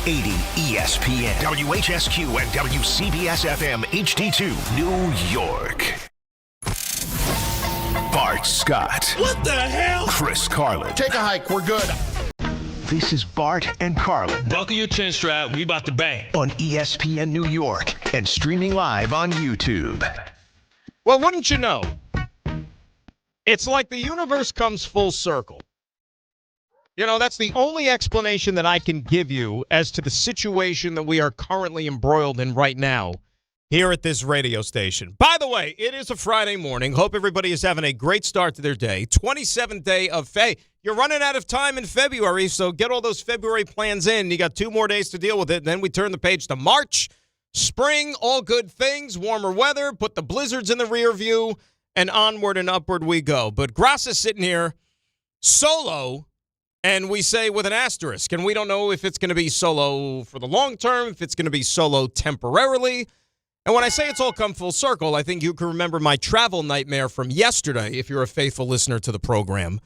1280 ESPN, WHSQ, and WCBS-FM HD2, New York. Bart Scott. What the hell? Chris Carlin. Take a hike. We're good. This is Bart and Carlin Buckle your chin strap. We about to bang. on ESPN New York and streaming live on YouTube. Well, wouldn't you know? It's like the universe comes full circle. You know, that's the only explanation that I can give you as to the situation that we are currently embroiled in right now here at this radio station. By the way, it is a Friday morning. Hope everybody is having a great start to their day. 27th day of You're running out of time in February, so get all those February plans in. You got 2 more days to deal with it. Then we turn the page to March, spring, all good things, warmer weather, put the blizzards in the rear view, and onward and upward we go. But Grass is sitting here solo, and we say with an asterisk, and we don't know if it's going to be solo for the long term, if it's going to be solo temporarily. And when I say it's all come full circle, I think you can remember my travel nightmare from yesterday, if you're a faithful listener to the program.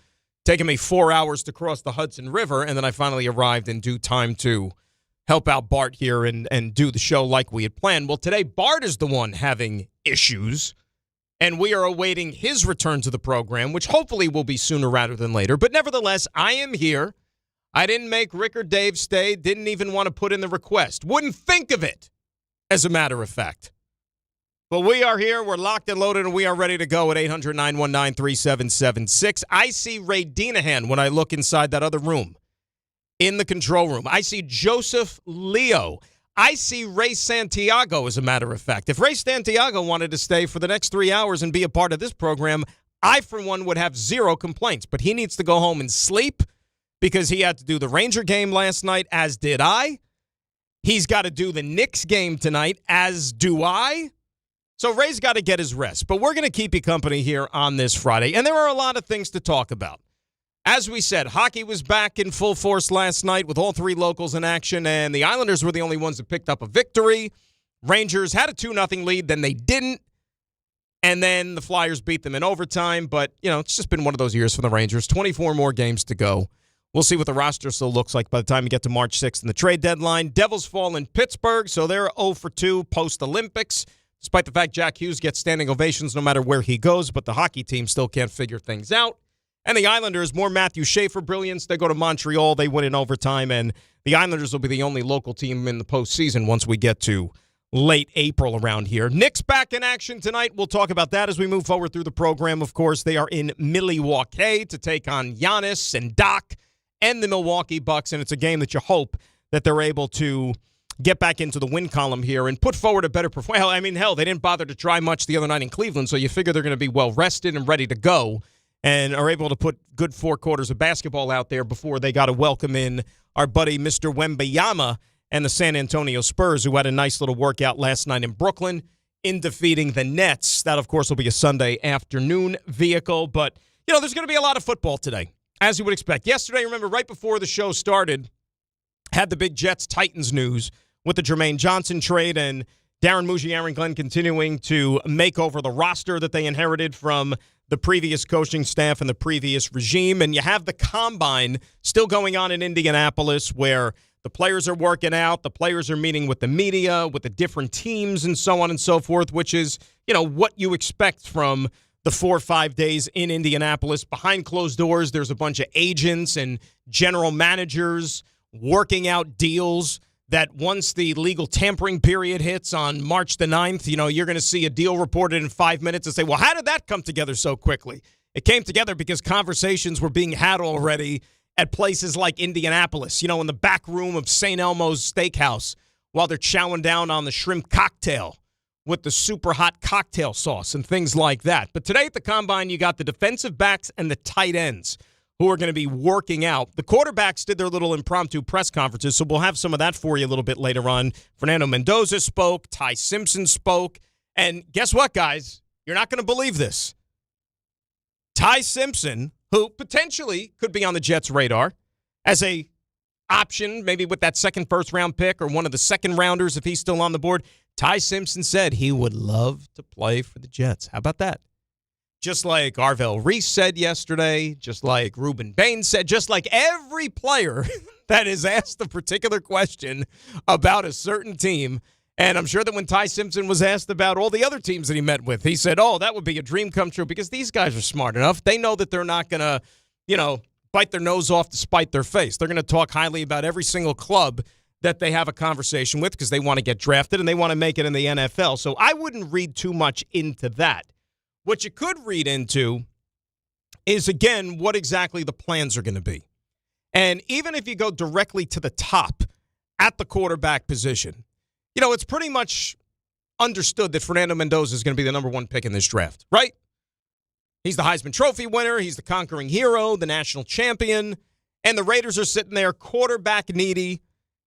Taking me 4 hours to cross the Hudson River, and then I finally arrived in due time to help out Bart here and do the show like we had planned. Well, today Bart is the one having issues, and we are awaiting his return to the program, which hopefully will be sooner rather than later. But nevertheless, I am here. I didn't make Rick or Dave stay, didn't even want to put in the request. Wouldn't think of it, as a matter of fact. But we are here, we're locked and loaded, and we are ready to go at 800-919-3776. I see Ray Denahan when I look inside that other room, in the control room. I see Joseph Leo. I see Ray Santiago, as a matter of fact. If Ray Santiago wanted to stay for the next 3 hours and be a part of this program, I, for one, would have zero complaints. But he needs to go home and sleep because he had to do the Ranger game last night, as did I. He's got to do the Knicks game tonight, as do I. So Ray's got to get his rest. But we're going to keep you company here on this Friday. And there are a lot of things to talk about. As we said, hockey was back in full force last night with all 3 locals in action, and the Islanders were the only ones that picked up a victory. Rangers had a 2-0 lead, then they didn't, and then the Flyers beat them in overtime. But, you know, it's just been one of those years for the Rangers. 24 more games to go. We'll see what the roster still looks like by the time we get to March 6th in the trade deadline. Devils fall in Pittsburgh, so they're 0-2 post-Olympics, despite the fact Jack Hughes gets standing ovations no matter where he goes, but the hockey team still can't figure things out. And the Islanders, more Matthew Schaefer brilliance. They go to Montreal. They win in overtime. And the Islanders will be the only local team in the postseason once we get to late April around here. Knicks back in action tonight. We'll talk about that as we move forward through the program. Of course, they are in Milwaukee to take on Giannis and Doc and the Milwaukee Bucks. And it's a game that you hope that they're able to get back into the win column here and put forward a better performance. Hell, they didn't bother to try much the other night in Cleveland, so you figure they're going to be well rested and ready to go, and are able to put good 4 quarters of basketball out there before they got to welcome in our buddy Mr. Wembanyama and the San Antonio Spurs, who had a nice little workout last night in Brooklyn in defeating the Nets. That, of course, will be a Sunday afternoon vehicle. But, you know, there's going to be a lot of football today, as you would expect. Yesterday, remember, right before the show started, had the big Jets-Titans news with the Jermaine Johnson trade and Darren Mougier and Glenn continuing to make over the roster that they inherited from the previous coaching staff and the previous regime. And you have the combine still going on in Indianapolis where the players are working out, the players are meeting with the media, with the different teams and so on and so forth, which is, you know, what you expect from the 4 or 5 days in Indianapolis. Behind closed doors, there's a bunch of agents and general managers working out deals that once the legal tampering period hits on March the 9th, you know, you're going to see a deal reported in 5 minutes and say, well, how did that come together so quickly? It came together because conversations were being had already at places like Indianapolis, you know, in the back room of St. Elmo's Steakhouse while they're chowing down on the shrimp cocktail with the super hot cocktail sauce and things like that. But today at the Combine, you got the defensive backs and the tight ends who are going to be working out. The quarterbacks did their little impromptu press conferences, so we'll have some of that for you a little bit later on. Fernando Mendoza spoke. Ty Simpson spoke. And guess what, guys? You're not going to believe this. Ty Simpson, who potentially could be on the Jets' radar as a option, maybe with that second first-round pick or one of the second-rounders if he's still on the board, Ty Simpson said he would love to play for the Jets. How about that? just like Arvell Reese said yesterday, just like Reuben Bain said, just like every player that is asked a particular question about a certain team. And I'm sure that when Ty Simpson was asked about all the other teams that he met with, he said, oh, that would be a dream come true because these guys are smart enough. They know that they're not going to, bite their nose off to spite their face. They're going to talk highly about every single club that they have a conversation with because they want to get drafted and they want to make it in the NFL. So I wouldn't read too much into that. What you could read into is, again, what exactly the plans are going to be. And even if you go directly to the top at the quarterback position, it's pretty much understood that Fernando Mendoza is going to be the number one pick in this draft, right? He's the Heisman Trophy winner. He's the conquering hero, the national champion. And the Raiders are sitting there quarterback needy.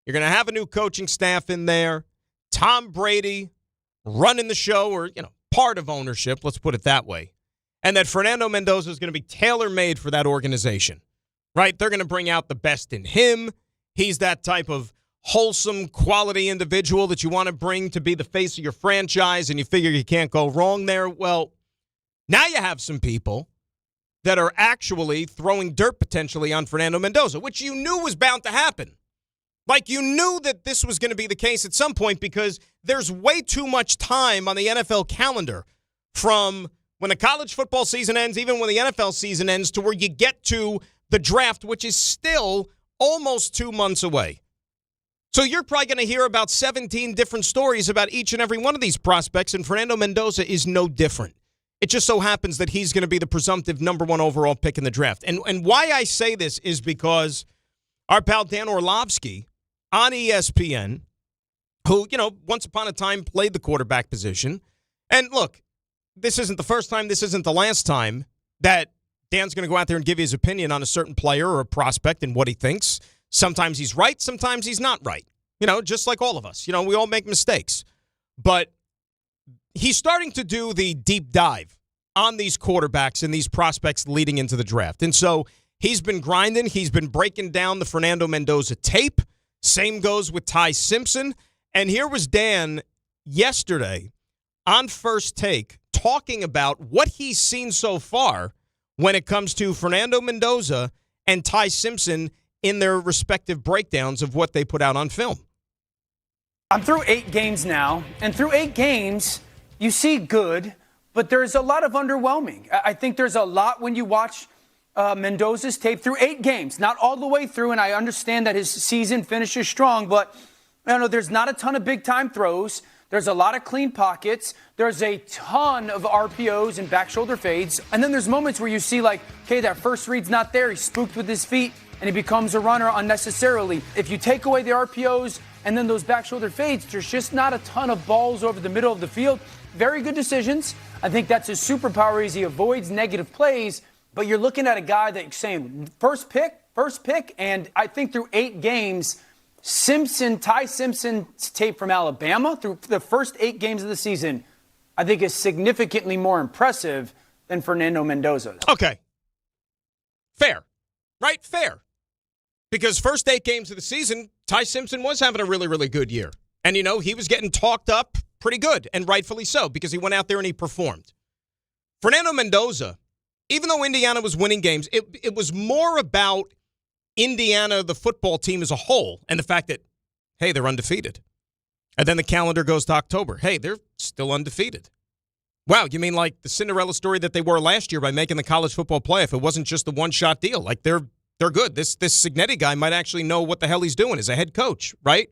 You're going to have a new coaching staff in there. Tom Brady running the show or, part of ownership, let's put it that way. And that Fernando Mendoza is going to be tailor-made for that organization, right? They're going to bring out the best in him. He's that type of wholesome, quality individual that you want to bring to be the face of your franchise, and you figure you can't go wrong there. Well, now you have some people that are actually throwing dirt potentially on Fernando Mendoza, which you knew was bound to happen. Like, you knew that this was going to be the case at some point because there's way too much time on the NFL calendar from when the college football season ends, even when the NFL season ends, to where you get to the draft, which is still almost 2 months away. So you're probably going to hear about 17 different stories about each and every one of these prospects, and Fernando Mendoza is no different. It just so happens that he's going to be the presumptive number one overall pick in the draft. And why I say this is because our pal Dan Orlovsky on ESPN, who, once upon a time played the quarterback position. And look, this isn't the first time, this isn't the last time that Dan's going to go out there and give his opinion on a certain player or a prospect and what he thinks. Sometimes he's right, sometimes he's not right. Just like all of us. We all make mistakes. But he's starting to do the deep dive on these quarterbacks and these prospects leading into the draft. And so he's been grinding. He's been breaking down the Fernando Mendoza tape. Same goes with Ty Simpson. And here was Dan yesterday on First Take talking about what he's seen so far when it comes to Fernando Mendoza and Ty Simpson in their respective breakdowns of what they put out on film. I'm through 8 games now, and through 8 games, you see good, but there's a lot of underwhelming. I think there's a lot when you watch Mendoza's tape through 8 games, not all the way through, and I understand that his season finishes strong, but there's not a ton of big-time throws. There's a lot of clean pockets. There's a ton of RPOs and back shoulder fades, and then there's moments where you see, that first read's not there. He's spooked with his feet, and he becomes a runner unnecessarily. If you take away the RPOs and then those back shoulder fades, there's just not a ton of balls over the middle of the field. Very good decisions. I think that's his superpower is he avoids negative plays, but you're looking at a guy that's saying first pick, and I think through 8 games, Ty Simpson's tape from Alabama through the first 8 games of the season, I think is significantly more impressive than Fernando Mendoza. Okay. Fair. Right? Fair. Because first 8 games of the season, Ty Simpson was having a really, really good year. And, he was getting talked up pretty good, and rightfully so, because he went out there and he performed. Fernando Mendoza, even though Indiana was winning games, it was more about Indiana, the football team as a whole, and the fact that, hey, they're undefeated. And then the calendar goes to October. Hey, they're still undefeated. Wow, you mean like the Cinderella story that they were last year by making the college football playoff? It wasn't just the one-shot deal. Like, they're good. This Cignetti guy might actually know what the hell he's doing as a head coach, right?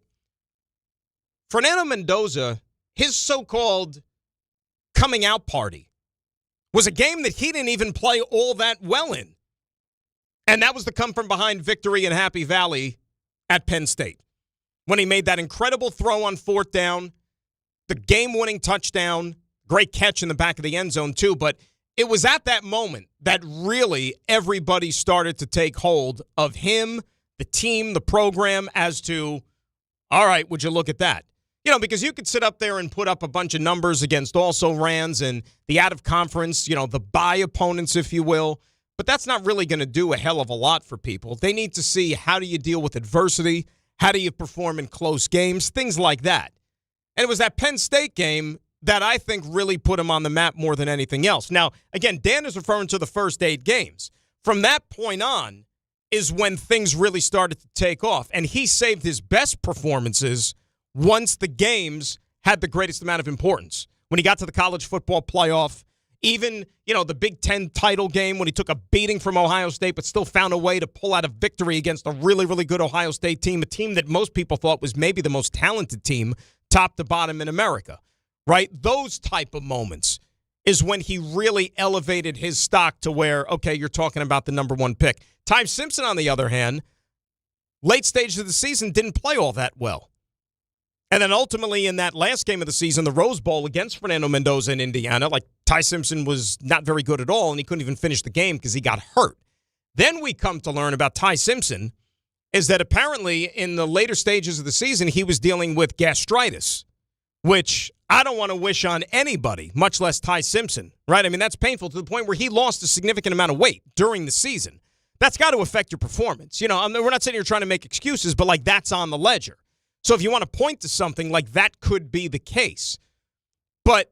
Fernando Mendoza, his so-called coming out party was a game that he didn't even play all that well in. And that was the come-from-behind victory in Happy Valley at Penn State when he made that incredible throw on 4th down, the game-winning touchdown, great catch in the back of the end zone too. But it was at that moment that really everybody started to take hold of him, the team, the program, as to, all right, would you look at that? Because you could sit up there and put up a bunch of numbers against also-rans and the out-of-conference, the bye opponents, if you will. But that's not really going to do a hell of a lot for people. They need to see how do you deal with adversity, how do you perform in close games, things like that. And it was that Penn State game that I think really put him on the map more than anything else. Now, again, Dan is referring to the first 8 games. From that point on is when things really started to take off, and he saved his best performances once the games had the greatest amount of importance. When he got to the college football playoff, even, the Big Ten title game when he took a beating from Ohio State but still found a way to pull out a victory against a really, really good Ohio State team, a team that most people thought was maybe the most talented team top to bottom in America, right? Those type of moments is when he really elevated his stock to where, okay, you're talking about the number 1 pick. Ty Simpson, on the other hand, late stages of the season didn't play all that well. And then ultimately in that last game of the season, the Rose Bowl against Fernando Mendoza in Indiana, like Ty Simpson was not very good at all, and he couldn't even finish the game because he got hurt. Then we come to learn about Ty Simpson is that apparently in the later stages of the season, he was dealing with gastritis, which I don't want to wish on anybody, much less Ty Simpson, right? I mean, that's painful to the point where he lost a significant amount of weight during the season. That's got to affect your performance. We're not sitting here trying to make excuses, but like that's on the ledger. So if you want to point to something, like that could be the case. But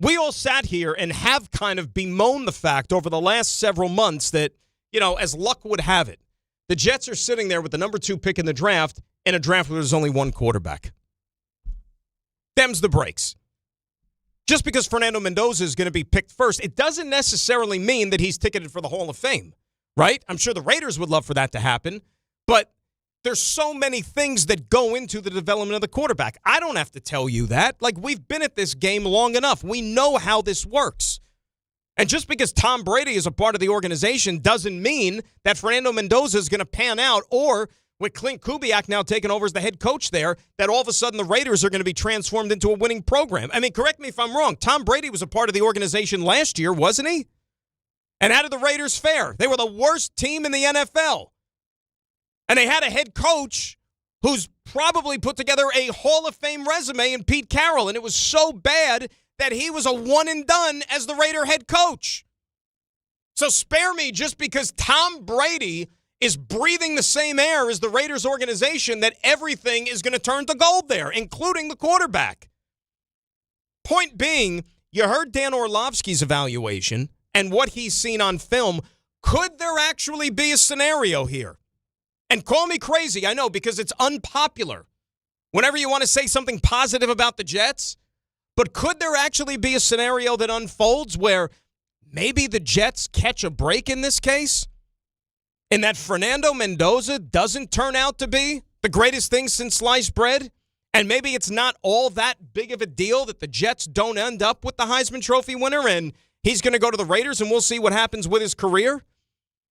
we all sat here and have kind of bemoaned the fact over the last several months that, as luck would have it, the Jets are sitting there with the number 2 pick in the draft in a draft where there's only one quarterback. Them's the breaks. Just because Fernando Mendoza is going to be picked first, it doesn't necessarily mean that he's ticketed for the Hall of Fame, right? I'm sure the Raiders would love for that to happen, but there's so many things that go into the development of the quarterback. I don't have to tell you that. Like, we've been at this game long enough. We know how this works. And just because Tom Brady is a part of the organization doesn't mean that Fernando Mendoza is going to pan out, or with Clint Kubiak now taking over as the head coach there, that all of a sudden the Raiders are going to be transformed into a winning program. I mean, correct me if I'm wrong. Tom Brady was a part of the organization last year, wasn't he? And how did the Raiders fare? They were the worst team in the NFL. And they had a head coach who's probably put together a Hall of Fame resume in Pete Carroll, and it was so bad that he was a one and done as the Raider head coach. So spare me just because Tom Brady is breathing the same air as the Raiders organization that everything is going to turn to gold there, including the quarterback. Point being, you heard Dan Orlovsky's evaluation and what he's seen on film. Could there actually be a scenario here? And call me crazy, I know, because it's unpopular whenever you want to say something positive about the Jets. But could there actually be a scenario that unfolds where maybe the Jets catch a break in this case? And that Fernando Mendoza doesn't turn out to be the greatest thing since sliced bread? And maybe it's not all that big of a deal that the Jets don't end up with the Heisman Trophy winner and he's going to go to the Raiders and we'll see what happens with his career?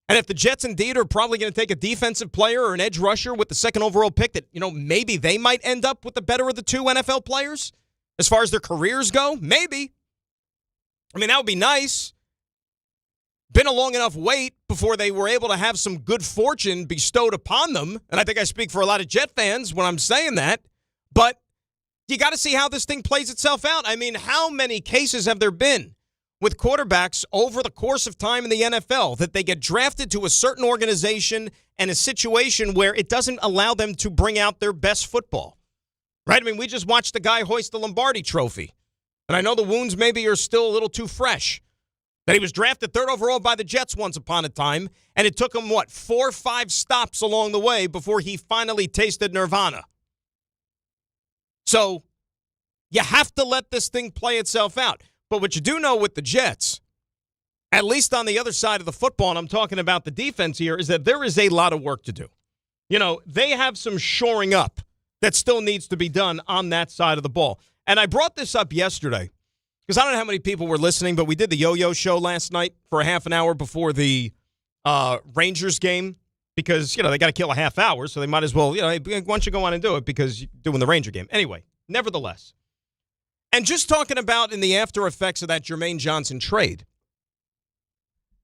And if the Jets indeed are probably going to take a defensive player or an edge rusher with the 2nd overall pick, that, maybe they might end up with the better of the 2 NFL players as far as their careers go. Maybe. I mean, that would be nice. Been a long enough wait before they were able to have some good fortune bestowed upon them. And I think I speak for a lot of Jet fans when I'm saying that. But you got to see how this thing plays itself out. I mean, how many cases have there been with quarterbacks over the course of time in the NFL that they get drafted to a certain organization and a situation where it doesn't allow them to bring out their best football, right? I mean, we just watched the guy hoist the Lombardi trophy, and I know the wounds maybe are still a little too fresh, that he was drafted 3rd overall by the Jets once upon a time, and it took him, 4 or 5 stops along the way before he finally tasted nirvana. So you have to let this thing play itself out. But what you do know with the Jets, at least on the other side of the football, and I'm talking about the defense here, is that there is a lot of work to do. They have some shoring up that still needs to be done on that side of the ball. And I brought this up yesterday because I don't know how many people were listening, but we did the yo-yo show last night for a half an hour before the Rangers game because, they got to kill a half hour, so they might as well, why don't you go on and do it because you're doing the Ranger game. Anyway, nevertheless. And just talking about in the after effects of that Jermaine Johnson trade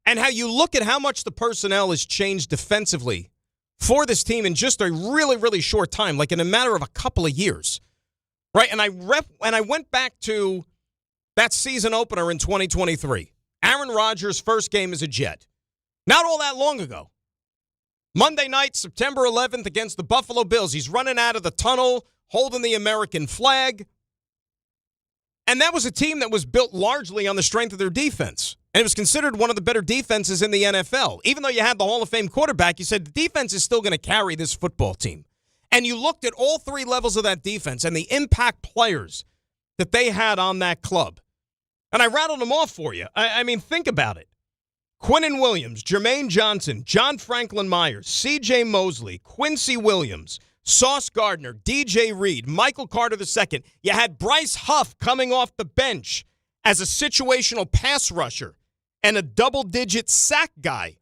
and how you look at how much the personnel has changed defensively for this team in just a really, really short time, like in a matter of a couple of years, right? And I went back to that season opener in 2023. Aaron Rodgers' first game as a Jet. Not all that long ago. Monday night, September 11th against the Buffalo Bills. He's running out of the tunnel, holding the American flag. And that was a team that was built largely on the strength of their defense. And it was considered one of the better defenses in the NFL. Even though you had the Hall of Fame quarterback, you said the defense is still going to carry this football team. And you looked at all three levels of that defense and the impact players that they had on that club. And I rattled them off for you. I mean, think about it. Quinnen Williams, Jermaine Johnson, John Franklin Myers, C.J. Mosley, Quincy Williams, Sauce Gardner, DJ Reed, Michael Carter II. You had Bryce Huff coming off the bench as a situational pass rusher and a double-digit sack guy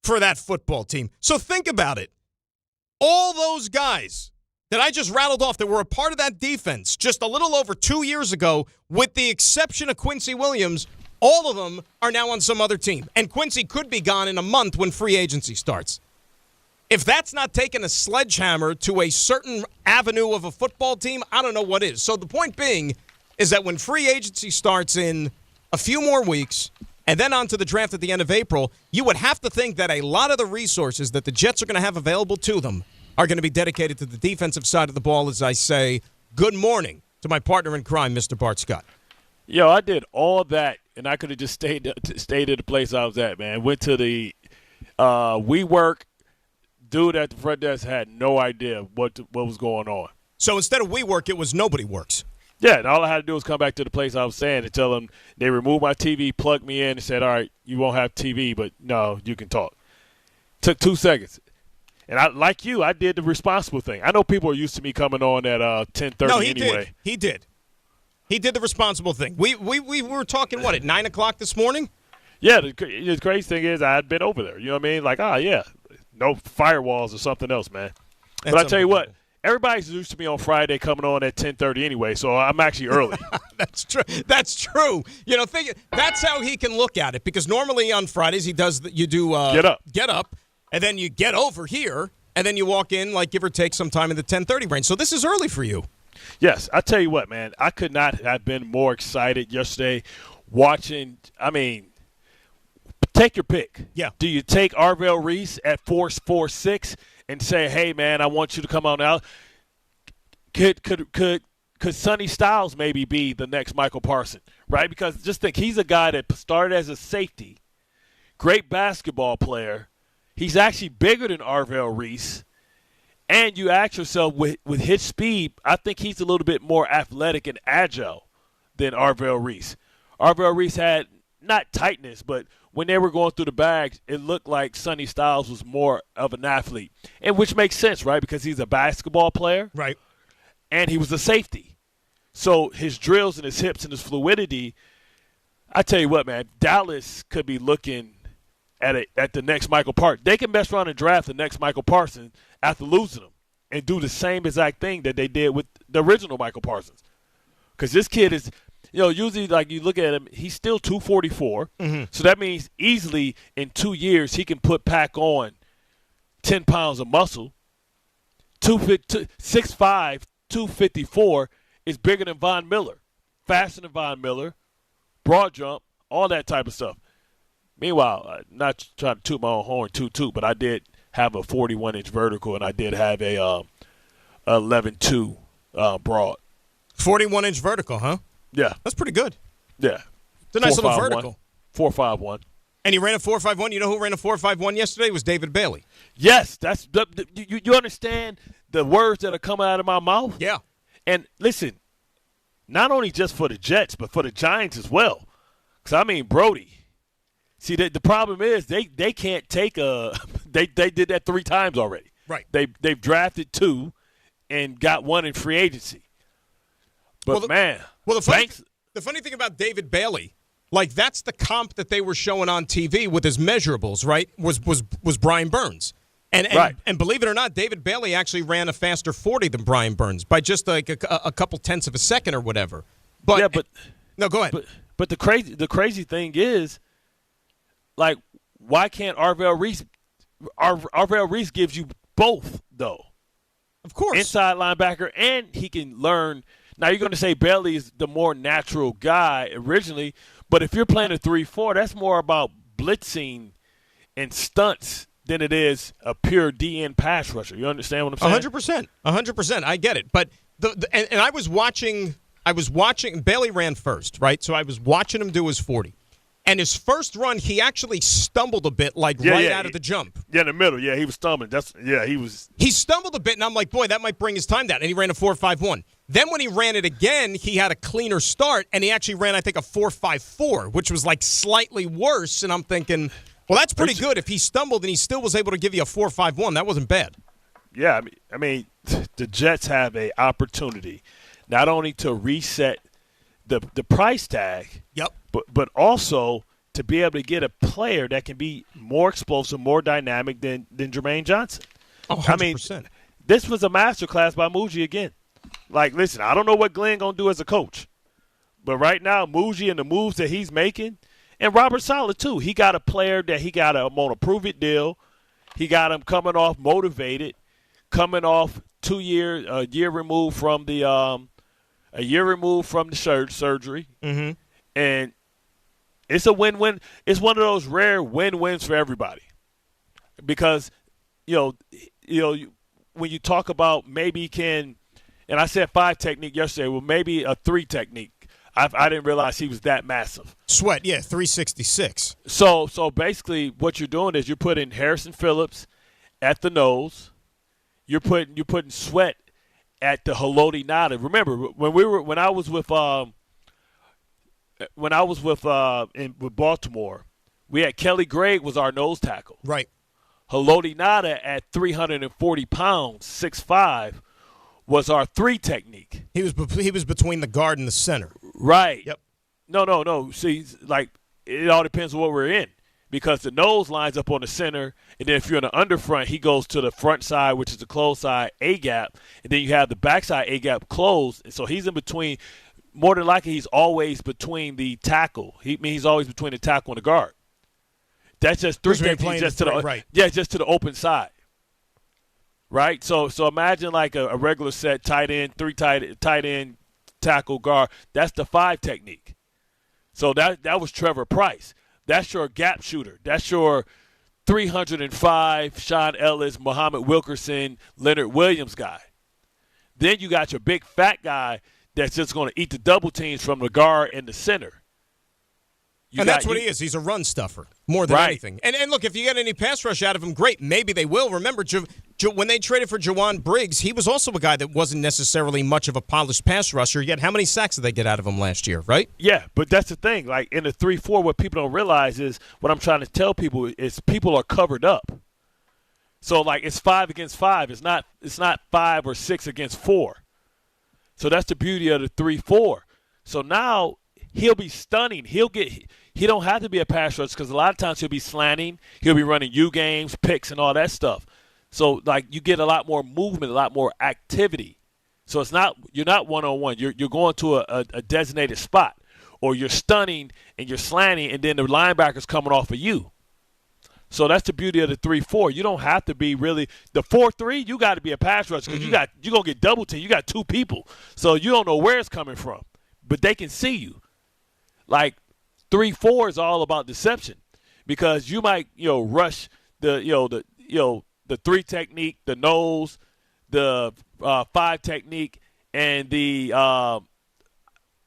for that football team. So think about it. All those guys that I just rattled off that were a part of that defense just a little over 2 years ago, with the exception of Quincy Williams, all of them are now on some other team. And Quincy could be gone in a month when free agency starts. If that's not taking a sledgehammer to a certain avenue of a football team, I don't know what is. So the point being is that when free agency starts in a few more weeks and then on to the draft at the end of April, you would have to think that a lot of the resources that the Jets are going to have available to them are going to be dedicated to the defensive side of the ball, as I say, good morning to my partner in crime, Mr. Bart Scott. Yo, I did all that, and I could have just stayed at the place I was at, man. Went to the WeWork. Dude at the front desk had no idea what was going on. So instead of WeWork, it was Nobody Works. Yeah, and all I had to do was come back to the place I was staying and tell them they removed my TV, plugged me in, and said, all right, you won't have TV, but no, you can talk. Took 2 seconds. And I did the responsible thing. I know people are used to me coming on at 10:30 anyway. He did the responsible thing. We were talking, at 9 o'clock this morning? Yeah, the crazy thing is I had been over there. You know what I mean? Like, yeah, no firewalls or something else, man. But I tell you what, everybody's used to me on Friday coming on at 10:30 anyway, so I'm actually early. That's true. That's true. That's how he can look at it, because normally on Fridays you do get up, and then you get over here, and then you walk in like give or take sometime in the 10:30 range. So this is early for you. Yes, I tell you what, man, I could not have been more excited yesterday watching. I mean, take your pick. Yeah. Do you take Arvell Reese at 4'6" and say, hey, man, I want you to come on out? Could Sonny Styles maybe be the next Michael Parsons, right? Because just think, he's a guy that started as a safety, great basketball player. He's actually bigger than Arvell Reese. And you ask yourself, with his speed, I think he's a little bit more athletic and agile than Arvell Reese. Arvell Reese had not tightness, but when they were going through the bags, it looked like Sonny Styles was more of an athlete, and which makes sense, right? Because he's a basketball player, right? And he was a safety, so his drills and his hips and his fluidity. I tell you what, man, Dallas could be looking at the next Michael Parsons. They can mess around and draft the next Michael Parsons after losing him and do the same exact thing that they did with the original Michael Parsons. Because this kid is, usually like you look at him, he's still 244. Mm-hmm. So that means easily in 2 years he can pack on 10 pounds of muscle. 6'5", 254 is bigger than Von Miller, faster than Von Miller, broad jump, all that type of stuff. Meanwhile, not trying to toot my own horn, but I did have a 41-inch vertical, and I did have a 11.2 broad. 41-inch vertical, huh? Yeah. That's pretty good. Yeah. It's a nice little vertical. 4.51. And he ran a 4.51. You know who ran a 4.51 yesterday? It was David Bailey. Yes. That's you understand the words that are coming out of my mouth? Yeah. And listen, not only just for the Jets, but for the Giants as well. Because, Brody. See, the problem is they can't take they did that 3 times already. Right. They've drafted 2 and got 1 in free agency. But, the funny thing about David Bailey, like that's the comp that they were showing on TV with his measurables, right, was Brian Burns. And believe it or not, David Bailey actually ran a faster 40 than Brian Burns by just like a couple tenths of a second or whatever. No, go ahead. But the crazy thing is, like, why can't Arvell Reese? Arvell Reese gives you both, though. Of course, inside linebacker, and he can learn. Now you're going to say Bailey is the more natural guy originally, but if you're playing a 3-4, that's more about blitzing and stunts than it is a pure DN pass rusher. You understand what I'm saying? 100%. 100%. I get it. But and I was watching I was watching. Bailey ran first, right? So I was watching him do his 40. And his first run, he actually stumbled a bit, out of the jump. Yeah, in the middle. Yeah, he was stumbling. He was. He stumbled a bit, and I'm like, boy, that might bring his time down. And he ran a 4.51. Then when he ran it again, he had a cleaner start, and he actually ran, I think, a 4.54, which was like slightly worse. And I'm thinking, well, that's pretty good. If he stumbled and he still was able to give you a 4.51, that wasn't bad. Yeah, I mean, the Jets have an opportunity not only to reset the price tag. Yep. But also to be able to get a player that can be more explosive, more dynamic than Jermaine Johnson. Oh, 100%. I mean, this was a masterclass by Muji again. Like, listen, I don't know what Glenn going to do as a coach. But right now, Muji and the moves that he's making, and Robert Saleh too. He got a player that he got him on a prove-it deal. He got him coming off motivated, coming off a year removed from the surgery. Mm-hmm. And it's a win-win. It's one of those rare win-wins for everybody. Because, when you talk about maybe and I said 5 technique yesterday, well, maybe a 3 technique. I didn't realize he was that massive. Sweat, yeah, 366. So basically what you're doing is you're putting Harrison Phillips at the nose. You're putting Sweat at the Haloti Ngata. Remember, when I was with Baltimore, we had Kelly Gregg was our nose tackle. Right. Haloti Ngata at 340 pounds, 6'5", was our 3 technique. He was between the guard and the center. Right. Yep. No. See, like, it all depends on what we're in. Because the nose lines up on the center, and then if you're in the underfront, he goes to the front side, which is the closed side A-gap, and then you have the backside A-gap closed. And so he's in between. More than likely, he's always between the tackle. He's always between the tackle and the guard. That's just 3 techniques just to the right. Yeah, just to the open side. Right? So imagine like a regular set, tight end, 3 tight end, tackle, guard. That's the 5 technique. So that was Trevor Price. That's your gap shooter. That's your 305 Sean Ellis, Muhammad Wilkerson, Leonard Williams guy. Then you got your big fat guy that's just going to eat the double teams from the guard and the center. That's what he is. He's a run stuffer more than anything. And look, if you get any pass rush out of him, great. Maybe they will. Remember, when they traded for Jawan Briggs, he was also a guy that wasn't necessarily much of a polished pass rusher. Yet how many sacks did they get out of him last year, right? Yeah, but that's the thing. Like in the 3-4, what people don't realize is what I'm trying to tell people is people are covered up. So like it's 5 against 5. It's not 5 or 6 against 4. So that's the beauty of the 3-4. So now he'll be stunning. He don't have to be a pass rusher because a lot of times he'll be slanting. He'll be running U games, picks, and all that stuff. So like you get a lot more movement, a lot more activity. So you're not one-on-one. You're going to a designated spot, or you're stunning and you're slanting, and then the linebacker's coming off of you. So that's the beauty of the 3-4. You don't have to be really the 4-3. You got to be a pass rusher because you're gonna get double team. You got 2 people, so you don't know where it's coming from, but they can see you. Like 3-4 is all about deception because you might rush the 3 technique, the nose, the 5 technique, and the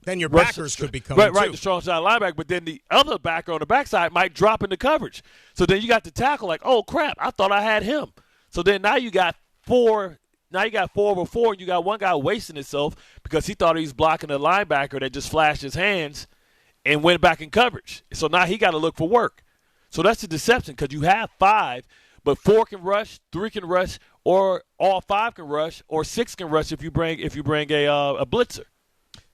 then your backers could be coming too. Right, the strong side linebacker, but then the other backer on the backside might drop into coverage. So then you got the tackle like, oh crap, I thought I had him. So then now you got 4. Now you got 4 over 4, and you got one guy wasting himself because he thought he was blocking the linebacker that just flashed his hands and went back in coverage. So now he got to look for work. So that's the deception because you have 5, but 4 can rush, 3 can rush, or all 5 can rush, or 6 can rush if you bring a blitzer.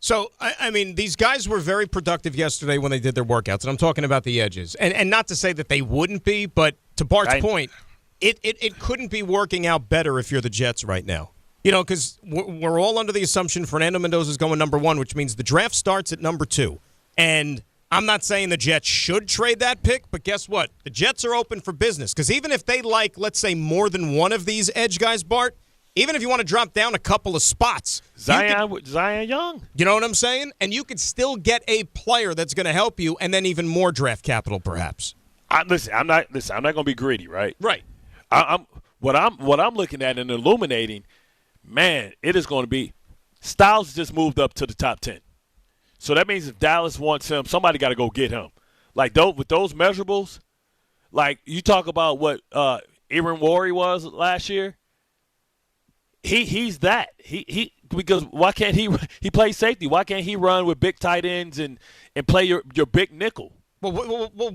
So, I mean, these guys were very productive yesterday when they did their workouts, and I'm talking about the edges. And not to say that they wouldn't be, but to Bart's point, it couldn't be working out better if you're the Jets right now. Because we're all under the assumption Fernando Mendoza is going number 1, which means the draft starts at number 2. And I'm not saying the Jets should trade that pick, but guess what? The Jets are open for business. Because even if they like, let's say, more than one of these edge guys, Bart, even if you want to drop down a couple of spots. Zion Young. You know what I'm saying? And you could still get a player that's going to help you and then even more draft capital perhaps. Listen, I'm not going to be greedy, right? Right. What I'm looking at and illuminating, man, it is going to be Styles just moved up to the top 10. So that means if Dallas wants him, somebody got to go get him. Like, with those measurables, like you talk about what Aaron Worry was last year, he's that. He because why can't he plays safety? Why can't he run with big tight ends and play your big nickel? Well,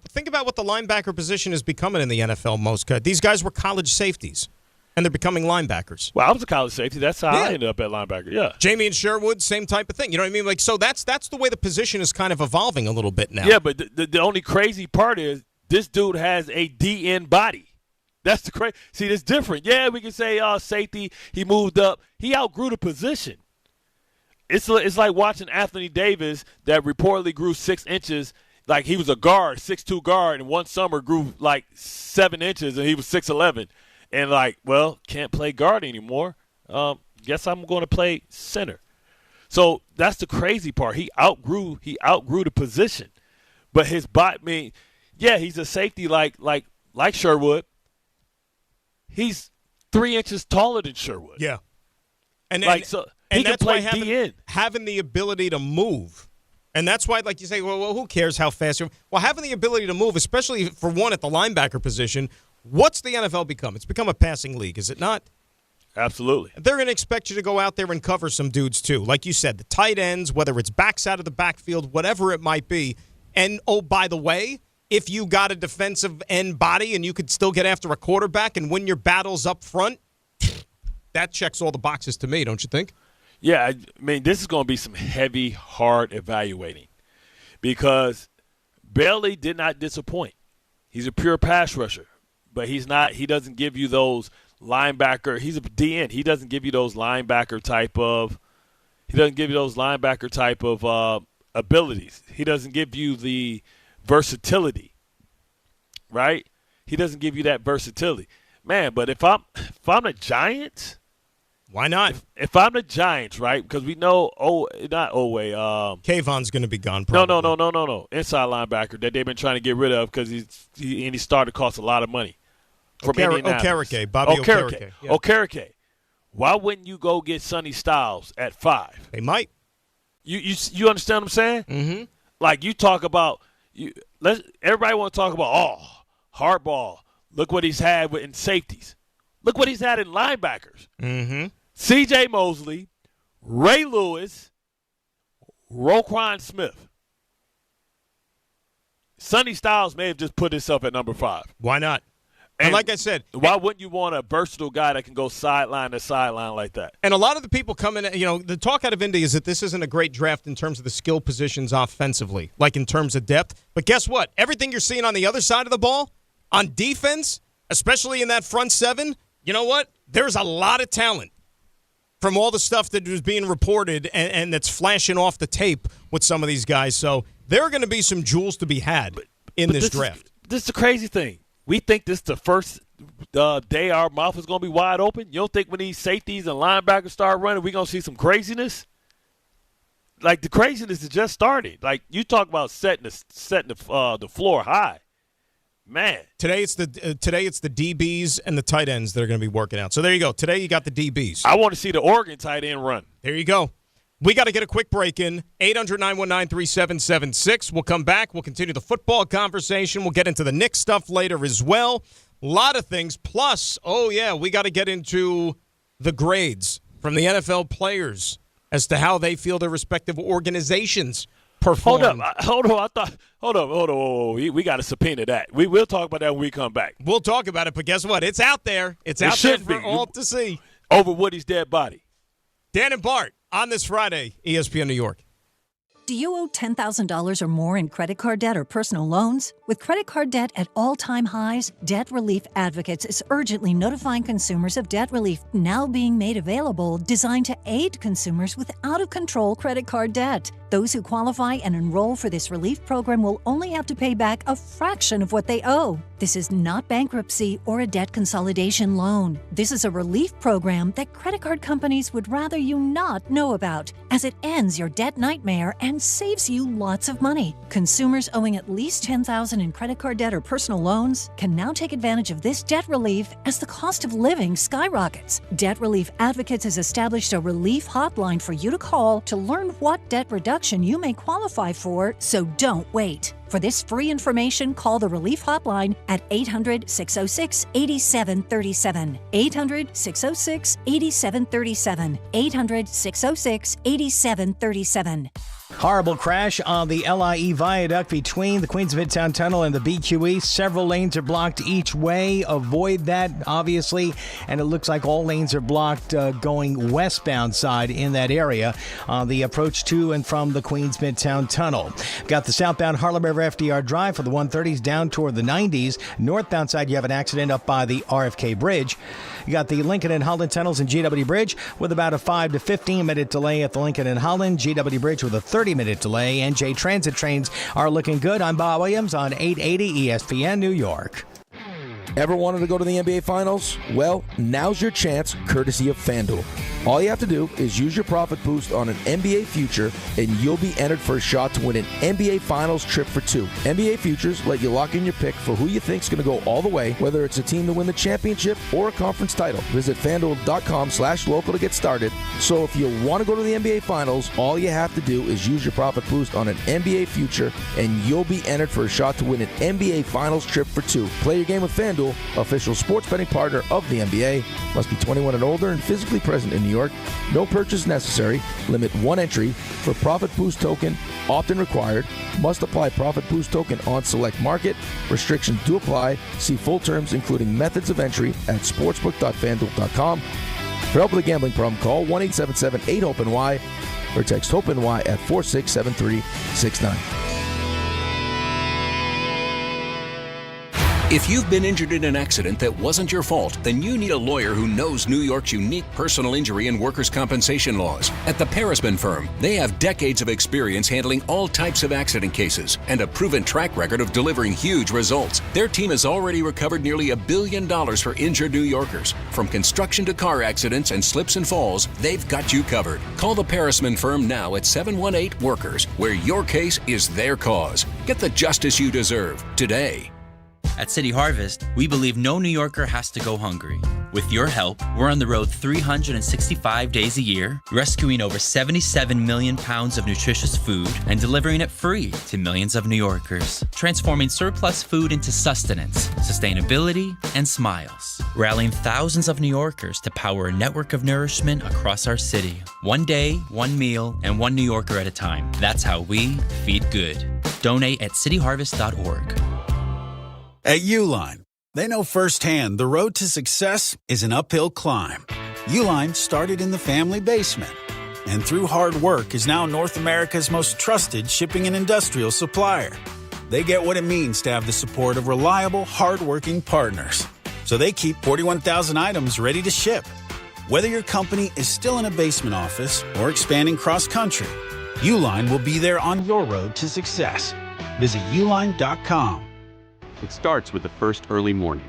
think about what the linebacker position is becoming in the NFL most. These guys were college safeties, and they're becoming linebackers. Well, I was a college safety. That's how I ended up at linebacker, yeah. Jamie and Sherwood, same type of thing. You know what I mean? Like, so that's the way the position is kind of evolving a little bit now. Yeah, but the only crazy part is this dude has a DN body. That's the crazy. See, it's different. Yeah, we can say safety, he moved up. He outgrew the position. It's like watching Anthony Davis that reportedly grew 6 inches. Like he was a guard, 6'2" guard, and one summer grew like 7 inches, and he was 6'11". And like, well, can't play guard anymore. Guess I'm going to play center. So that's the crazy part. He outgrew the position, but his body. I mean, yeah, he's a safety like Sherwood. He's 3 inches taller than Sherwood. Yeah, and he can play DN. Having the ability to move. And that's why, like you say, well, who cares how fast you're – well, having the ability to move, especially for one at the linebacker position, what's the NFL become? It's become a passing league, is it not? Absolutely. They're going to expect you to go out there and cover some dudes too. Like you said, the tight ends, whether it's backs out of the backfield, whatever it might be. And, oh, by the way, if you got a defensive end body and you could still get after a quarterback and win your battles up front, that checks all the boxes to me, don't you think? Yeah, I mean, this is going to be some heavy, hard evaluating because Bailey did not disappoint. He's a pure pass rusher, but he's not. He doesn't give you those linebacker. He's a DN. He doesn't give you those linebacker type of. He doesn't give you those linebacker type of abilities. He doesn't give you the versatility, right? He doesn't give you that versatility, man. But if I'm the Giants. Why not? If I'm the Giants, right? Because we know, Kayvon's going to be gone. Probably. No. Inside linebacker that they've been trying to get rid of because he started to cost a lot of money. Okereke, Bobby Okereke. Yeah. Okereke. Why wouldn't you go get Sonny Styles at 5? They might. You understand what I'm saying? Mm-hmm. Like you talk about everybody want to talk about hardball. Look what he's had in safeties. Look what he's had in linebackers. Mm-hmm. C.J. Mosley, Ray Lewis, Roquan Smith. Sonny Styles may have just put himself at number 5. Why not? And like I said, why wouldn't you want a versatile guy that can go sideline to sideline like that? And a lot of the people coming, the talk out of Indy is that this isn't a great draft in terms of the skill positions offensively, like in terms of depth. But guess what? Everything you're seeing on the other side of the ball, on defense, especially in that front 7, you know what? There's a lot of talent from all the stuff that was being reported and that's flashing off the tape with some of these guys. So there are going to be some jewels to be had in this draft. This is the crazy thing. We think this is the first day our mouth is going to be wide open. You don't think when these safeties and linebackers start running, we're going to see some craziness? Like, the craziness has just started. Like, you talk about setting the floor high. Man. Today it's the DBs and the tight ends that are going to be working out. So there you go. Today you got the DBs. I want to see the Oregon tight end run. There you go. We got to get a quick break in. 800-919-3776. We'll come back. We'll continue the football conversation. We'll get into the Knicks stuff later as well. A lot of things. Plus, we got to get into the grades from the NFL players as to how they feel their respective organizations perform. Hold on. We got to subpoena that. We'll talk about that when we come back. We'll talk about it, but guess what? It's out there. It's out there for all to see. Over Woody's dead body. Dan and Bart on this Friday, ESPN New York. Do you owe $10,000 or more in credit card debt or personal loans? With credit card debt at all-time highs, Debt Relief Advocates is urgently notifying consumers of debt relief now being made available, designed to aid consumers with out-of-control credit card debt. Those who qualify and enroll for this relief program will only have to pay back a fraction of what they owe. This is not bankruptcy or a debt consolidation loan. This is a relief program that credit card companies would rather you not know about, as it ends your debt nightmare and saves you lots of money. Consumers owing at least $10,000 in credit card debt or personal loans can now take advantage of this debt relief as the cost of living skyrockets. Debt Relief Advocates has established a relief hotline for you to call to learn what debt reduction you may qualify for, so don't wait. For this free information, call the Relief Hotline at 800-606-8737. 800-606-8737. 800-606-8737. Horrible crash on the LIE viaduct between the Queens Midtown Tunnel and the BQE. Several lanes are blocked each way. Avoid that, obviously. And it looks like all lanes are blocked going westbound side in that area on the approach to and from the Queens Midtown Tunnel. Got the southbound Harlem River FDR Drive for the 130s down toward the 90s. Northbound side, you have an accident up by the RFK Bridge. You got the Lincoln and Holland tunnels and GW Bridge with about a 5 to 15 minute delay at the Lincoln and Holland. GW Bridge with a 30-minute delay. NJ Transit trains are looking good. I'm Bob Williams on 880 ESPN New York. Ever wanted to go to the NBA Finals? Well, now's your chance, courtesy of FanDuel. All you have to do is use your profit boost on an NBA future, and you'll be entered for a shot to win an NBA Finals trip for two. NBA futures let you lock in your pick for who you think's going to go all the way, whether it's a team to win the championship or a conference title. Visit FanDuel.com/local to get started. So if you want to go to the NBA Finals, all you have to do is use your profit boost on an NBA future, and you'll be entered for a shot to win an NBA Finals trip for two. Play your game with FanDuel, official sports betting partner of the NBA. Must be 21 and older and physically present in New York. No purchase necessary. Limit one entry for profit boost token. Opt-in required. Must apply profit boost token on select market. Restrictions do apply. See full terms, including methods of entry, at sportsbook.fanduel.com. For help with a gambling problem, call 1-877-8-HOPE-NY or text HOPE-NY at 467369. If you've been injured in an accident that wasn't your fault, then you need a lawyer who knows New York's unique personal injury and workers' compensation laws. At the Parisman Firm, they have decades of experience handling all types of accident cases and a proven track record of delivering huge results. Their team has already recovered nearly $1 billion for injured New Yorkers. From construction to car accidents and slips and falls, they've got you covered. Call the Parisman Firm now at 718-WORKERS, where your case is their cause. Get the justice you deserve today. At City Harvest, we believe no New Yorker has to go hungry. With your help, we're on the road 365 days a year, rescuing over 77 million pounds of nutritious food and delivering it free to millions of New Yorkers, transforming surplus food into sustenance, sustainability, and smiles, rallying thousands of New Yorkers to power a network of nourishment across our city. One day, one meal, and one New Yorker at a time. That's how we feed good. Donate at cityharvest.org. At Uline, they know firsthand the road to success is an uphill climb. Uline started in the family basement, and through hard work is now North America's most trusted shipping and industrial supplier. They get what it means to have the support of reliable, hardworking partners. So they keep 41,000 items ready to ship. Whether your company is still in a basement office or expanding cross-country, Uline will be there on your road to success. Visit uline.com. It starts with the first early morning,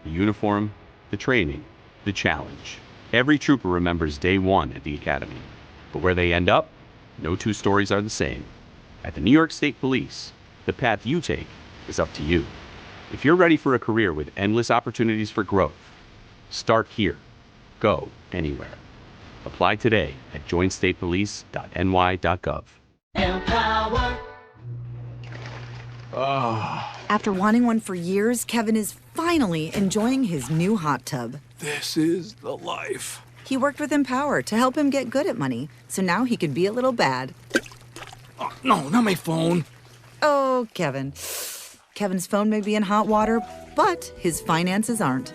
the uniform, the training, the challenge. Every trooper remembers day one at the academy. But where they end up, no two stories are the same. At the New York State Police, the path you take is up to you. If you're ready for a career with endless opportunities for growth, start here. Go anywhere. Apply today at joinstatepolice.ny.gov. Empower. After wanting one for years, Kevin is finally enjoying his new hot tub. This is the life. He worked with Empower to help him get good at money, so now he could be a little bad. Oh, no, not my phone. Oh, Kevin. Kevin's phone may be in hot water, but his finances aren't.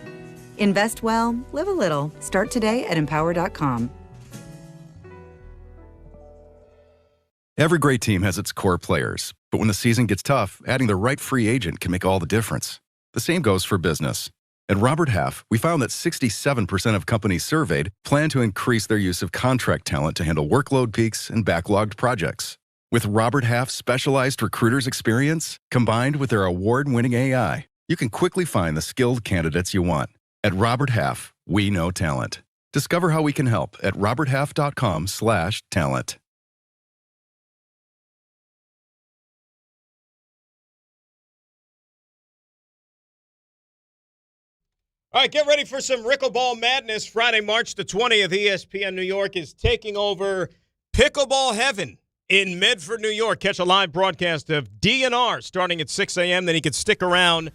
Invest well, live a little. Start today at empower.com. Every great team has its core players, but when the season gets tough, adding the right free agent can make all the difference. The same goes for business. At Robert Half, we found that 67% of companies surveyed plan to increase their use of contract talent to handle workload peaks and backlogged projects. With Robert Half's specialized recruiter's experience, combined with their award-winning AI, you can quickly find the skilled candidates you want. At Robert Half, we know talent. Discover how we can help at roberthalf.com/talent. All right, get ready for some Rickleball madness. Friday, March the 20th, ESPN New York is taking over Pickleball Heaven in Medford, New York. Catch a live broadcast of DNR starting at 6 a.m. Then you can stick around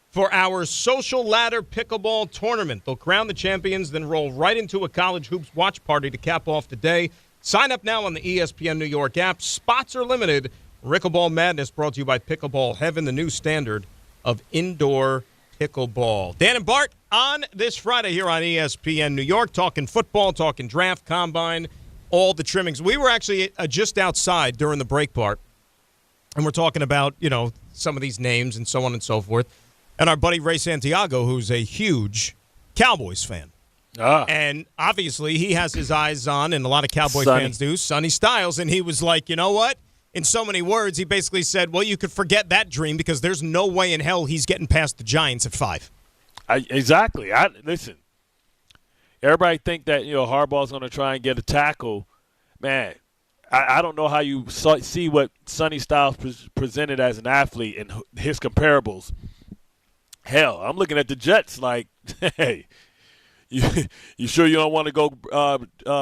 for our Social Ladder Pickleball Tournament. They'll crown the champions, then roll right into a college hoops watch party to cap off the day. Sign up now on the ESPN New York app. Spots are limited. Rickleball madness brought to you by Pickleball Heaven, the new standard of indoor pickleball. Dan and Bart on this Friday here on ESPN New York, talking football, talking draft, combine, all the trimmings. We were actually just outside during the break part, and we're talking about, some of these names and so on and so forth. And our buddy Ray Santiago, who's a huge Cowboys fan. And obviously he has his eyes on, and a lot of Cowboy fans do, Sonny Styles. And he was like, you know what? In so many words, he basically said, well, you could forget that dream because there's no way in hell he's getting past the Giants at 5. Exactly. Listen, everybody think that, Harbaugh's going to try and get a tackle. Man, I don't know how you see what Sonny Styles presented as an athlete and his comparables. Hell, I'm looking at the Jets like, hey, you sure you don't want to go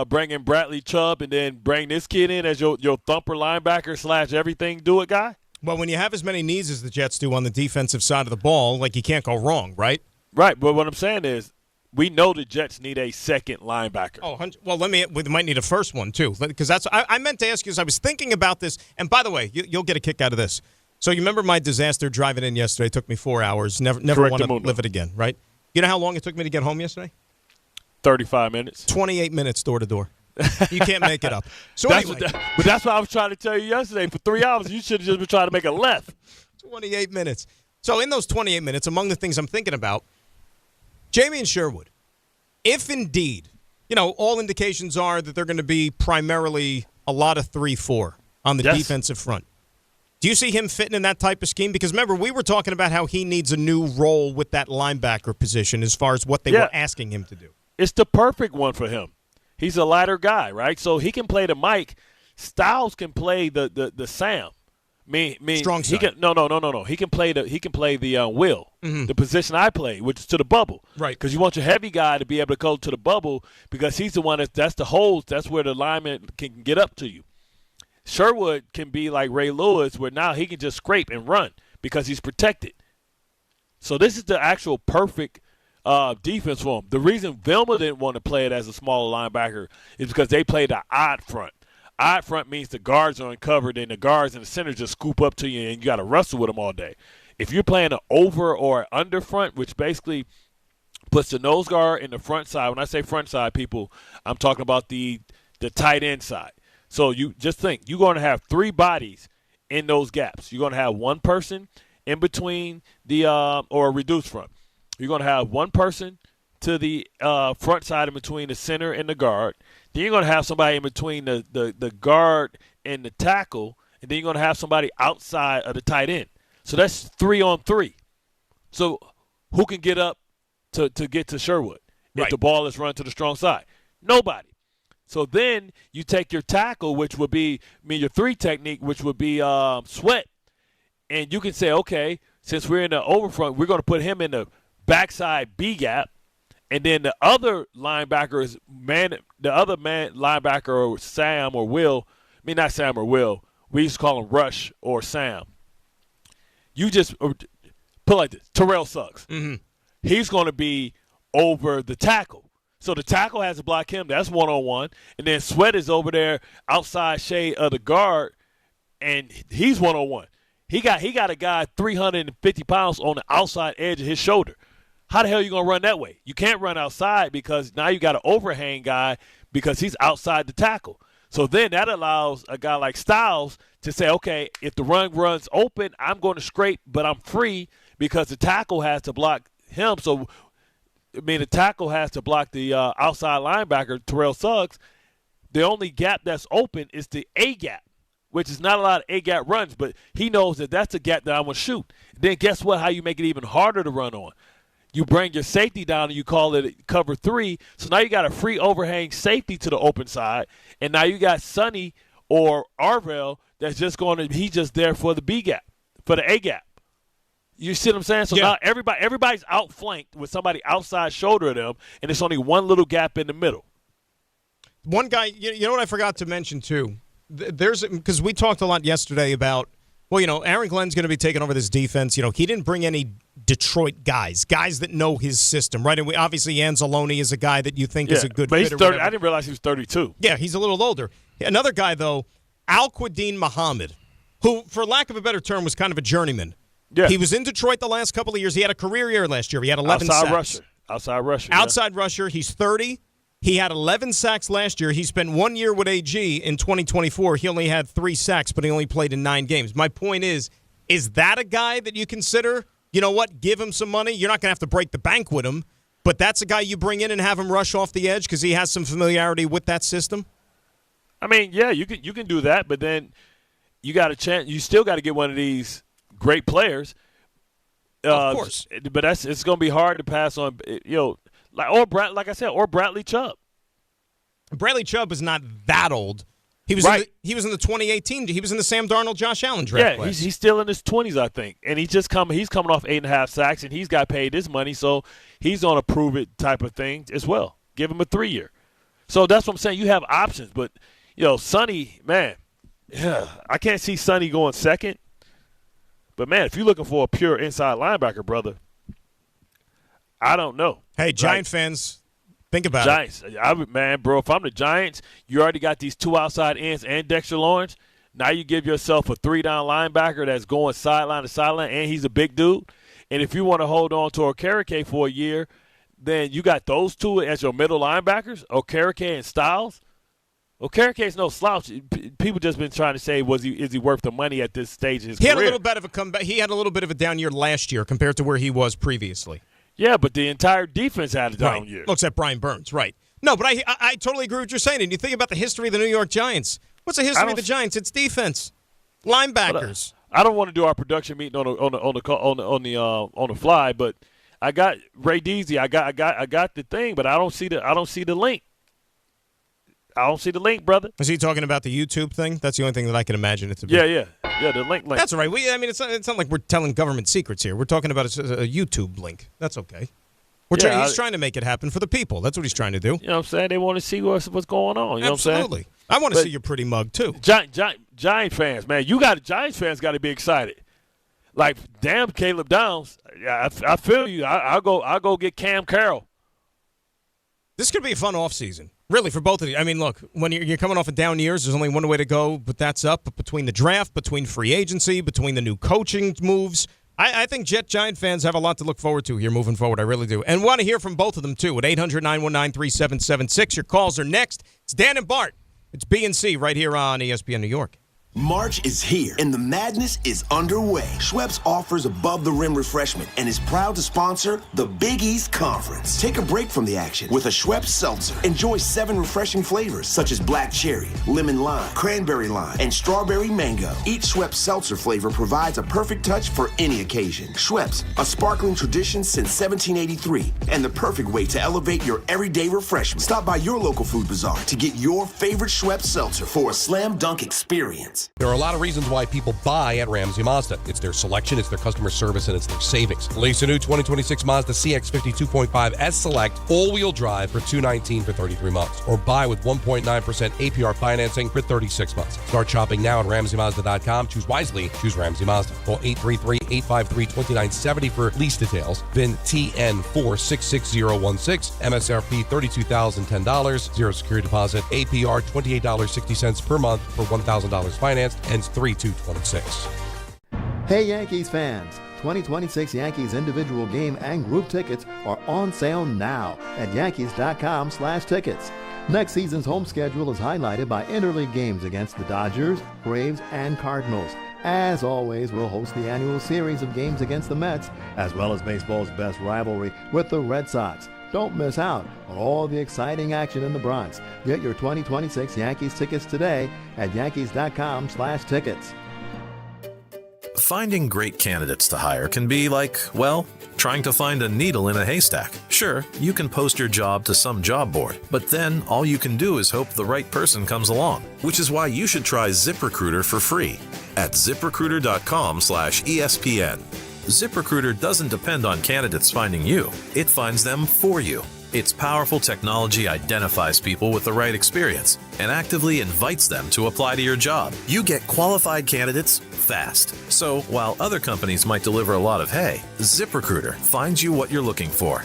bring in Bradley Chubb and then bring this kid in as your thumper linebacker / everything do it guy? Well, when you have as many needs as the Jets do on the defensive side of the ball, like, you can't go wrong, right? Right, but what I'm saying is we know the Jets need a second linebacker. Oh, well, we might need a first one, too, because I meant to ask you, as I was thinking about this, and by the way, you'll get a kick out of this. So you remember my disaster driving in yesterday? It took me 4 hours. Never want to live it again, right? You know how long it took me to get home yesterday? 35 minutes. 28 minutes door to door. You can't make it up. So but that's what I was trying to tell you yesterday. For 3 hours, you should have just been trying to make a left. 28 minutes. So in those 28 minutes, among the things I'm thinking about, Jamie and Sherwood, if indeed, all indications are that they're going to be primarily a lot of 3-4 on the defensive front. Do you see him fitting in that type of scheme? Because remember, we were talking about how he needs a new role with that linebacker position as far as what they were asking him to do. It's the perfect one for him. He's a lighter guy, right? So he can play the Mike. Styles can play the Sam. Strong side. No. He can play the Will, the position I play, which is to the bubble. Right. Because you want your heavy guy to be able to go to the bubble because he's the one that's the holes. That's where the lineman can get up to you. Sherwood can be like Ray Lewis, where now he can just scrape and run because he's protected. So this is the actual perfect defense for him. The reason Vilma didn't want to play it as a smaller linebacker is because they played the odd front. Odd front means the guards are uncovered and the guards in the center just scoop up to you and you got to wrestle with them all day. If you're playing an over or an under front, which basically puts the nose guard in the front side. When I say front side, people, I'm talking about the tight end side. So you just think you're going to have 3 bodies in those gaps. You're going to have one person in between the or a reduced front. You're going to have one person to the front side in between the center and the guard. Then you're going to have somebody in between the guard and the tackle, and then you're going to have somebody outside of the tight end. So that's 3-on-3. So who can get up to get to Sherwood if the ball is run to the strong side? Nobody. So then you take your tackle, which would be your 3 technique, which would be Sweat, and you can say, okay, since we're in the overfront, we're going to put him in the backside B gap, and then the other linebacker is linebacker or Sam or Will. Not Sam or Will. We used to call him Rush or Sam. You just put it like this: Terrell Suggs. Mm-hmm. He's going to be over the tackle. So the tackle has to block him. That's 1-on-1. And then Sweat is over there outside shade of the guard, and he's 1-on-1. He got a guy 350 pounds on the outside edge of his shoulder. How the hell are you going to run that way? You can't run outside because now you got an overhang guy because he's outside the tackle. So then that allows a guy like Styles to say, okay, if the run runs open, I'm going to scrape, but I'm free because the tackle has to block him. So the tackle has to block the outside linebacker, Terrell Suggs. The only gap that's open is the A gap, which is not a lot of A-gap runs, but he knows that that's the gap that I want to shoot. Then guess what? How you make it even harder to run on. You bring your safety down and you call it cover 3. So now you got a free overhang safety to the open side, and now you got Sonny or Arvell that's just he's just there for the B gap, for the A gap. You see what I'm saying? So now everybody's outflanked with somebody outside shoulder of them, and it's only one little gap in the middle. One guy, you know what I forgot to mention too? Because we talked a lot yesterday about, Aaron Glenn's going to be taking over this defense. He didn't bring any Detroit guys that know his system, right? And obviously Anzalone is a guy that you think is a good but fit. He's 30. I didn't realize he was 32. Yeah, he's a little older. Another guy, though, Al-Quadin Muhammad, who, for lack of a better term, was kind of a journeyman. Yeah. He was in Detroit the last couple of years. He had a career year last year. He had 11 sacks. Outside rusher. He's 30. He had 11 sacks last year. He spent 1 year with AG in 2024. He only had 3 sacks, but he only played in 9 games. My point is that a guy that you consider, give him some money? You're not going to have to break the bank with him, but that's a guy you bring in and have him rush off the edge because he has some familiarity with that system? I mean, yeah, you can do that, but then you got a chance. You still got to get one of these great players. Of course. But it's going to be hard to pass on, like I said, or Bradley Chubb. Bradley Chubb is not that old. He was in the 2018. He was in the Sam Darnold, Josh Allen draft class. He's still in his 20s, I think, and he's coming off 8.5 sacks, and he's got paid his money, so he's on a prove it type of thing as well. Give him a 3-year. So that's what I'm saying. You have options, but Sonny, man, I can't see Sonny going second. But man, if you're looking for a pure inside linebacker, brother, I don't know. Hey, Giant fans. Think about Giants. Bro, if I'm the Giants, you already got these 2 outside ends and Dexter Lawrence. Now you give yourself a 3-down linebacker that's going sideline to sideline, and he's a big dude. And if you want to hold on to Okereke for a year, then you got those 2 as your middle linebackers, Okereke and Styles. Okereke's no slouch. People just been trying to say, is he worth the money at this stage of his career? He had a little bit of a comeback. He had a little bit of a down year last year compared to where he was previously. Yeah, but the entire defense had a down year. Looks at Brian Burns, right. No, but I totally agree with what you're saying. And you think about the history of the New York Giants. What's the history of the Giants? It's defense, linebackers. I don't want to do our production meeting on the fly, but I got Ray Deasy. I got the thing, but I don't see the link. I don't see the link, brother. Is he talking about the YouTube thing? That's the only thing that I can imagine it to be. Yeah, the link. That's all right. It's not like we're telling government secrets here. We're talking about a YouTube link. That's okay. He's trying to make it happen for the people. That's what he's trying to do. You know what I'm saying? They want to see what's going on. You know what I'm saying? Absolutely. I want to see your pretty mug, too. Giant fans, man. Giants fans got to be excited. Like, damn, Caleb Downs. I feel you. I'll go get Cam Carroll. This could be a fun offseason. Really, for both of you. I mean, look, when you're coming off of down years, there's only one way to go, but that's up. But between the draft, between free agency, between the new coaching moves, I think Giant fans have a lot to look forward to here moving forward. I really do. And want to hear from both of them, too, at 800-919-3776. Your calls are next. It's Dan and Bart. It's B&C right here on ESPN New York. March is here, and the madness is underway. Schweppes offers above-the-rim refreshment and is proud to sponsor the Big East Conference. Take a break from the action with a Schweppes Seltzer. Enjoy 7 refreshing flavors, such as black cherry, lemon lime, cranberry lime, and strawberry mango. Each Schweppes Seltzer flavor provides a perfect touch for any occasion. Schweppes, a sparkling tradition since 1783, and the perfect way to elevate your everyday refreshment. Stop by your local food bazaar to get your favorite Schweppes Seltzer for a slam dunk experience. There are a lot of reasons why people buy at Ramsey Mazda. It's their selection, it's their customer service, and it's their savings. Lease a new 2026 Mazda CX-50 2.5 S Select all-wheel drive for $219 for 33 months. Or buy with 1.9% APR financing for 36 months. Start shopping now at RamseyMazda.com. Choose wisely. Choose Ramsey Mazda. Call 833-853-2970 for lease details. VIN TN466016. MSRP $32,010. Zero security deposit. APR $28.60 per month for $1,000 financed. Ends 3/2/26. Hey Yankees fans, 2026 Yankees individual game and group tickets are on sale now at Yankees.com/tickets. Next season's home schedule is highlighted by interleague games against the Dodgers, Braves, and Cardinals. As always, we'll host the annual series of games against the Mets, as well as baseball's best rivalry with the Red Sox. Don't miss out on all the exciting action in the Bronx. Get your 2026 Yankees tickets today at Yankees.com/tickets. Finding great candidates to hire can be like, well, trying to find a needle in a haystack. Sure, you can post your job to some job board, but then all you can do is hope the right person comes along, which is why you should try ZipRecruiter for free at ZipRecruiter.com/ESPN. ZipRecruiter doesn't depend on candidates finding you. It finds them for you. Its powerful technology identifies people with the right experience and actively invites them to apply to your job. You get qualified candidates fast. So while other companies might deliver a lot of hay, ZipRecruiter finds you what you're looking for.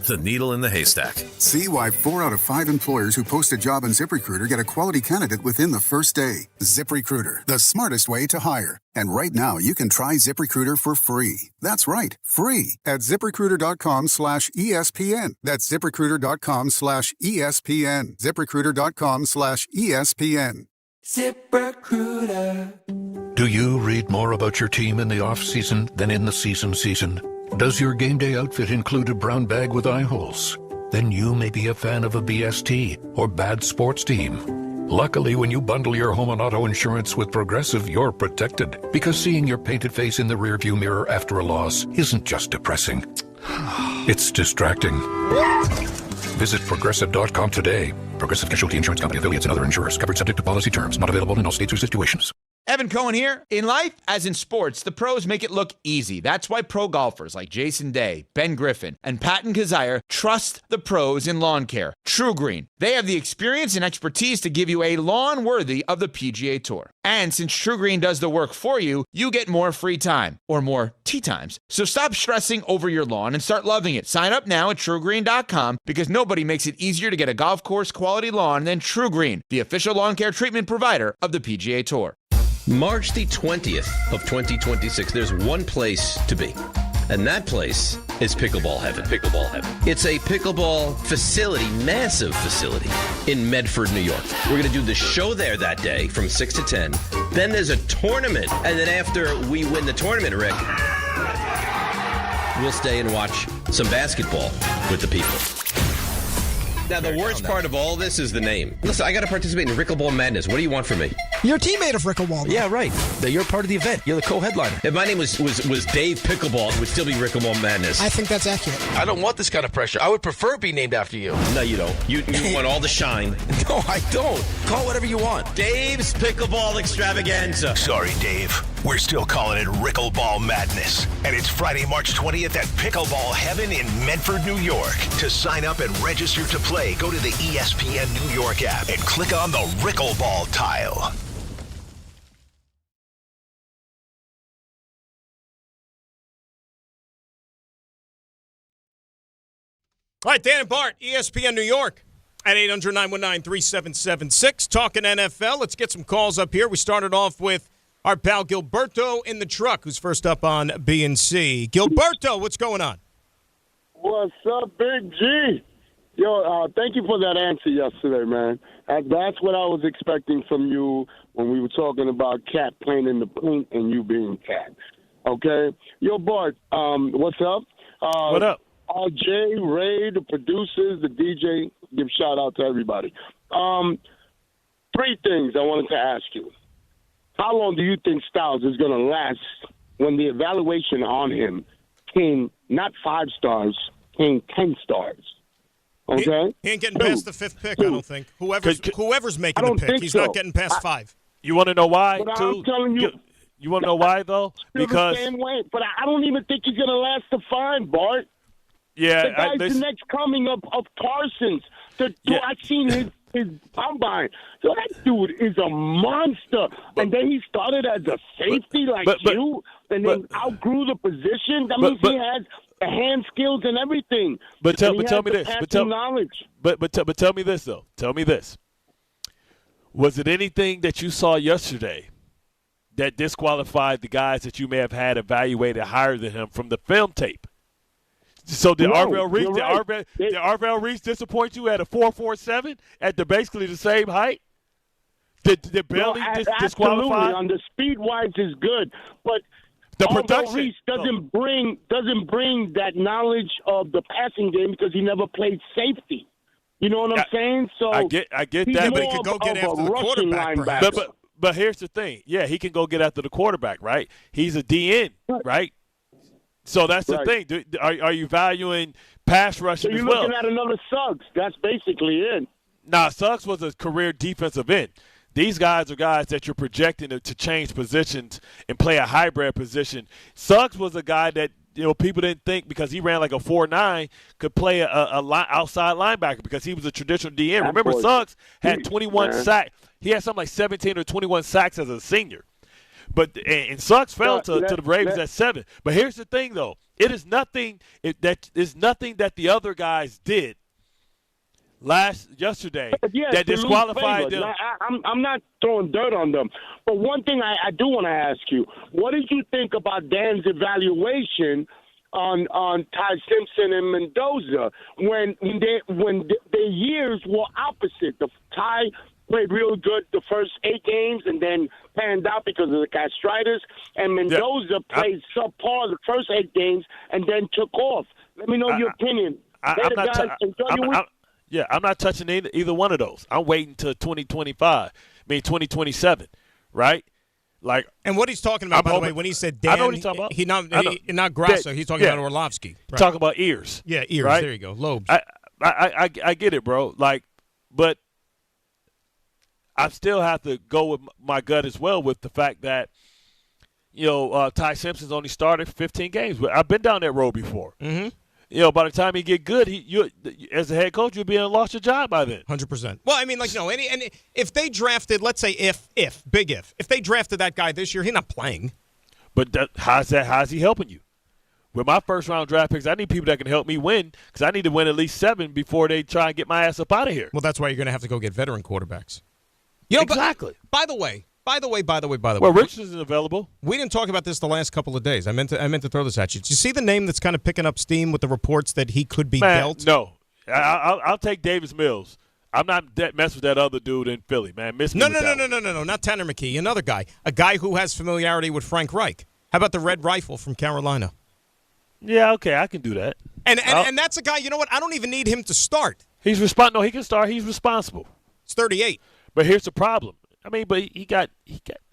The needle in the haystack. See why 4 out of 5 employers who post a job on ZipRecruiter get a quality candidate within the first day. ZipRecruiter, the smartest way to hire. And right now, you can try ZipRecruiter for free. That's right, free at ZipRecruiter.com/ESPN. That's ZipRecruiter.com/ESPN. ZipRecruiter.com/ESPN. ZipRecruiter. Do you read more about your team in the off-season than in the season? Does your game day outfit include a brown bag with eye holes? Then you may be a fan of a BST or bad sports team. Luckily, when you bundle your home and auto insurance with Progressive, you're protected. Because seeing your painted face in the rearview mirror after a loss isn't just depressing. It's distracting. Visit Progressive.com today. Progressive Casualty Insurance Company, affiliates, and other insurers. Covered subject to policy terms. Not available in all states or situations. Evan Cohen here. In life, as in sports, the pros make it look easy. That's why pro golfers like Jason Day, Ben Griffin, and Patton Kazire trust the pros in lawn care. True Green. They have the experience and expertise to give you a lawn worthy of the PGA Tour. And since True Green does the work for you, you get more free time, or more tee times. So stop stressing over your lawn and start loving it. Sign up now at TrueGreen.com because nobody makes it easier to get a golf course quality lawn than True Green, the official lawn care treatment provider of the PGA Tour. March the 20th of 2026, there's one place to be. And that place is Pickleball Heaven. Pickleball Heaven. It's a pickleball facility, massive facility in Medford, New York. We're going to do the show there that day from 6 to 10. Then there's a tournament. And then after we win the tournament, Rick, we'll stay and watch some basketball with the people. Now, the worst part of all this is the name. Listen, I got to participate in Rickleball Madness. What do you want from me? You're a teammate of Rickleball. Yeah, right. You're part of the event. You're the co-headliner. If my name was Dave Pickleball, it would still be Rickleball Madness. I think that's accurate. I don't want this kind of pressure. I would prefer it be named after you. No, you don't. You want all the shine. No, I don't. Call whatever you want. Dave's Pickleball Extravaganza. Sorry, Dave. We're still calling it Rickleball Madness. And it's Friday, March 20th at Pickleball Heaven in Medford, New York. To sign up and register to play, go to the ESPN New York app and click on the Rickleball tile. All right, Dan and Bart, ESPN New York at 800-919-3776. Talking NFL. Let's get some calls up here. We started off with our pal Gilberto in the truck, who's first up on B&C. Gilberto, what's going on? What's up, Big G? Yo, thank you for that answer yesterday, man. That's what I was expecting from you when we were talking about Cat playing in the paint and you being Cat. Okay? Yo, Bart, what's up? What up? Jay, Ray, the producers, the DJ, give shout out to everybody. 3 things I wanted to ask you. How long do you think Styles is going to last when the evaluation on him came not 5 stars, came 10 stars? Okay? He ain't getting past the 5th pick, I don't think. Whoever's making the pick, he's not getting past 5. You want to know why, but too? I'm telling you. You want to know why, though? Because the same way, but I don't even think he's going to last the 5, Bart. Yeah, the guy's the next coming of Parsons. I've seen his combine. So that dude is a monster. And then he started as a safety and then outgrew the position. That means he has the hand skills and everything. But tell me this. Knowledge. But tell me this, though. Tell me this. Was it anything that you saw yesterday that disqualified the guys that you may have had evaluated higher than him from the film tape? So did Arvell Reese disappoint you at a 4.47 at basically the same height? Did Bailey disqualify? On the speed wise is good, but The Although production Reese doesn't bring that knowledge of the passing game because he never played safety. You know what I'm saying? So I get he's that, more but he could go get of after a the rushing quarterback, linebacker. perhaps. But here's the thing. Yeah, he can go get after the quarterback, right? He's a DN, right? So that's the thing. Are you valuing pass rushing So you're as well? looking at another Suggs. That's basically it. Nah, Suggs was a career defensive end. These guys are guys that you're projecting to change positions and play a hybrid position. Suggs was a guy that people didn't think because he ran like a 4.9 could play a outside linebacker because he was a traditional DN. Remember, Suggs had 21 sacks. He had something like 17 or 21 sacks as a senior. But and Suggs fell to the Ravens at 7. But here's the thing, though. It is nothing that the other guys did yesterday that disqualified them. I'm not throwing dirt on them. But one thing I do want to ask you, what did you think about Dan's evaluation on Ty Simpson and Mendoza when their years were opposite? The Ty played real good the first 8 games and then panned out because of the gastritis, and Mendoza played subpar the first 8 games and then took off. Let me know your opinion. I'm not touching either one of those. I'm waiting till 2027, right? Like, and what he's talking about, by the way, when he said Dan, I know what he's talking about. Not Grasso. He's talking about Orlovsky. Right? Talking about ears. Yeah, ears. Right? There you go. Lobes. I get it, bro. Like, but I still have to go with my gut as well with the fact that, Ty Simpson's only started 15 games. I've been down that road before. Mm-hmm. By the time he get good, you as a head coach, you'll be lost your job by then. 100%. Well, I mean, and if they drafted, let's say if they drafted that guy this year, he's not playing. But how's he helping you? With my first round draft picks, I need people that can help me win because I need to win at least 7 before they try and get my ass up out of here. Well, that's why you're going to have to go get veteran quarterbacks. Exactly. By the way. Well, Richardson's available. We didn't talk about this the last couple of days. I meant to throw this at you. Did you see the name that's kind of picking up steam with the reports that he could be dealt? No. I'll take Davis Mills. I'm not mess with that other dude in Philly, man. No, not Tanner McKee. Another guy. A guy who has familiarity with Frank Reich. How about the Red Rifle from Carolina? Yeah, okay, I can do that. And that's a guy, you know what? I don't even need him to start. He's responsible. No, he can start. He's responsible. It's 38. But here's the problem. I mean, but he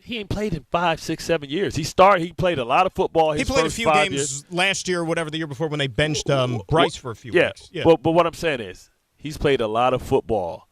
ain't played in 5, 6, 7 years. He played a lot of football. He played a few games last year or whatever, the year before when they benched Bryce for a few weeks. Yeah. But what I'm saying is he's played a lot of football,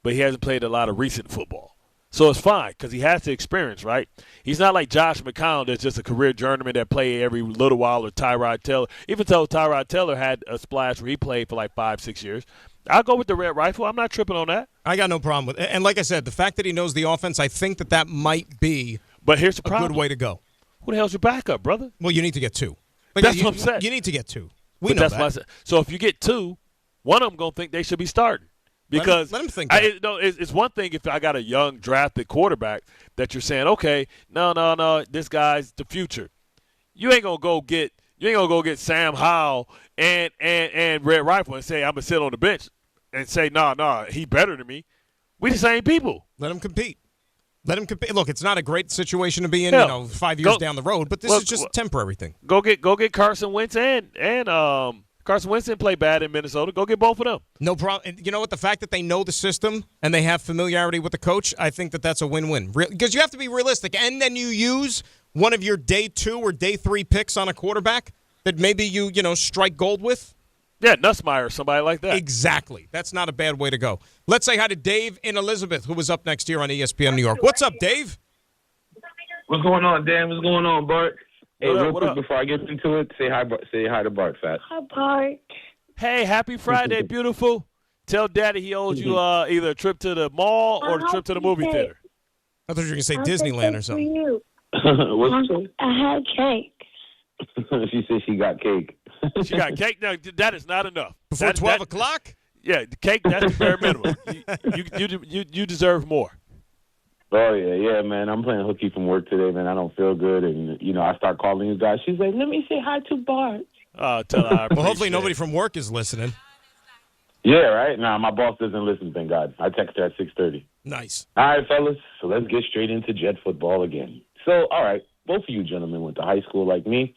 but he hasn't played a lot of recent football. So it's fine because he has the experience, right? He's not like Josh McCown that's just a career journeyman that played every little while, or Tyrod Taylor. Even though Tyrod Taylor had a splash where he played for like 5, 6 years. I'll go with the Red Rifle. I'm not tripping on that. I got no problem with it. And like I said, the fact that he knows the offense, I think that might be here's the problem. A good way to go. Who the hell's your backup, brother? Well, you need to get 2. That's what I'm saying. You need to get 2. We know that. So if you get 2, one of them going to think they should be starting. Because let him think it's one thing if I got a young drafted quarterback that you're saying, okay, no, this guy's the future. You ain't gonna go get Sam Howell and Red Rifle and say I'm gonna sit on the bench and say no, he better than me. We the same people. Let him compete. Look, it's not a great situation to be in, 5 years down the road, but this is just a temporary thing. Go get Carson Wentz and Carson Wentz didn't play bad in Minnesota. Go get both of them. No problem. You know what? The fact that they know the system and they have familiarity with the coach, I think that's a win-win. Because you have to be realistic. And then you use one of your day 2 or day 3 picks on a quarterback that maybe you strike gold with. Yeah, Nussmeier or somebody like that. Exactly. That's not a bad way to go. Let's say hi to Dave in Elizabeth, who was up next year on ESPN New York. What's up, Dave? What's going on, Dan? What's going on, Bart? Hey, real quick up? Before I get into it, say hi to Bart, Fat. Hi, Bart. Hey, happy Friday, beautiful. Tell Daddy he owes you either a trip to the mall or a trip to the movie theater. I thought you were going to say Disneyland or something. What's I had cake. She said she got cake. She got cake? No, that is not enough. Before 12 o'clock? Yeah, the cake, that's the bare minimum. You deserve more. Oh, yeah, man. I'm playing hooky from work today, man. I don't feel good. And, I start calling you guys. She's like, let me say hi to Bart. Tell her well, hopefully nobody from work is listening. Yeah, right? Nah, my boss doesn't listen, thank God. I text her at 6:30. Nice. All right, fellas. So let's get straight into Jet football again. So, all right, both of you gentlemen went to high school like me.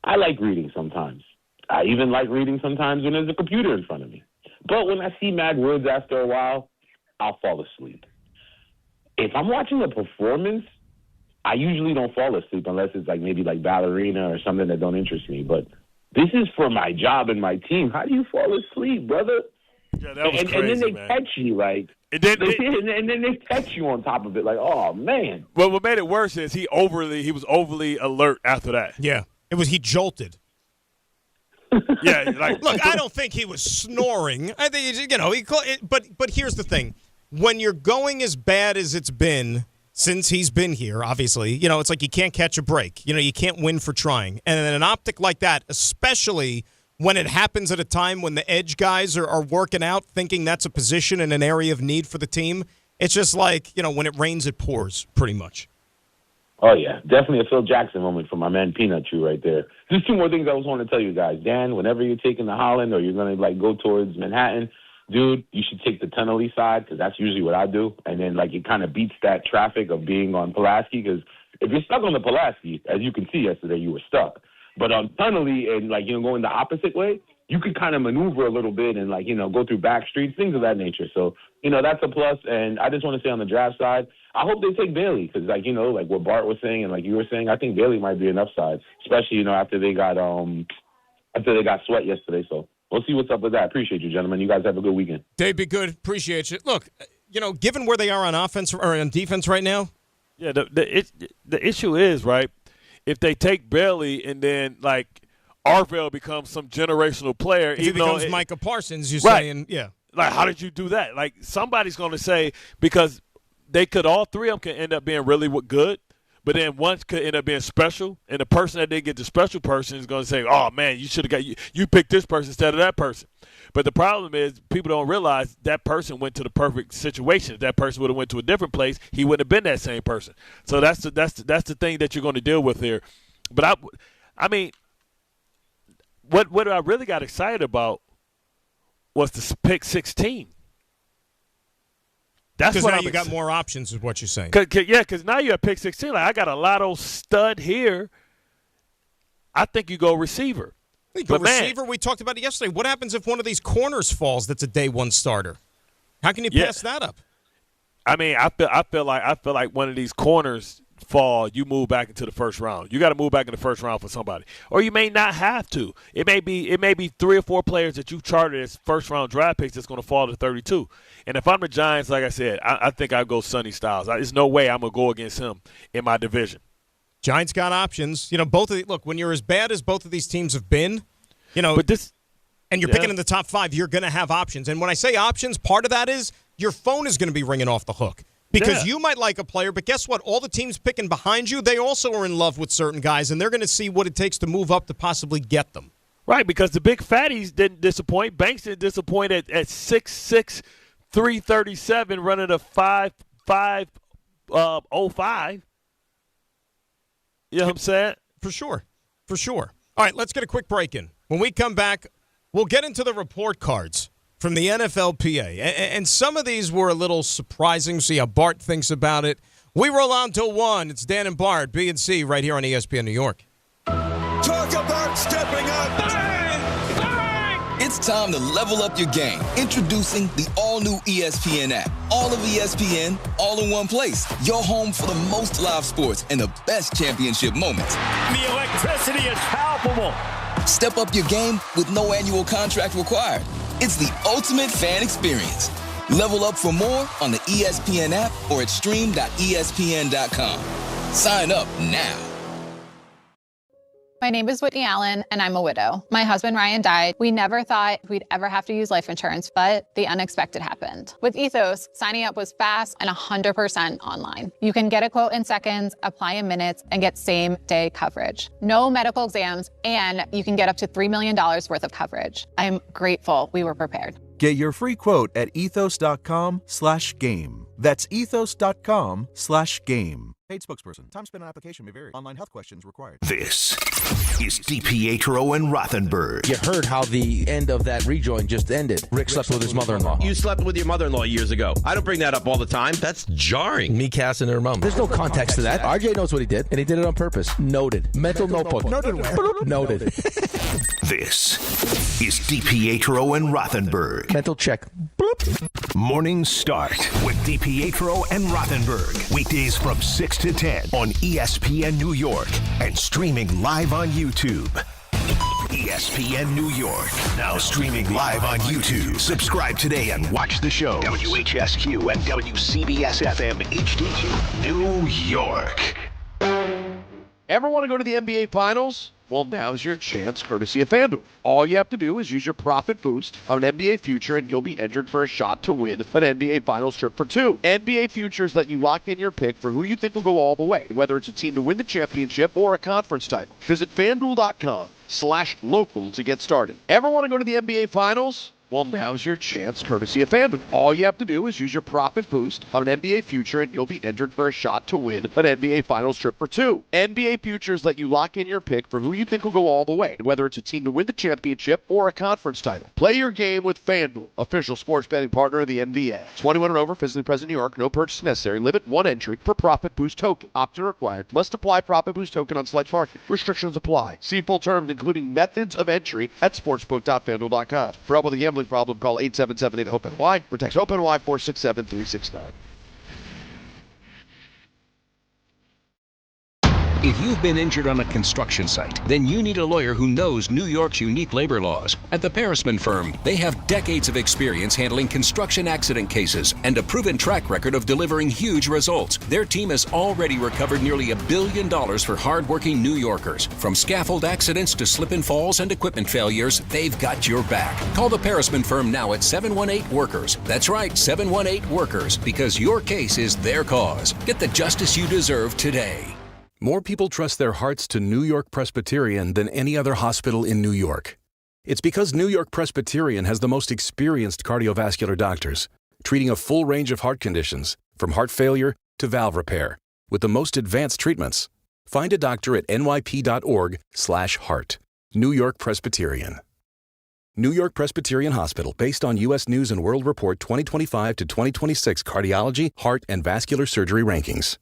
I like reading sometimes. I even like reading sometimes when there's a computer in front of me. But when I see mad words after a while, I'll fall asleep. If I'm watching a performance, I usually don't fall asleep unless it's like maybe like ballerina or something that don't interest me. But this is for my job and my team. How do you fall asleep, brother? Yeah, that was crazy, and then they man. catch you, like, and then they catch you on top of it, like, oh man. Well, what made it worse is he was overly alert after that. Yeah, he jolted. Yeah, like look, I don't think he was snoring. I think but here's the thing: when you're going as bad as it's been since he's been here, obviously, it's like you can't catch a break. You can't win for trying, and an optic like that, especially when it happens at a time when the edge guys are working out, thinking that's a position and an area of need for the team. It's just like, when it rains, it pours, pretty much. Oh, yeah. Definitely a Phil Jackson moment for my man Peanut Chew right there. Just two more things I was wanting to tell you guys. Dan, whenever you're taking the Holland or you're going to, go towards Manhattan, dude, you should take the Tunnel side because that's usually what I do. And then, it kind of beats that traffic of being on Pulaski because if you're stuck on the Pulaski, as you can see yesterday, you were stuck. But on Tunnelly and, going the opposite way, you could kind of maneuver a little bit and, go through back streets, things of that nature. So, that's a plus. And I just want to say on the draft side, I hope they take Bailey because, what Bart was saying and you were saying, I think Bailey might be an upside, especially, after they got Sweat yesterday. So we'll see what's up with that. Appreciate you, gentlemen. You guys have a good weekend. Dave, be good. Appreciate you. Look, given where they are on offense or on defense right now. Yeah, the issue is, right, if they take Bailey and then, Arvell becomes some generational player. If he becomes Micah Parsons, you're right. saying, yeah. How did you do that? Somebody's going to say, because all three of them can end up being really good, but then one could end up being special, and the person that didn't get the special person is going to say, oh, man, you should have you picked this person instead of that person. But the problem is people don't realize that person went to the perfect situation. If that person would have went to a different place, he wouldn't have been that same person. So that's the thing that you're going to deal with here. But I mean, what I really got excited about was the pick 16. That's because what now you got more options, is what you're saying. Because now you have pick 16. I got a lotto stud here. I think you go receiver. Receiver, we talked about it yesterday. What happens if one of these corners falls that's a day one starter? How can you pass that up? I mean, I feel like one of these corners fall, you move back into the first round. You got to move back in the first round for somebody. Or you may not have to. It may be 3 or 4 players that you charted as first round draft picks that's going to fall to 32. And if I'm the Giants, like I said, I think I'd go Sonny Styles. There's no way I'm going to go against him in my division. Giants got options. Look, when you're as bad as both of these teams have been, and you're picking in the top 5, you're going to have options. And when I say options, part of that is your phone is going to be ringing off the hook. Because you might like a player, but guess what? All the teams picking behind you, they also are in love with certain guys, and they're going to see what it takes to move up to possibly get them. Right, because the big fatties didn't disappoint. Banks didn't disappoint at 6'6", 337, running a 5.05. You know what I'm saying? For sure. All right, let's get a quick break in. When we come back, we'll get into the report cards from the NFLPA. And some of these were a little surprising. See how Bart thinks about it. We roll on till 1. It's Dan and Bart, B and C, right here on ESPN New York. Talk about stepping up. It's time to level up your game. Introducing the all-new ESPN app. All of ESPN, all in one place. Your home for the most live sports and the best championship moments. The electricity is palpable. Step up your game with no annual contract required. It's the ultimate fan experience. Level up for more on the ESPN app or at stream.espn.com. Sign up now. My name is Whitney Allen, and I'm a widow. My husband, Ryan, died. We never thought we'd ever have to use life insurance, but the unexpected happened. With Ethos, signing up was fast and 100% online. You can get a quote in seconds, apply in minutes, and get same-day coverage. No medical exams, and you can get up to $3 million worth of coverage. I'm grateful we were prepared. Get your free quote at ethos.com/game. That's ethos.com/game. Paid spokesperson. Time spent on application may vary. Online health questions required. This is DiPietro and Rothenberg. You heard how the end of that rejoin just ended. Rick slept with his mother-in-law. You slept with your mother-in-law years ago. I don't bring that up all the time. That's jarring. Me casting her mom. There's no context to that. RJ knows what he did, and he did it on purpose. Noted. Mental notebook. Noted where? Noted. This is DiPietro and Rothenberg. Mental check. Bloop. Morning Start with DiPietro and Rothenberg. Weekdays from 6 to 10 on ESPN New York and streaming live on YouTube. ESPN New York, now streaming live on YouTube. Subscribe today and watch the show. WHSQ and WCBS-FM HD2, New York. Ever want to go to the NBA Finals? Well, now's your chance, courtesy of FanDuel. All you have to do is use your profit boost on an NBA future, and you'll be entered for a shot to win an NBA Finals trip for two. NBA futures let you lock in your pick for who you think will go all the way, whether it's a team to win the championship or a conference title. Visit FanDuel.com/local to get started. Ever want to go to the NBA Finals? Well, now's your chance, courtesy of FanDuel. All you have to do is use your profit boost on an NBA future, and you'll be entered for a shot to win an NBA Finals trip for two. NBA futures let you lock in your pick for who you think will go all the way, whether it's a team to win the championship or a conference title. Play your game with FanDuel, official sports betting partner of the NBA. 21 and over, physically present in New York, no purchase necessary. Limit one entry per profit boost token. Option required. Must apply profit boost token on select market. Restrictions apply. See full terms, including methods of entry, at sportsbook.fanduel.com. For help with the gambling problem, call 877-8-HOPE-NY or text HOPE-NY 467-369. If you've been injured on a construction site, then you need a lawyer who knows New York's unique labor laws. At the Parisman Firm, they have decades of experience handling construction accident cases and a proven track record of delivering huge results. Their team has already recovered nearly $1 billion for hardworking New Yorkers. From scaffold accidents to slip and falls and equipment failures, they've got your back. Call the Parisman Firm now at 718-WORKERS. That's right, 718-WORKERS, because your case is their cause. Get the justice you deserve today. More people trust their hearts to New York Presbyterian than any other hospital in New York. It's because New York Presbyterian has the most experienced cardiovascular doctors, treating a full range of heart conditions, from heart failure to valve repair, with the most advanced treatments. Find a doctor at nyp.org/heart. New York Presbyterian. New York Presbyterian Hospital, based on U.S. News & World Report 2025 to 2026 cardiology, heart, and vascular surgery rankings.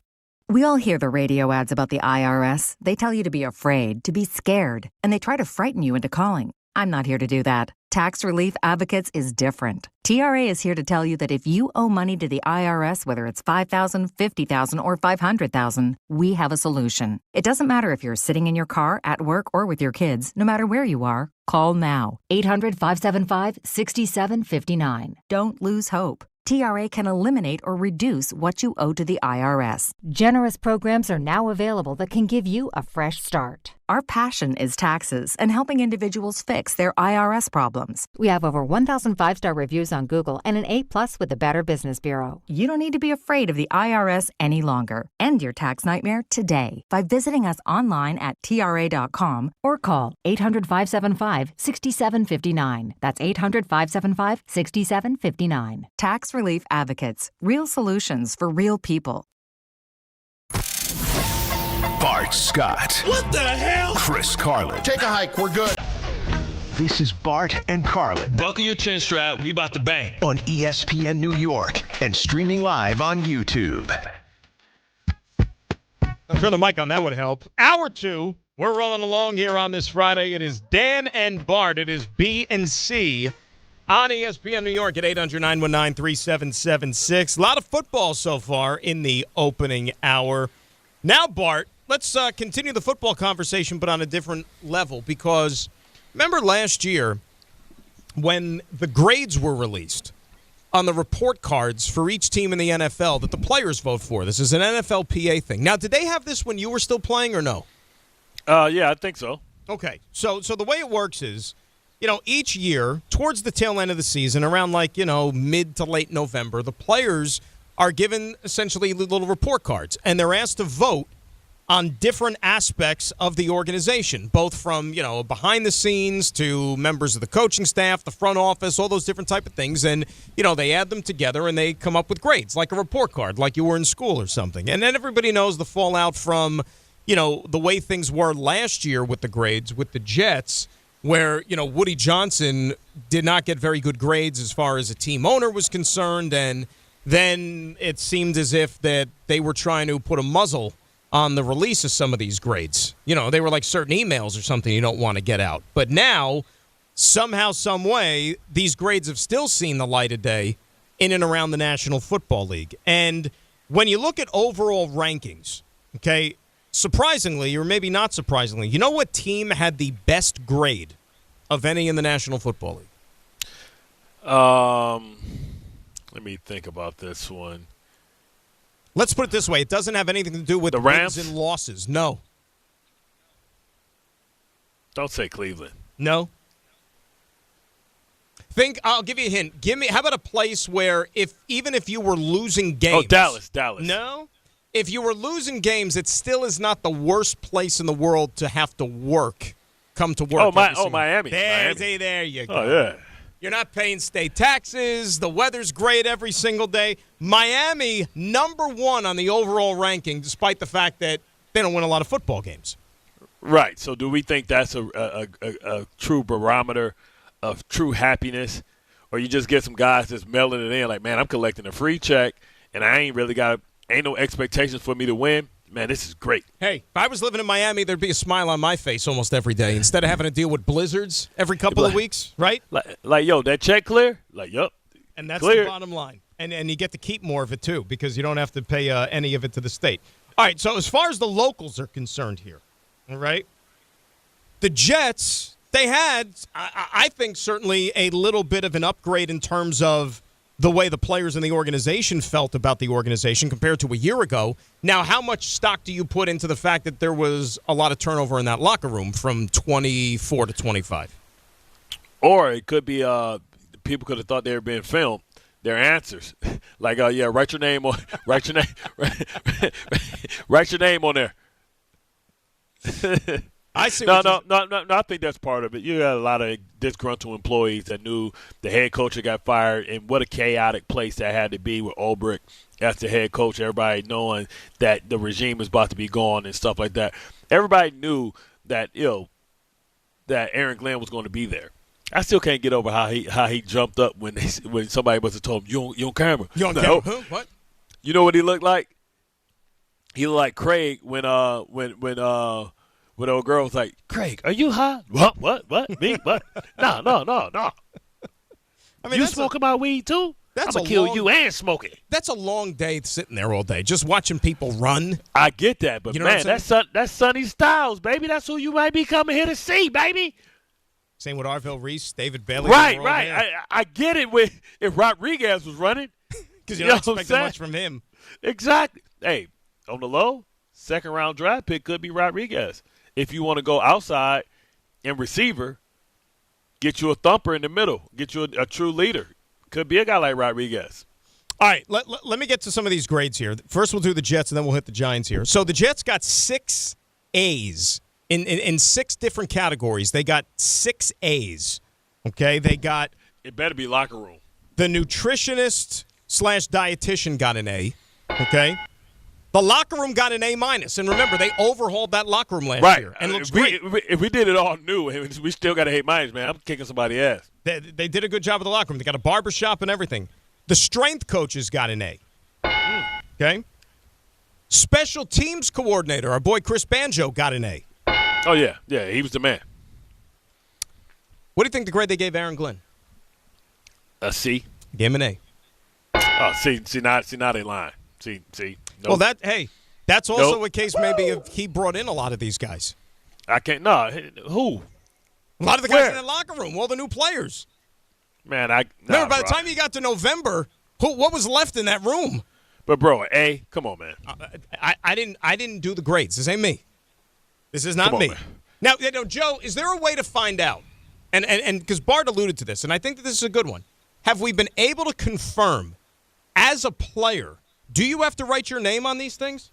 We all hear the radio ads about the IRS. They tell you to be afraid, to be scared, and they try to frighten you into calling. I'm not here to do that. Tax Relief Advocates is different. TRA is here to tell you that if you owe money to the IRS, whether it's $5,000, $50,000, or $500,000, we have a solution. It doesn't matter if you're sitting in your car, at work, or with your kids. No matter where you are, call now. 800-575-6759. Don't lose hope. TRA can eliminate or reduce what you owe to the IRS. Generous programs are now available that can give you a fresh start. Our passion is taxes and helping individuals fix their IRS problems. We have over 1,000 5-star reviews on Google and an A+ with the Better Business Bureau. You don't need to be afraid of the IRS any longer. End your tax nightmare today by visiting us online at TRA.com or call 800-575-6759. That's 800-575-6759. Tax Relief Advocates. Real solutions for real people. Bart Scott. What the hell? Chris Carlin. Take a hike. We're good. This is Bart and Carlin. Buckle your chin strap. We about to bang. On ESPN New York and streaming live on YouTube. I'm sure the mic on that would help. Hour 2. We're rolling along here on this Friday. It is Dan and Bart. It is B and C on ESPN New York at 800-919-3776. A lot of football so far in the opening hour. Now, Bart, let's continue the football conversation, but on a different level, because remember last year when the grades were released on the report cards for each team in the NFL that the players vote for? This is an NFLPA thing. Now, did they have this when you were still playing or no? Yeah, I think so. Okay, so the way it works is, each year, towards the tail end of the season, around mid to late November, the players are given essentially little report cards, and they're asked to vote on different aspects of the organization, both from, behind the scenes to members of the coaching staff, the front office, all those different type of things. And, they add them together and they come up with grades, like a report card, like you were in school or something. And then everybody knows the fallout from, the way things were last year with the grades with the Jets, where, Woody Johnson did not get very good grades as far as a team owner was concerned. And then it seemed as if that they were trying to put a muzzle on the release of some of these grades. They were like certain emails or something you don't want to get out. But now, somehow, some way, these grades have still seen the light of day in and around the National Football League. And when you look at overall rankings, okay, surprisingly, or maybe not surprisingly, you know what team had the best grade of any in the National Football League? Let me think about this one. Let's put it this way. It doesn't have anything to do with the Rams wins and losses. No. Don't say Cleveland. No. I'll give you a hint. How about a place where even if you were losing games. Oh, Dallas. No. If you were losing games, it still is not the worst place in the world to have to come to work. Miami. There you go. Oh, yeah. You're not paying state taxes. The weather's great every single day. Miami, number one on the overall ranking, despite the fact that they don't win a lot of football games. Right. So do we think that's a true barometer of true happiness? Or you just get some guys just mailing it in like, man, I'm collecting a free check, and I ain't no expectations for me to win. Man, this is great. Hey, if I was living in Miami, there'd be a smile on my face almost every day instead of having to deal with blizzards every couple of weeks, right? Yo, that check clear? Yup. And that's clear. The bottom line. And you get to keep more of it, too, because you don't have to pay any of it to the state. All right, so as far as the locals are concerned here, all right, the Jets, they had, I think, certainly a little bit of an upgrade in terms of the way the players in the organization felt about the organization compared to a year ago. Now, how much stock do you put into the fact that there was a lot of turnover in that locker room from 24 to 25? Or it could be people could have thought they were being filmed. Their answers, like, write your name on, write your name on there. I see. No. I think that's part of it. You got a lot of disgruntled employees that knew the head coach got fired, and what a chaotic place that had to be with Ulbrich as the head coach. Everybody knowing that the regime is about to be gone and stuff like that. Everybody knew that that Aaron Glenn was going to be there. I still can't get over how he jumped up when somebody must have told him you on camera. You on camera? Huh? What? You know what he looked like? He looked like Craig when old girl was like, Craig, are you high? What? Me? What? No. I mean, you smoking my weed too? I'm going to kill you and smoke it. That's a long day sitting there all day, just watching people run. I get that, but man, that's Sonny Styles, baby. That's who you might be coming here to see, baby. Same with Arvell Reese, David Bailey. Right. I get it if Rodriguez was running. Because you're not expecting much from him. Exactly. Hey, on the low, second-round draft pick could be Rodriguez. If you want to go outside and receiver, get you a thumper in the middle. Get you a true leader. Could be a guy like Rodriguez. All right, let me get to some of these grades here. First, we'll do the Jets, and then we'll hit the Giants here. So the Jets got 6 A's in 6 different categories. They got 6 A's. Okay, they got. It better be locker room. The nutritionist/dietitian got an A. Okay. The locker room got an A-, and remember, they overhauled that locker room last year, and it looks great. If we did it all new, we still got an A-, man. I'm kicking somebody's ass. They did a good job with the locker room. They got a barbershop and everything. The strength coaches got an A. Okay? Special teams coordinator, our boy Chris Banjo, got an A. Oh, yeah. Yeah, he was the man. What do you think the grade they gave Aaron Glenn? A C. Gave him an A. Oh, see, not a line. See. Nope. Well, that's also a case maybe if he brought in a lot of these guys. I can't. No, who? A lot of the guys in the locker room, all the new players. Man, remember by the time you got to November, what was left in that room? But bro, A, come on, man. I didn't do the grades. This ain't me. This is not me. Now, Joe, is there a way to find out? And because Bart alluded to this, and I think that this is a good one. Have we been able to confirm as a player? Do you have to write your name on these things?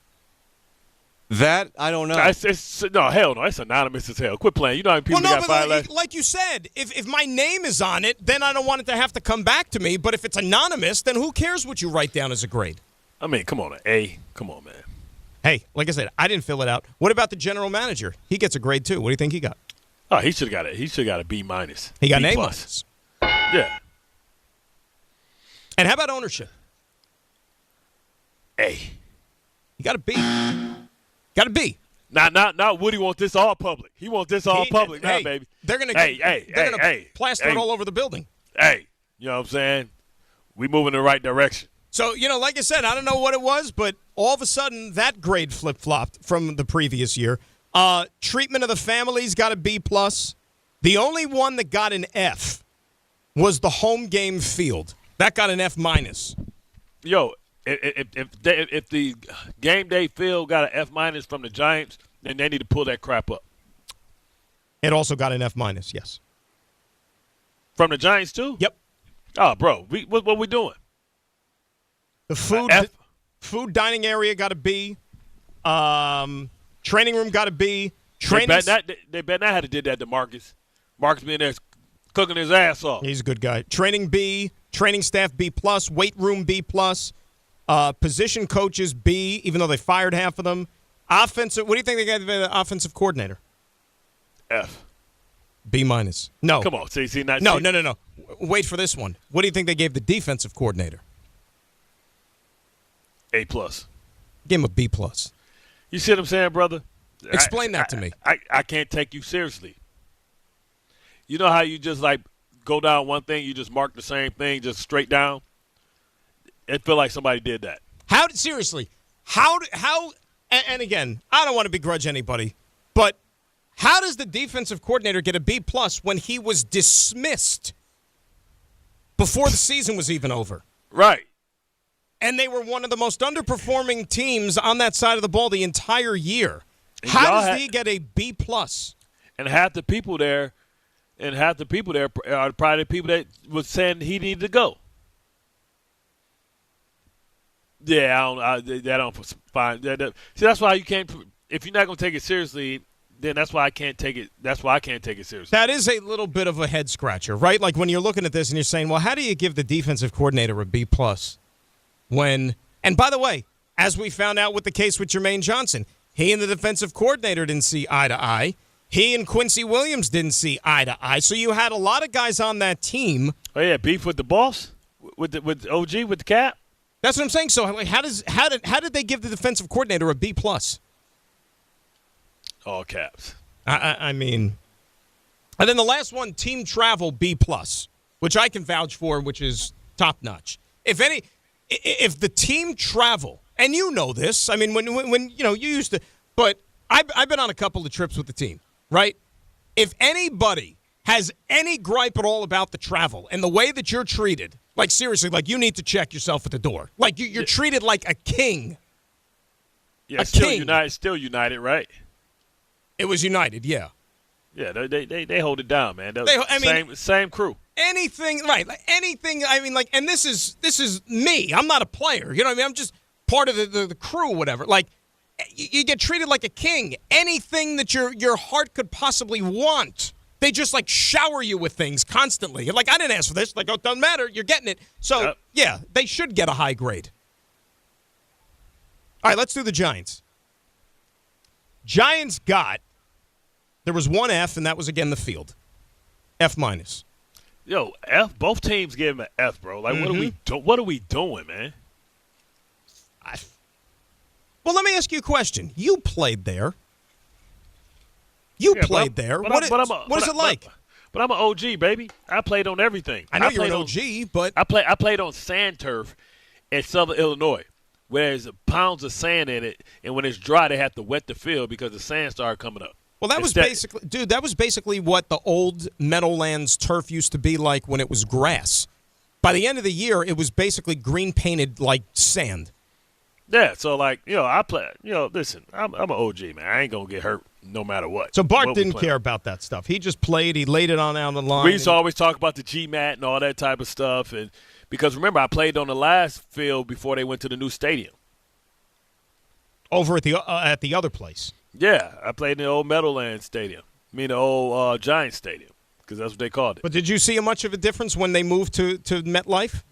That, I don't know. No, hell no. It's anonymous as hell. Quit playing. You know how many people got fired last? Like you said, if my name is on it, then I don't want it to have to come back to me. But if it's anonymous, then who cares what you write down as a grade? I mean, come on, A. Come on, man. Hey, like I said, I didn't fill it out. What about the general manager? He gets a grade too. What do you think he got? Oh, he should have got it. He should have got a B minus. He got B an A plus. minus. Yeah. And how about ownership? A. You got a B. Got a B. Not Woody wants this all public. He wants this all public now, hey, baby. They're gonna plaster it all over the building. Hey, you know what I'm saying? We moving in the right direction. So, like I said, I don't know what it was, but all of a sudden that grade flip-flopped from the previous year. Treatment of the families got a B+. The only one that got an F was the home game field. That got an F-. Yo, if the game day field got an F- from the Giants, then they need to pull that crap up. It also got an F-, yes. From the Giants, too? Yep. Oh, bro, what we doing? The food dining area got a B. Training room got a B. They bet not have did that to Marcus. Marcus being there cooking his ass off. He's a good guy. Training B. Training staff B+. Weight room B+. Position coaches B, even though they fired half of them. Offensive. What do you think they gave the offensive coordinator? F. B-. No. Come on. See, No. Wait for this one. What do you think they gave the defensive coordinator? A+. Give him a B+. You see what I'm saying, brother? Explain that to me. I can't take you seriously. You know how you just go down one thing, you just mark the same thing just straight down? It feel like somebody did that. Seriously, and again, I don't want to begrudge anybody, but how does the defensive coordinator get a B+ when he was dismissed before the season was even over? Right. And they were one of the most underperforming teams on that side of the ball the entire year. How does he get a B+? And half the people there are probably the people that was saying he needed to go. Yeah, that don't find. See, that's why you can't. If you're not gonna take it seriously, then that's why I can't take it. That's why I can't take it seriously. That is a little bit of a head scratcher, right? Like when you're looking at this and you're saying, "Well, how do you give the defensive coordinator a B+?" When, and by the way, as we found out with the case with Jermaine Johnson, he and the defensive coordinator didn't see eye to eye. He and Quincy Williams didn't see eye to eye. So you had a lot of guys on that team. Oh yeah, beef with the boss, with OG, with the cap. That's what I'm saying. So how did they give the defensive coordinator a B+? All caps. I mean, and then the last one, team travel B+, which I can vouch for, which is top notch. If the team travel, and you know this, I mean, when you used to, but I've been on a couple of trips with the team, right? If anybody has any gripe at all about the travel and the way that you're treated, like seriously, like you need to check yourself at the door. Like you're treated like a king. Yeah, still United, right? It was United, yeah. Yeah, they hold it down, man. Same crew. Anything, right? Like anything. I mean, like, and this is me. I'm not a player. You know what I mean? I'm just part of the crew, whatever. Like, you get treated like a king. Anything that your heart could possibly want, they just like shower you with things constantly. You're like, I didn't ask for this. Like, oh, it doesn't matter. You're getting it. So yeah, they should get a high grade. All right, let's do the Giants. Giants there was one F, and that was again the field. F-. Yo, F. Both teams gave him an F, bro. Like, what are we doing, man? Well, let me ask you a question. You played there. What is it like? But I'm an OG, baby. I played on everything. I know you're an OG, but I played on sand turf in Southern Illinois, where there's pounds of sand in it, and when it's dry, they have to wet the field because the sand started coming up. Well, that was basically what the old Meadowlands turf used to be like when it was grass. By the end of the year, it was basically green painted like sand. Yeah, so I play. Listen, I'm an OG, man. I ain't gonna get hurt no matter what. So Bart didn't care about that stuff. He just played. He laid it on down the line. We used to always talk about the GMAT and all that type of stuff, and because remember, I played on the last field before they went to the new stadium. Over at the other place. Yeah, I played in the old Meadowlands Stadium. I mean the old Giants Stadium, because that's what they called it. But did you see much of a difference when they moved to MetLife?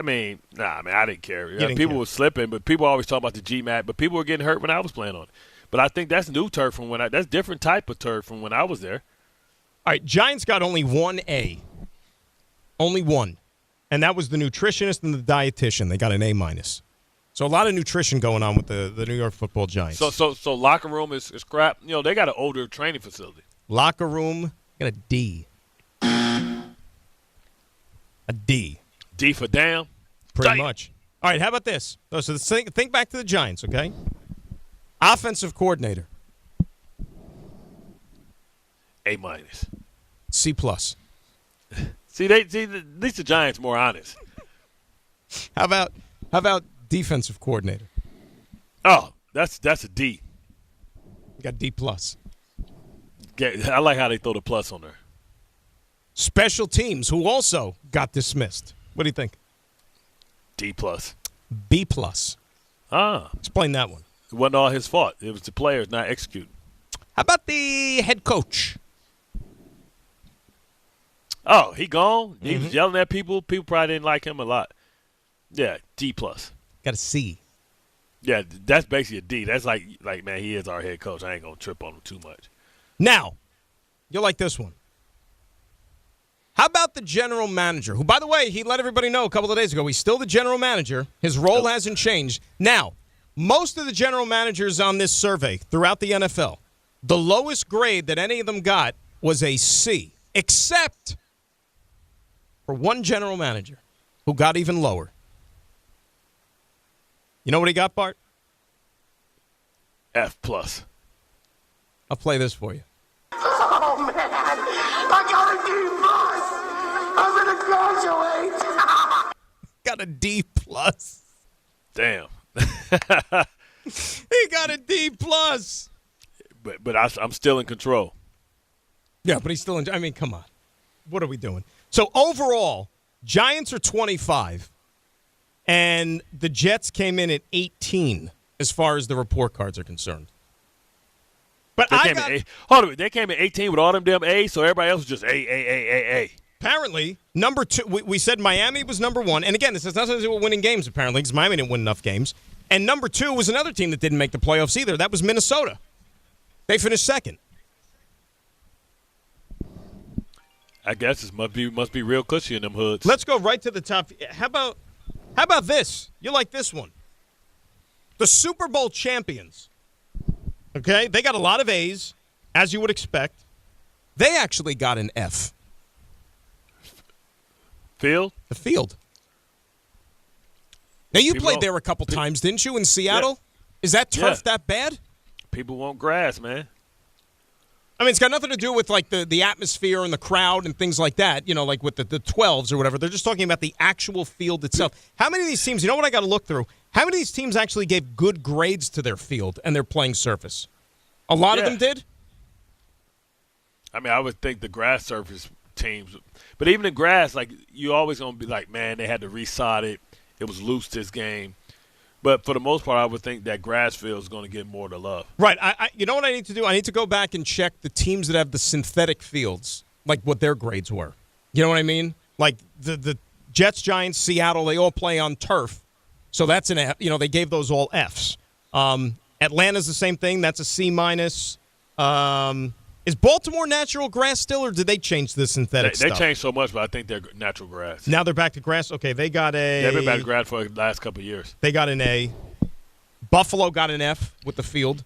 I mean, I didn't care. Didn't people care. were slipping, but people always talk about the GMAT. But people were getting hurt when I was playing on it. But I think that's new turf from that's different type of turf from when I was there. All right, Giants got only one A. Only one. And that was the nutritionist and the dietitian. They got an A-. So a lot of nutrition going on with the New York Football Giants. So locker room is crap. You know, they got an older training facility. Locker room, got a D. A D. D for damn. Pretty much. All right, how about this? So think back to the Giants, okay? Offensive coordinator. A-. C+. See, at least the Giants more honest. How about defensive coordinator? Oh, that's a D. You got D+. I like how they throw the plus on there. Special teams, who also got dismissed. What do you think? D+. B+. Explain that one. It wasn't all his fault. It was the players not executing. How about the head coach? Oh, he gone? He was yelling at people. People probably didn't like him a lot. Yeah, D+. Got a C. Yeah, that's basically a D. That's like man, he is our head coach. I ain't going to trip on him too much. Now, you'll like this one. How about the general manager, who, by the way, he let everybody know a couple of days ago, he's still the general manager. His role hasn't changed. Now, most of the general managers on this survey throughout the NFL, the lowest grade that any of them got was a C, except for one general manager who got even lower. You know what he got, Bart? F+. I'll play this for you. Oh, man. I got a D+. I'm going to graduate. Got a D+. Damn. He got a D+. But I'm still in control. Yeah, but he's still in. I mean, come on. What are we doing? So overall, Giants are 25, and the Jets came in at 18 as far as the report cards are concerned. But they came in 18 with all them damn A's, so everybody else was just A. Apparently, number two, we said Miami was number one. And again, this has nothing to do with winning games, apparently, because Miami didn't win enough games. And number two was another team that didn't make the playoffs either. That was Minnesota. They finished second. I guess it must be real cushy in them hoods. Let's go right to the top. How about this? You like this one? The Super Bowl champions. Okay, they got a lot of A's, as you would expect. They actually got an F. Field? The field. Now, you played there a couple times, didn't you, in Seattle? Yeah. Is that turf that bad? People want grass, man. I mean, it's got nothing to do with, like, the atmosphere and the crowd and things like that, you know, like with the 12s or whatever. They're just talking about the actual field itself. How many of these teams, you know what I got to look through? How many of these teams actually gave good grades to their field and their playing surface? A lot of them did? I mean, I would think the grass surface teams. But even the grass, like, you always going to be like, man, they had to resod it. It was loose this game. But for the most part, I would think that grass field is going to get more to love. Right. You know what I need to do? I need to go back and check the teams that have the synthetic fields, like what their grades were. You know what I mean? Like the Jets, Giants, Seattle, they all play on turf. So that's an F. You know, they gave those all Fs. Atlanta's the same thing. That's a C-. Is Baltimore natural grass still, or did they change the synthetic stuff? They changed so much, but I think they're natural grass. Now they're back to grass? Okay, they got a... They've been back to grass for the last couple of years. They got an A. Buffalo got an F with the field.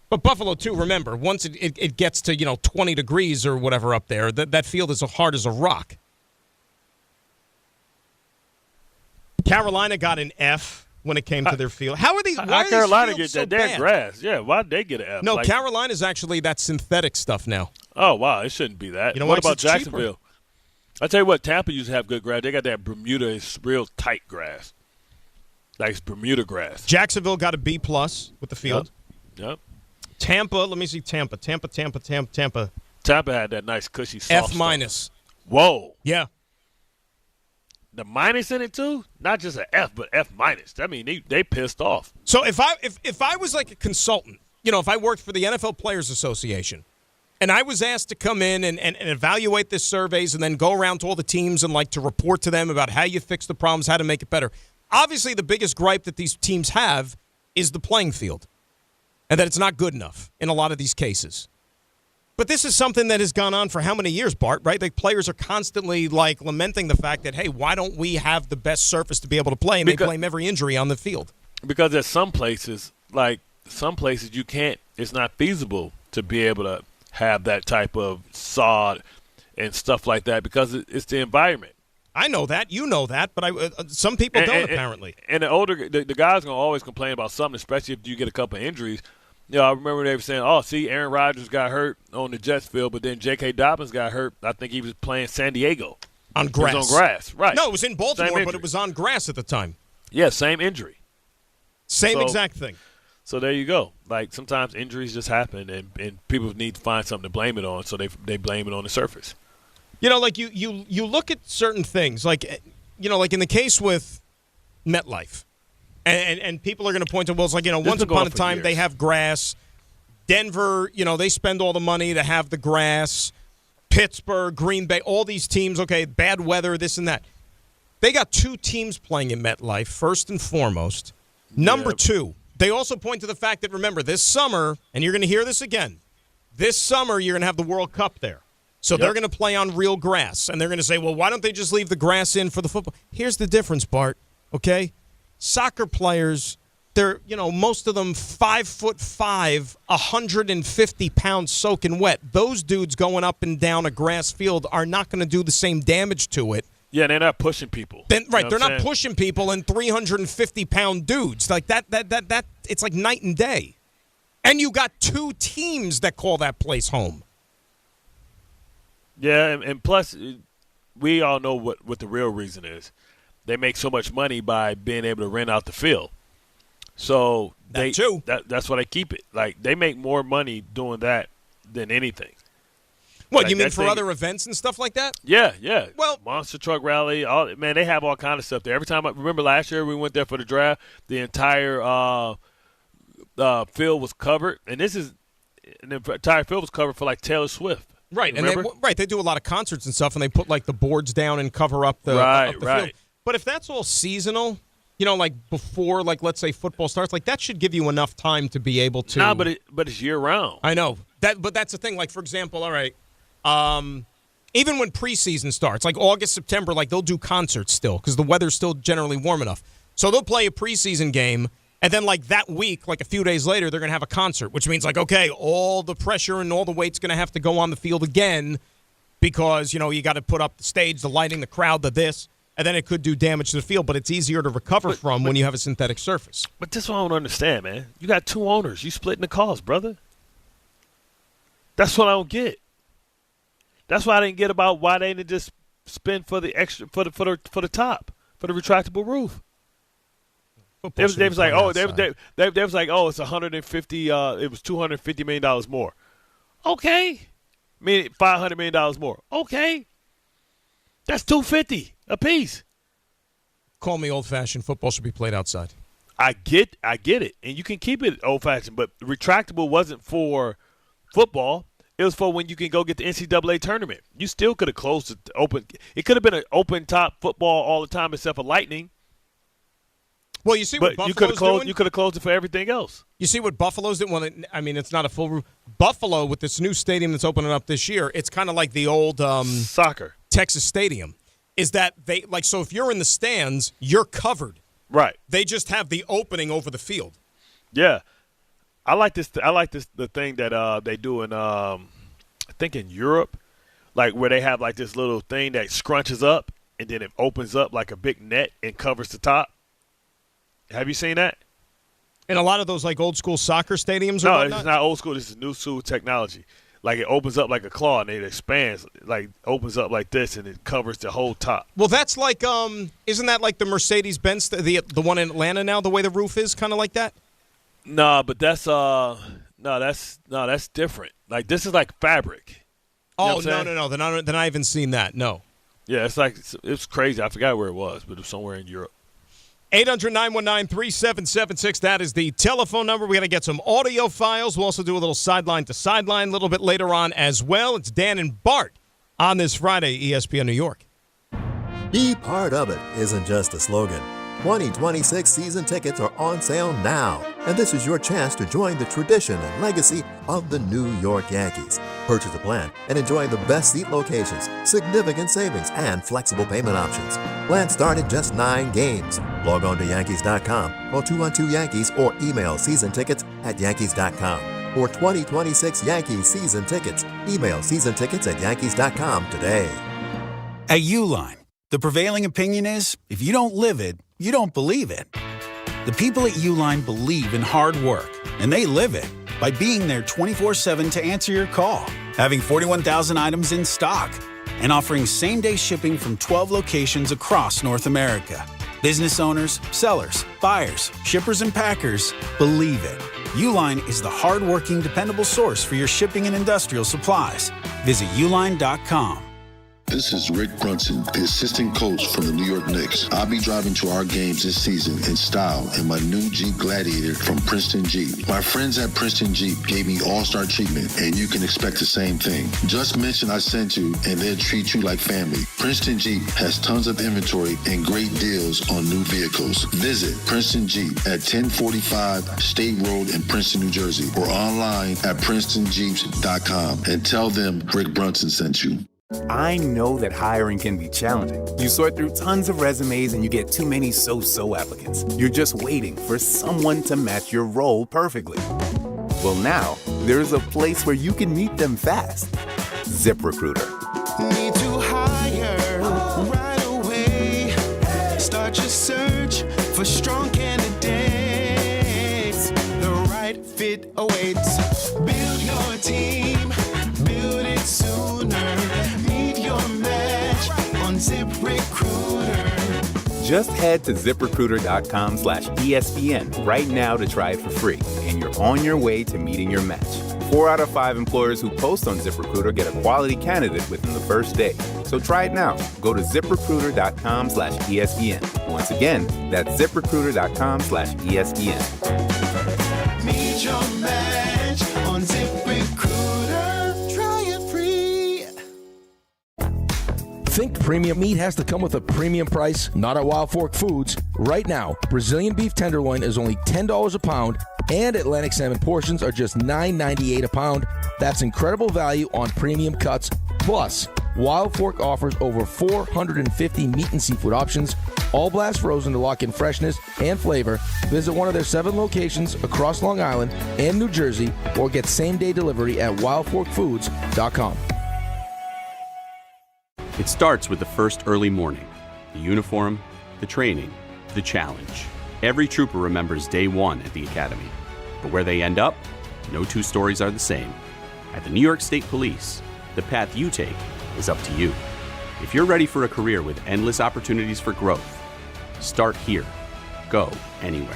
But Buffalo, too, remember, once it gets to, 20 degrees or whatever up there, that field is as hard as a rock. Carolina got an F when it came to their field. How are these? Why How Carolina get that? So They're grass. Yeah, why did they get an F? No, Carolina's actually that synthetic stuff now. Oh, wow. It shouldn't be that. You know what about it's Jacksonville? Cheaper. I tell you what, Tampa used to have good grass. They got that Bermuda, it's real tight grass. Like it's Bermuda grass. Jacksonville got a B+ with the field. Yep. Tampa, let me see Tampa. Tampa had that nice cushy soft F-. stuff. Whoa. Yeah. the minus in it too, not just an F, but F minus. I mean, they pissed off. So if I was like a consultant, if I worked for the NFL Players Association, and I was asked to come in and evaluate the surveys and then go around to all the teams and like to report to them about how you fix the problems, how to make it better. Obviously, the biggest gripe that these teams have is the playing field and that it's not good enough in a lot of these cases. But this is something that has gone on for how many years, Bart, right? Like players are constantly like lamenting the fact that, hey, why don't we have the best surface to be able to play? And they blame every injury on the field. Because at some places you can't, it's not feasible to be able to have that type of sod and stuff like that because it's the environment. I know that. You know that. But some people don't, apparently. And the guys are going to always complain about something, especially if you get a couple of injuries. I remember they were saying, Aaron Rodgers got hurt on the Jets field, but then J.K. Dobbins got hurt. I think he was playing San Diego. On grass. It was on grass, right. No, it was in Baltimore, but it was on grass at the time. Yeah, same injury. Same exact thing. So there you go. Like sometimes injuries just happen, and people need to find something to blame it on, so they blame it on the surface. Like you look at certain things, like in the case with MetLife, and people are going to point to, well, it's like, once upon a time they have grass. Denver, they spend all the money to have the grass. Pittsburgh, Green Bay, all these teams, okay, bad weather, this and that. They got two teams playing in MetLife, first and foremost. Number two, they also point to the fact that, remember, this summer, and you're going to hear this again, this summer you're going to have the World Cup there. So they're going to play on real grass. And they're going to say, well, why don't they just leave the grass in for the football? Here's the difference, Bart, okay? Soccer players, they're, most of them 5'5", 150 pounds soaking wet. Those dudes going up and down a grass field are not going to do the same damage to it. Yeah, they're not pushing people. They're not pushing people and 350-pound dudes. Like that, it's like night and day. And you got two teams that call that place home. Yeah, and plus, we all know what the real reason is. They make so much money by being able to rent out the field. So that's why they keep it. Like, they make more money doing that than anything. What, like, you mean for other events and stuff like that? Yeah. Well, Monster Truck Rally, they have all kind of stuff there. Every time, remember last year we went there for the draft, the entire field was covered. And the entire field was covered for, like, Taylor Swift. Right, remember? And they do a lot of concerts and stuff, and they put, like, the boards down and cover up the field. But if that's all seasonal, like before, like, let's say football starts, like, that should give you enough time to be able to. Nah, but it's year-round. I know. But that's the thing. Like, for example, all right, even when preseason starts, like August, September, like, they'll do concerts still because the weather's still generally warm enough. So they'll play a preseason game, and then, like, that week, like a few days later, they're going to have a concert, which means, like, okay, all the pressure and all the weight's going to have to go on the field again because, you got to put up the stage, the lighting, the crowd, the this, and then it could do damage to the field, but it's easier to recover from when you have a synthetic surface. But this is what I don't understand, man. You got two owners. You splitting the cost, brother. That's what I don't get. That's why I didn't get about why they didn't just spend for the extra for the top, for the retractable roof. They was like, it's 150. It was $250 million more. Okay, meaning $500 million more. Okay, that's $250 a piece. Call me old-fashioned. Football should be played outside. I get it, and you can keep it old-fashioned, but retractable wasn't for football. It was for when you can go get the NCAA tournament. You still could have closed it open. It could have been an open-top football all the time except for Lightning. Well, you see what Buffalo's doing? You could have closed it for everything else. You see what Buffalo's doing? Well, it's not a full roof. Buffalo, with this new stadium that's opening up this year, it's kind of like the old soccer Texas Stadium. Is that they like so if you're in the stands, you're covered. Right. They just have the opening over the field. Yeah. I like this the thing that they do in I think in Europe, like where they have like this little thing that scrunches up and then it opens up like a big net and covers the top. Have you seen that? In a lot of those like old school soccer stadiums or No, whatnot? It's not old school. This is new school technology. Like it opens up like a claw and it expands, like opens up like this and it covers the whole top. Well, that's like isn't that like the Mercedes-Benz, the one in Atlanta now, the way the roof is, kind of like that? No, but that's different. Like this is like fabric. Oh, no. Then I haven't seen that. No. Yeah, it's crazy. I forgot where it was, but it was somewhere in Europe. 800-919-3776. That is the telephone number. We're going to get some audio files. We'll also do a little sideline to sideline a little bit later on as well. It's Dan and Bart on this Friday, ESPN New York. Be part of it isn't just a slogan. 2026 season tickets are on sale now, and this is your chance to join the tradition and legacy of the New York Yankees. Purchase a plan and enjoy the best seat locations, significant savings, and flexible payment options. Plans start at just 9 games. Log on to Yankees.com, call 212-YANKEES, or email seasontickets@Yankees.com. For 2026 Yankees season tickets, email seasontickets@Yankees.com today. At Uline, the prevailing opinion is, if you don't live it, you don't believe it. The people at Uline believe in hard work, and they live it by being there 24/7 to answer your call, having 41,000 items in stock, and offering same-day shipping from 12 locations across North America. Business owners, sellers, buyers, shippers, and packers believe it. Uline is the hard-working, dependable source for your shipping and industrial supplies. Visit uline.com. This is Rick Brunson, the assistant coach from the New York Knicks. I'll be driving to our games this season in style in my new Jeep Gladiator from Princeton Jeep. My friends at Princeton Jeep gave me all-star treatment, and you can expect the same thing. Just mention I sent you, and they'll treat you like family. Princeton Jeep has tons of inventory and great deals on new vehicles. Visit Princeton Jeep at 1045 State Road in Princeton, New Jersey, or online at PrincetonJeeps.com and tell them Rick Brunson sent you. I know that hiring can be challenging. You sort through tons of resumes and you get too many so-so applicants. You're just waiting for someone to match your role perfectly. Well, now, there's a place where you can meet them fast. ZipRecruiter. Need to hire right away. Start your search for strong candidates. The right fit awaits. Build your team. Build it sooner. Meet your match on ZipRecruiter. Just head to ZipRecruiter.com/ESPN right now to try it for free, and you're on your way to meeting your match. 4 out of 5 employers who post on ZipRecruiter get a quality candidate within the first day. So try it now. Go to ZipRecruiter.com/ESPN. Once again, that's ZipRecruiter.com/ESPN. Meet your match on ZipRecruiter. Try it free. Think premium meat has to come with a premium price? Not at Wild Fork Foods. Right now, Brazilian beef tenderloin is only $10 a pound, and Atlantic salmon portions are just $9.98 a pound. That's incredible value on premium cuts. Plus, Wild Fork offers over 450 meat and seafood options, all blast frozen to lock in freshness and flavor. Visit one of their 7 locations across Long Island and New Jersey, or get same-day delivery at wildforkfoods.com. It starts with the first early morning, the uniform, the training, the challenge. Every trooper remembers day one at the academy. But where they end up, no 2 stories are the same. At the New York State Police, the path you take is up to you. If you're ready for a career with endless opportunities for growth, start here. Go anywhere.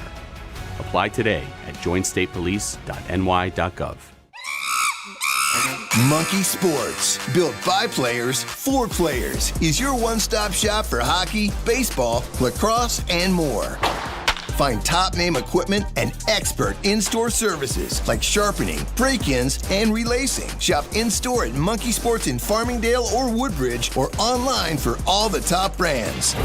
Apply today at joinstatepolice.ny.gov. Monkey Sports, built by players for players, is your one-stop shop for hockey, baseball, lacrosse, and more. Find top-name equipment and expert in-store services like sharpening, break-ins, and relacing. Shop in-store at Monkey Sports in Farmingdale or Woodbridge, or online for all the top brands.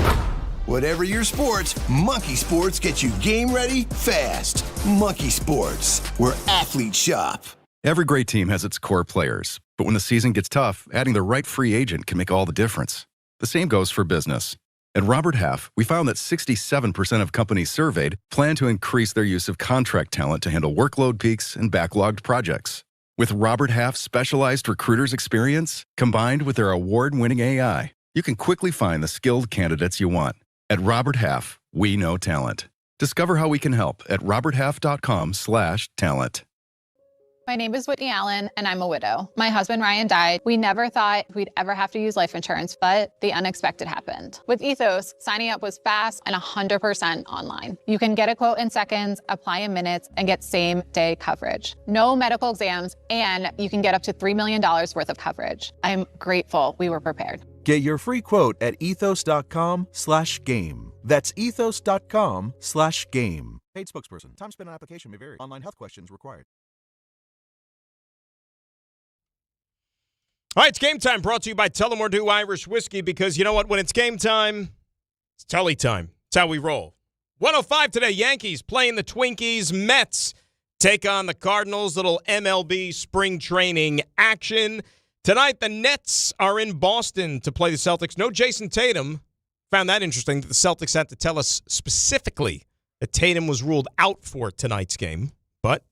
Whatever your sports, Monkey Sports gets you game ready fast. Monkey Sports, where athletes shop. Every great team has its core players, but when the season gets tough, adding the right free agent can make all the difference. The same goes for business. At Robert Half, we found that 67% of companies surveyed plan to increase their use of contract talent to handle workload peaks and backlogged projects. With Robert Half's specialized recruiters' experience, combined with their award-winning AI, you can quickly find the skilled candidates you want. At Robert Half, we know talent. Discover how we can help at roberthalf.com/talent. My name is Whitney Allen, and I'm a widow. My husband, Ryan, died. We never thought we'd ever have to use life insurance, but the unexpected happened. With Ethos, signing up was fast and 100% online. You can get a quote in seconds, apply in minutes, and get same-day coverage. No medical exams, and you can get up to $3 million worth of coverage. I'm grateful we were prepared. Get your free quote at ethos.com/game. That's ethos.com/game. Paid spokesperson. Time spent on application may vary. Online health questions required. All right, it's game time, brought to you by Tullamore Dew Irish Whiskey, because you know what? When it's game time, it's Tully time. It's how we roll. 105 today, Yankees playing the Twinkies. Mets take on the Cardinals. Little MLB spring training action. Tonight, the Nets are in Boston to play the Celtics. No Jason Tatum. Found that interesting that the Celtics had to tell us specifically that Tatum was ruled out for tonight's game. But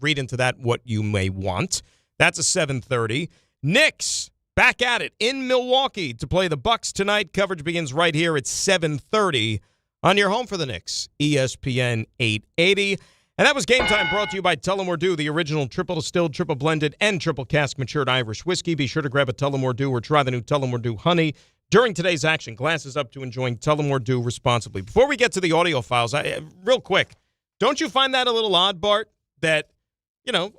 read into that what you may want. That's a 7:30. Knicks back at it in Milwaukee to play the Bucks tonight. Coverage begins right here at 7:30 on your home for the Knicks, ESPN 880. And that was Game Time, brought to you by Tullamore Dew, the original triple distilled, triple blended, and triple cask matured Irish whiskey. Be sure to grab a Tullamore Dew or try the new Tullamore Dew Honey during today's action. Glasses up to enjoying Tullamore Dew responsibly. Before we get to the audio files, real quick, don't you find that a little odd, Bart, that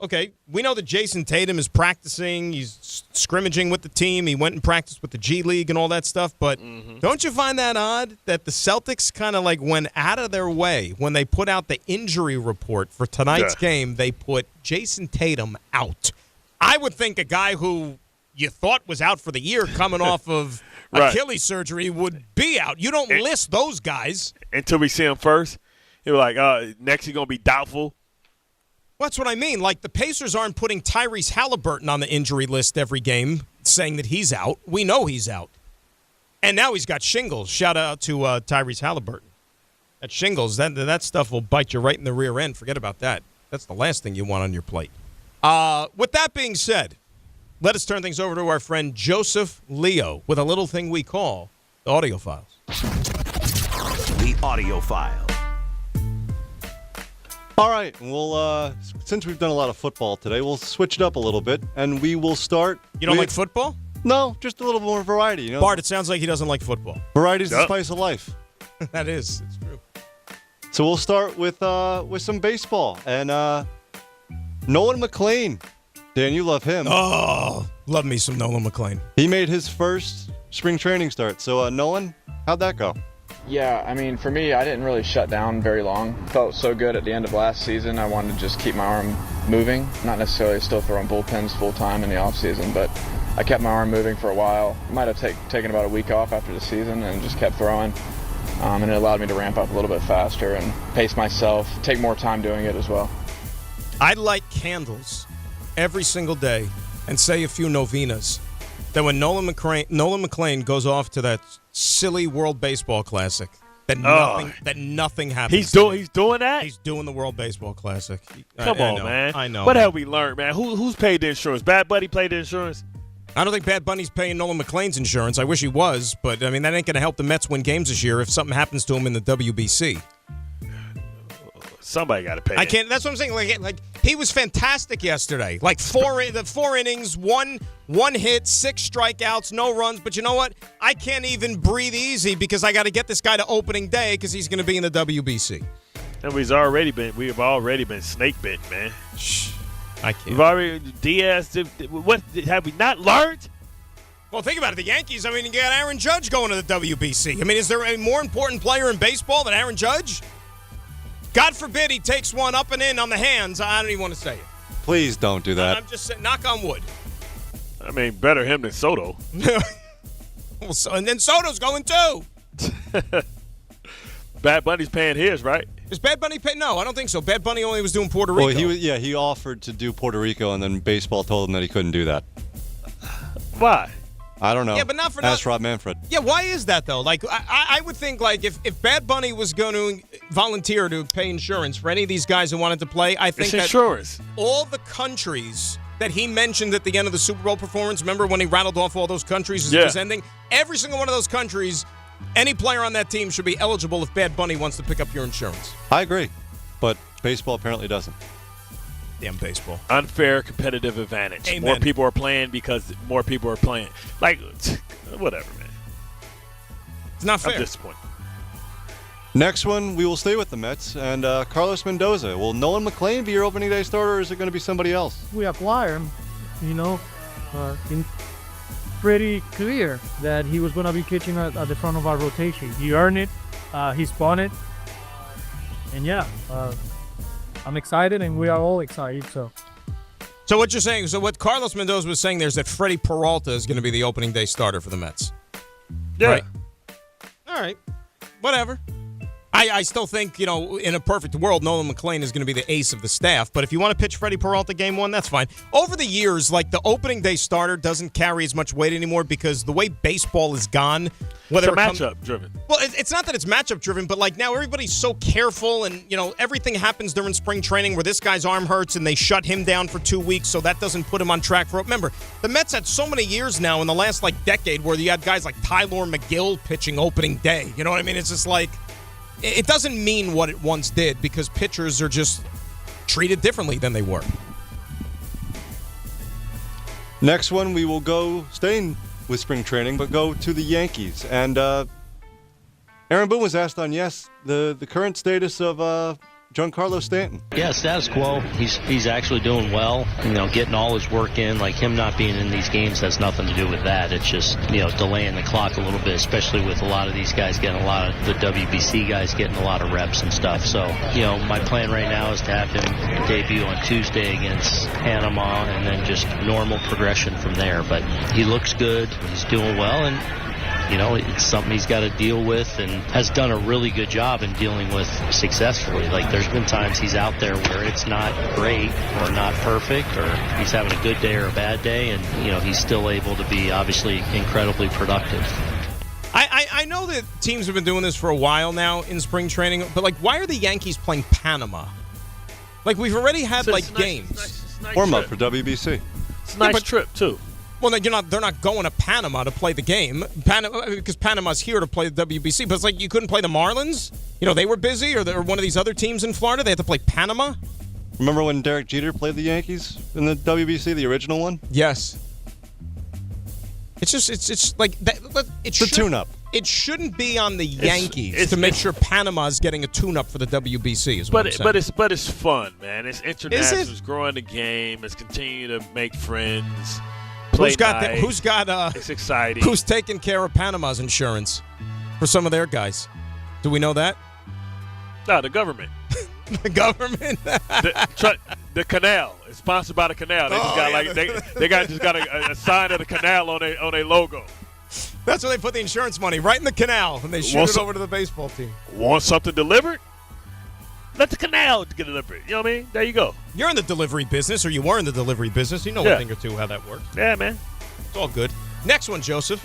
okay, we know that Jason Tatum is practicing. He's scrimmaging with the team. He went and practiced with the G League and all that stuff. But don't you find that odd that the Celtics kind of went out of their way when they put out the injury report for tonight's game? They put Jason Tatum out. I would think a guy who you thought was out for the year coming off of Achilles surgery would be out. You don't list those guys. Until we see him first. He was like, next he's going to be doubtful. Well, that's what I mean. The Pacers aren't putting Tyrese Halliburton on the injury list every game, saying that he's out. We know he's out. And now he's got shingles. Shout out to Tyrese Halliburton. That shingles, that stuff will bite you right in the rear end. Forget about that. That's the last thing you want on your plate. With that being said, let us turn things over to our friend Joseph Leo with a little thing we call the audio files. The audio file. All right, well, since we've done a lot of football today, we'll switch it up a little bit, and we will start. You don't like football? No, just a little more variety. Bart, it sounds like he doesn't like football. Variety's the spice of life. That is, it's true. So we'll start with some baseball, and Nolan McLean. Dan, you love him. Oh, love me some Nolan McLean. He made his first spring training start. So, Nolan, how'd that go? Yeah, I mean, for me, I didn't really shut down very long. Felt so good at the end of last season. I wanted to just keep my arm moving. Not necessarily still throwing bullpens full time in the off season, but I kept my arm moving for a while. Might have taken about a week off after the season and just kept throwing. And it allowed me to ramp up a little bit faster and pace myself, take more time doing it as well. I light candles every single day and say a few novenas. That when Nolan McLean goes off to that silly World Baseball Classic, that nothing happens. He's doing that? He's doing the World Baseball Classic. Come on, man. I know. What have we learned, man? Who's paid the insurance? Bad Buddy paid the insurance? I don't think Bad Bunny's paying Nolan McLean's insurance. I wish he was, but I mean that ain't going to help the Mets win games this year if something happens to him in the WBC. Somebody got to pay. I can't. That's what I'm saying. Like he was fantastic yesterday. Four innings, one hit, 6 strikeouts, no runs. But you know what? I can't even breathe easy because I got to get this guy to opening day because he's going to be in the WBC. And we have already been snake bit, man. Shh, I can't. We've already Diaz. What have we not learned? Well, think about it. The Yankees. I mean, you got Aaron Judge going to the WBC. I mean, is there a more important player in baseball than Aaron Judge? God forbid he takes one up and in on the hands. I don't even want to say it. Please don't do that. I'm just saying, knock on wood. I mean, better him than Soto. And then Soto's going too. Bad Bunny's paying his, right? Is Bad Bunny paying? No, I don't think so. Bad Bunny only was doing Puerto Rico. Well, he offered to do Puerto Rico, and then baseball told him that he couldn't do that. Why? I don't know. Yeah, but not for Ask Rob Manfred. Yeah, why is that, though? I would think, if Bad Bunny was going to volunteer to pay insurance for any of these guys who wanted to play, I think it's insurance. All the countries that he mentioned at the end of the Super Bowl performance, remember when he rattled off all those countries as it was ending? Every single one of those countries, any player on that team should be eligible if Bad Bunny wants to pick up your insurance. I agree, but baseball apparently doesn't. Damn baseball. Unfair competitive advantage. Amen. More people are playing because more people are playing. Whatever, man. It's not fair. I'm disappointed. Next one, we will stay with the Mets and Carlos Mendoza. Will Nolan McLean be your opening day starter, or is it going to be somebody else? We acquire him, pretty clear that he was going to be pitching at the front of our rotation. He earned it. He spun it. And yeah, I'm excited, and we are all excited. So what you're saying, so what Carlos Mendoza was saying there is that Freddie Peralta is going to be the opening day starter for the Mets. Yeah. Right? All right. Whatever. I still think, in a perfect world, Nolan McLean is going to be the ace of the staff. But if you want to pitch Freddie Peralta game one, that's fine. Over the years, the opening day starter doesn't carry as much weight anymore because the way baseball is gone. Whether it's matchup driven. Well, it's not that it's matchup driven, but now everybody's so careful and, everything happens during spring training where this guy's arm hurts and they shut him down for 2 weeks so that doesn't put him on track for it. Remember, the Mets had so many years now in the last, decade where you had guys like Tyler McGill pitching opening day. You know what I mean? It's just it doesn't mean what it once did because pitchers are just treated differently than they were. Next one, we will go, staying with spring training, but go to the Yankees. And Aaron Boone was asked on the current status of Giancarlo Stanton. Yeah, status quo. He's actually doing well. Getting all his work in. Him not being in these games has nothing to do with that. It's just delaying the clock a little bit, especially with a lot of these guys getting the WBC guys getting a lot of reps and stuff. So my plan right now is to have him debut on Tuesday against Panama, and then just normal progression from there. But he looks good. He's doing well, and it's something he's got to deal with and has done a really good job in dealing with successfully. There's been times he's out there where it's not great or not perfect, or he's having a good day or a bad day, and, he's still able to be obviously incredibly productive. I know that teams have been doing this for a while now in spring training, but, why are the Yankees playing Panama? We've already had, games. Warm up for WBC. It's a nice trip, too. Well, they're not going to Panama to play the game, because Panama's here to play the WBC. But it's you couldn't play the Marlins. They were busy, or one of these other teams in Florida. They had to play Panama. Remember when Derek Jeter played the Yankees in the WBC, the original one? Yes. It's that. It's a tune-up. It shouldn't be on the Yankees to make sure Panama's getting a tune-up for the WBC. Is what I'm saying. But it's fun, man. It's international. Is it? It's growing the game. It's continuing to make friends. Who's got it's exciting. Who's taking care of Panama's insurance for some of their guys? Do we know that? No, the government. The government? the canal. It's sponsored by the canal. They just got a sign of the canal on their logo. That's where they put the insurance money, right in the canal, and they shoot it over to the baseball team. Want something delivered? Let the canal get delivered. You know what I mean? There you go. You're in the delivery business, or you were in the delivery business. You know a thing or two how that works. Yeah, man. It's all good. Next one, Joseph.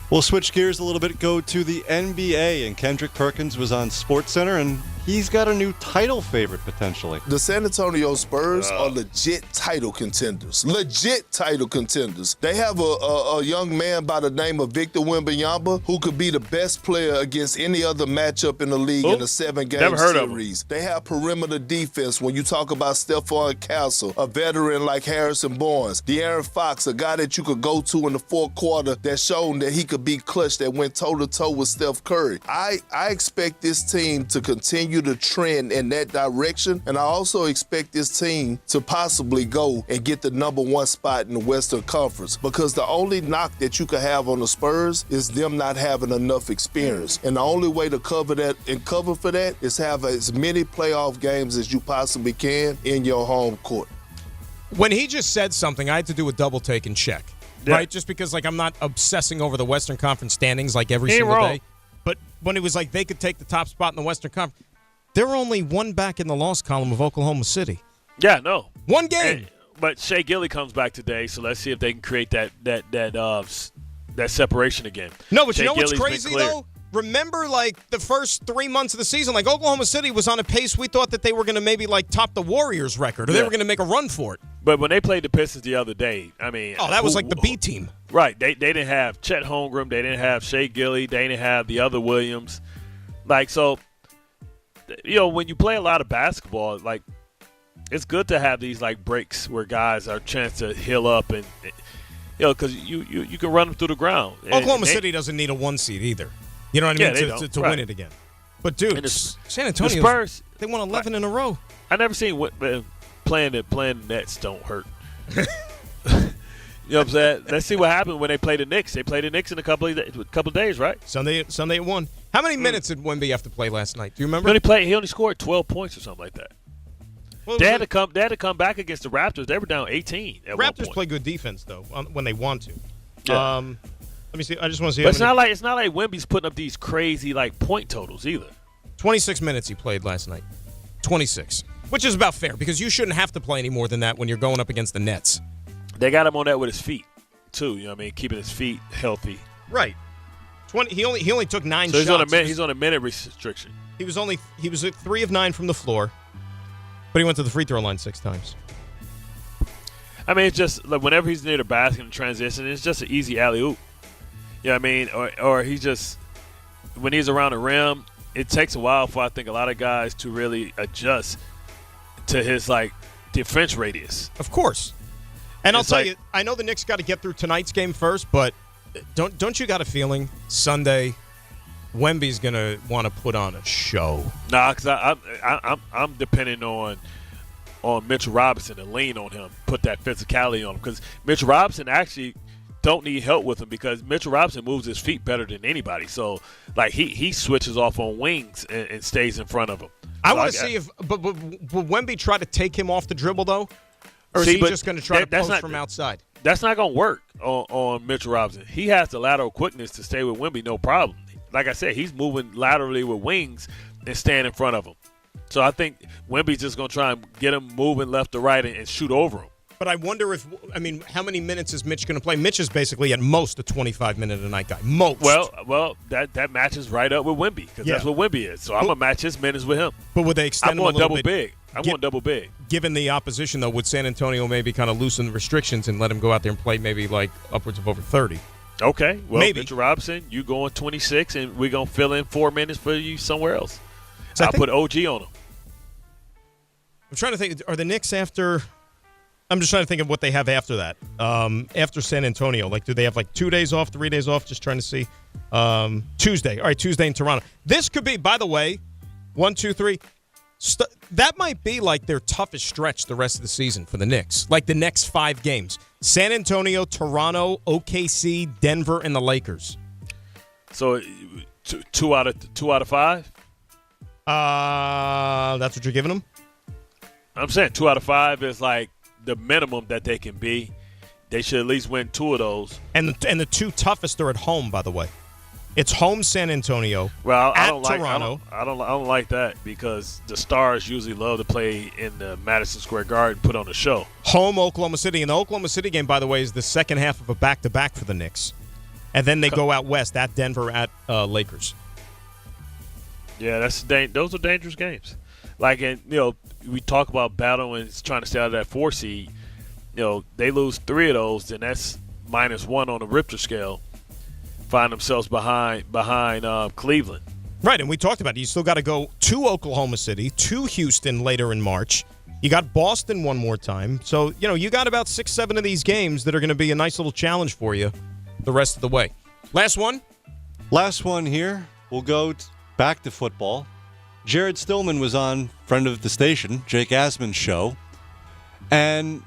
We'll switch gears a little bit, go to the NBA, and Kendrick Perkins was on SportsCenter, and he's got a new title favorite potentially. The San Antonio Spurs are legit title contenders. Legit title contenders. They have a young man by the name of Victor Wembanyama who could be the best player against any other matchup in the league in a 7-game series. They have perimeter defense when you talk about Stephon Castle, a veteran like Harrison Barnes, De'Aaron Fox, a guy that you could go to in the fourth quarter that's shown that he could be clutch, that went toe-to-toe with Steph Curry. I expect this team to continue to trend in that direction, and I also expect this team to possibly go and get the number one spot in the Western Conference, because the only knock that you could have on the Spurs is them not having enough experience, and the only way to cover that and cover for that is have as many playoff games as you possibly can in your home court. When he just said something, I had to do a double take and check. Yeah. Right, just because I'm not obsessing over the Western Conference standings every single day. But when it was they could take the top spot in the Western Conference, they're only one back in the loss column of Oklahoma City. Yeah, no, one game. But Shea Gilly comes back today, so let's see if they can create that separation again. No, but you know what's crazy though? Remember, the first 3 months of the season, Oklahoma City was on a pace. We thought that they were going to maybe top the Warriors record, or they were going to make a run for it. But when they played the Pistons the other day, I mean, that was the B team, right? They didn't have Chet Holmgren, they didn't have Shea Gilly, they didn't have the other Williams, so. When you play a lot of basketball, it's good to have these breaks where guys are a chance to heal up and because you can run them through the ground. Oklahoma City doesn't need a 1 seed either. You know what I mean? To win it again. But dude, San Antonio, the Spurs, they won 11 in a row. I never seen playing the Nets don't hurt. You know what I'm saying? Let's see what happened when they play the Knicks. They played the Knicks in a couple of days, right? Sunday at 1. How many minutes did Wemby have to play last night? Do you remember? He only scored 12 points or something like that. They had to come back against the Raptors. They were down 18 at one Raptors point. play good defense though when they want to. Yeah. Let me see. I just want to see. But it's not like Wemby's putting up these crazy point totals either. 26 minutes he played last night. 26, which is about fair because you shouldn't have to play any more than that when you're going up against the Nets. They got him on that with his feet too. You know what I mean? Keeping his feet healthy. Right. 20. He only took 9 so shots. He's on a minute restriction. He was at 3 of 9 from the floor, but he went to the free throw line 6 times. I mean, it's just like whenever he's near the basket in transition, it's just an easy alley oop. You know what I mean? Or he just when he's around the rim, it takes a while for I think a lot of guys to really adjust to his defense radius. Of course. And I'll tell you, I know the Knicks got to get through tonight's game first, but don't you got a feeling Sunday Wemby's gonna want to put on a show? Nah, because I'm depending on Mitchell Robinson to lean on him, put that physicality on him. Because Mitchell Robinson actually don't need help with him because Mitchell Robinson moves his feet better than anybody. So he switches off on wings and stays in front of him. I want to see if but will Wemby try to take him off the dribble though, or is he just going to try to post from outside? That's not going to work on Mitchell Robinson. He has the lateral quickness to stay with Wemby, no problem. Like I said, he's moving laterally with wings and staying in front of him. So I think Wemby's just going to try and get him moving left to right and shoot over him. But I wonder how many minutes is Mitch going to play? Mitch is basically at most a 25-minute-a-night guy. Most. Well, that matches right up with Wemby because that's what Wemby is. So I'm going to match his minutes with him. But would they extend him a little bit? I'm going double big. Given the opposition, though, would San Antonio maybe kind of loosen the restrictions and let him go out there and play maybe upwards of over 30? Okay. Well, maybe. Mitchell Robinson, you going 26, and we're going to fill in 4 minutes for you somewhere else. So I'll put OG on him. I'm trying to think. Are the Knicks after – I'm just trying to think of what they have after that. After San Antonio. Do they have 2 days off, 3 days off? Just trying to see. Tuesday. All right, Tuesday in Toronto. This could be, by the way, 1, 2, 3. That might be their toughest stretch the rest of the season for the Knicks. The next 5 games. San Antonio, Toronto, OKC, Denver, and the Lakers. So 2 out of 5? That's what you're giving them? I'm saying 2 out of 5 is the minimum that they can be. They should at least win 2 of those. And the 2 toughest are at home, by the way. It's home San Antonio. Well, I don't Toronto. I don't like that because the Stars usually love to play in the Madison Square Garden, put on a show. Home Oklahoma City, and the Oklahoma City game, by the way, is the second half of a back-to-back for the Knicks, and then they go out west at Denver at Lakers. Yeah, those are dangerous games. We talk about battling trying to stay out of that 4 seed. They lose 3 of those, then that's -1 on the Richter scale. Find themselves behind Cleveland. Right, and we talked about it. You still got to go to Oklahoma City, to Houston later in March. You got Boston one more time. So, you got about 6, 7 of these games that are going to be a nice little challenge for you the rest of the way. Last one? Last one here. We'll go back to football. Jared Stillman was on friend of the station, Jake Asman's show, and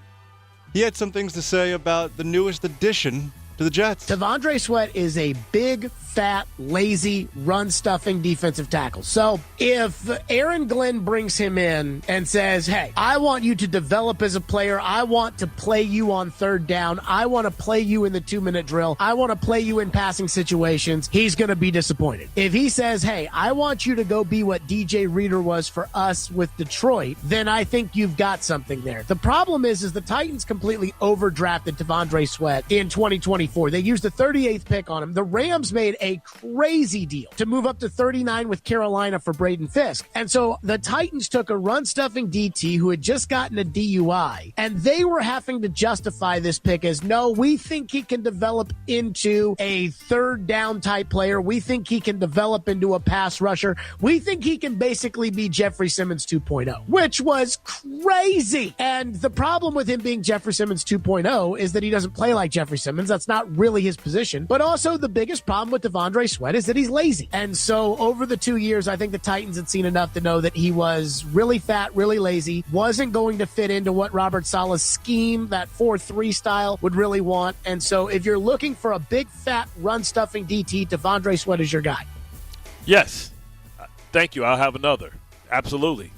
he had some things to say about the newest addition to the Jets. T'Vondre Sweat is a big, fat, lazy, run-stuffing defensive tackle. So if Aaron Glenn brings him in and says, hey, I want you to develop as a player. I want to play you on 3rd down. I want to play you in the 2-minute drill. I want to play you in passing situations. He's going to be disappointed. If he says, hey, I want you to go be what DJ Reader was for us with Detroit, then I think you've got something there. The problem is the Titans completely overdrafted T'Vondre Sweat in 2024. They used the 38th pick on him. The Rams made a crazy deal to move up to 39 with Carolina for Braden Fisk. And so the Titans took a run-stuffing DT who had just gotten a DUI, and they were having to justify this pick as, no, we think he can develop into a 3rd down type player. We think he can develop into a pass rusher. We think he can basically be Jeffrey Simmons 2.0, which was crazy. And the problem with him being Jeffrey Simmons 2.0 is that he doesn't play like Jeffrey Simmons. That's not really his position. But also the biggest problem with Devondre Sweat is that he's lazy. And so over the 2 years, I think the Titans had seen enough to know that he was really fat, really lazy, wasn't going to fit into what Robert Saleh's scheme, that 4-3 style, would really want. And so if you're looking for a big, fat, run-stuffing DT, Devondre Sweat is your guy. Yes. Thank you. I'll have another. Absolutely.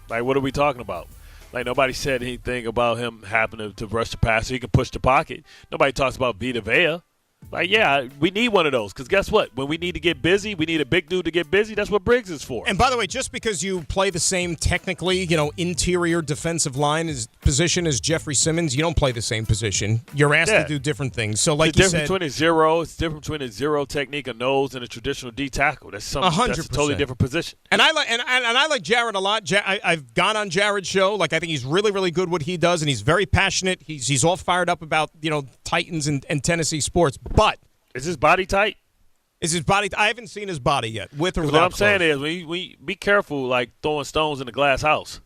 Like, what are we talking about? Like, nobody said anything about him happening to rush the passer. He can push the pocket. Nobody talks about Vita Vea. Like, yeah, we need one of those because guess what? When we need to get busy, we need a big dude to get busy. That's what Briggs is for. And by the way, just because you play the same technically, interior defensive line position as Jeffrey Simmons, you don't play the same position. You're asked to do different things. So, like you said, it's different between a zero technique, a nose, and a traditional D tackle. That's something. 100%. That's a totally different position. And I like Jared a lot. I've gone on Jared's show. Like, I think he's really, really good what he does, and he's very passionate. He's all fired up about Titans and Tennessee sports. But is his body tight? I haven't seen his body yet, with or without. What I'm saying is, we be careful, like throwing stones in the glass house.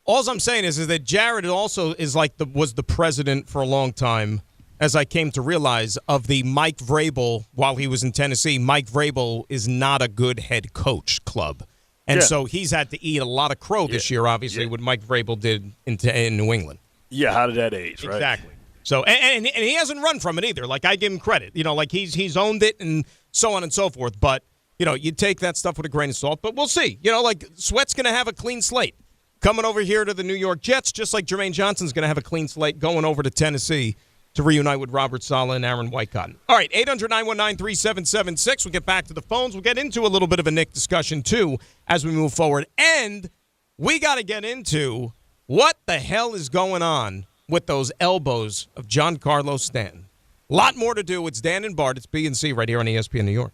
All I'm saying is that Jared also is was the president for a long time, as I came to realize, of the Mike Vrabel while he was in Tennessee. Mike Vrabel is not a good head coach club. And so he's had to eat a lot of crow this year, obviously, what Mike Vrabel did in New England. Yeah, how did that age, right? Exactly. So, and he hasn't run from it either. Like, I give him credit. Like he's owned it and so on and so forth. But, you take that stuff with a grain of salt. But we'll see. Like, Sweat's going to have a clean slate coming over here to the New York Jets, just like Jermaine Johnson's going to have a clean slate going over to Tennessee to reunite with Robert Saleh and Aaron Whitecotton. All right, 800-919-3776. We'll get back to the phones. We'll get into a little bit of a Knick discussion, too, as we move forward. And we got to get into what the hell is going on with those elbows of Giancarlo Stanton. A lot more to do. It's Dan and Bart. It's B&C right here on ESPN New York.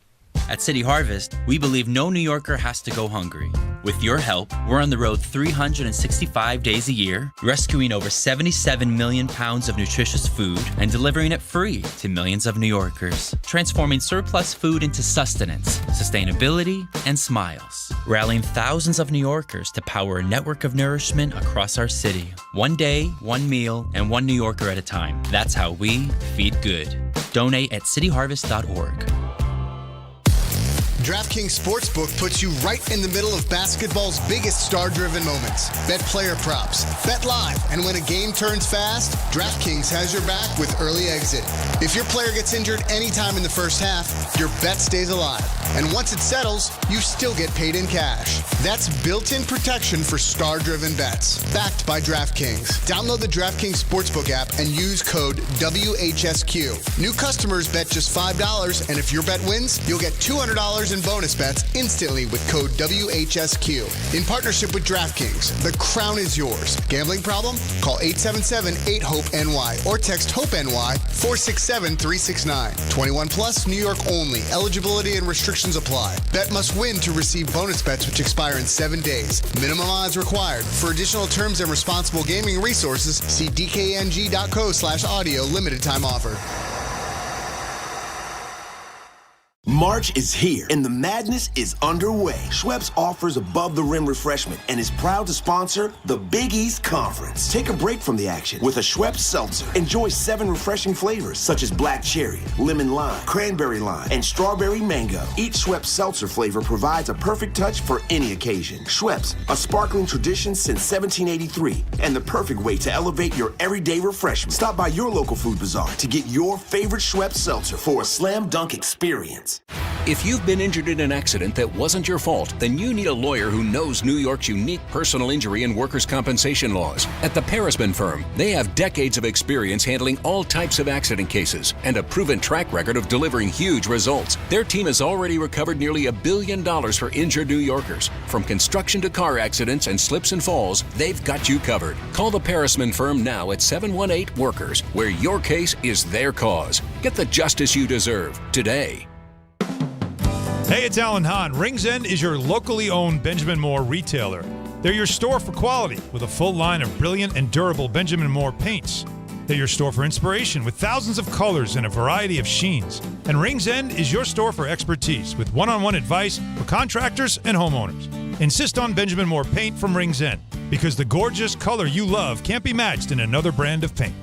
At City Harvest, we believe no New Yorker has to go hungry. With your help, we're on the road 365 days a year, rescuing over 77 million pounds of nutritious food and delivering it free to millions of New Yorkers, transforming surplus food into sustenance, sustainability, and smiles, rallying thousands of New Yorkers to power a network of nourishment across our city. One day, one meal, and one New Yorker at a time. That's how we feed good. Donate at cityharvest.org. DraftKings Sportsbook puts you right in the middle of basketball's biggest star-driven moments. Bet player props, bet live, and when a game turns fast, DraftKings has your back with early exit. If your player gets injured anytime in the first half, your bet stays alive. And once it settles, you still get paid in cash. That's built-in protection for star-driven bets. Backed by DraftKings. Download the DraftKings Sportsbook app and use code WHSQ. New customers bet just $5, and if your bet wins, you'll get $200 in bonus bets instantly with code WHSQ. In partnership with DraftKings, the crown is yours. Gambling problem? Call 877-8-HOPE-NY or text HOPE-NY 467-369. 21 plus, New York only. Eligibility and restrictions apply. Bet must win to receive bonus bets which expire in 7 days. Minimum odds required. For additional terms and responsible gaming resources, see dkng.co/audio. Limited time offer. March is here, and the madness is underway. Schweppes offers above-the-rim refreshment and is proud to sponsor the Big East Conference. Take a break from the action with a Schweppes seltzer. Enjoy 7 refreshing flavors, such as black cherry, lemon lime, cranberry lime, and strawberry mango. Each Schweppes seltzer flavor provides a perfect touch for any occasion. Schweppes, a sparkling tradition since 1783, and the perfect way to elevate your everyday refreshment. Stop by your local food bazaar to get your favorite Schweppes seltzer for a slam dunk experience. If you've been injured in an accident that wasn't your fault, then you need a lawyer who knows New York's unique personal injury and workers' compensation laws. At the Parisman Firm, they have decades of experience handling all types of accident cases and a proven track record of delivering huge results. Their team has already recovered nearly $1 billion for injured New Yorkers. From construction to car accidents and slips and falls, they've got you covered. Call the Parisman Firm now at 718-WORKERS, where your case is their cause. Get the justice you deserve today. Hey, it's Alan Hahn. Rings End is your locally owned Benjamin Moore retailer. They're your store for quality with a full line of brilliant and durable Benjamin Moore paints. They're your store for inspiration with thousands of colors and a variety of sheens. And Rings End is your store for expertise with one-on-one advice for contractors and homeowners. Insist on Benjamin Moore paint from Rings End because the gorgeous color you love can't be matched in another brand of paint.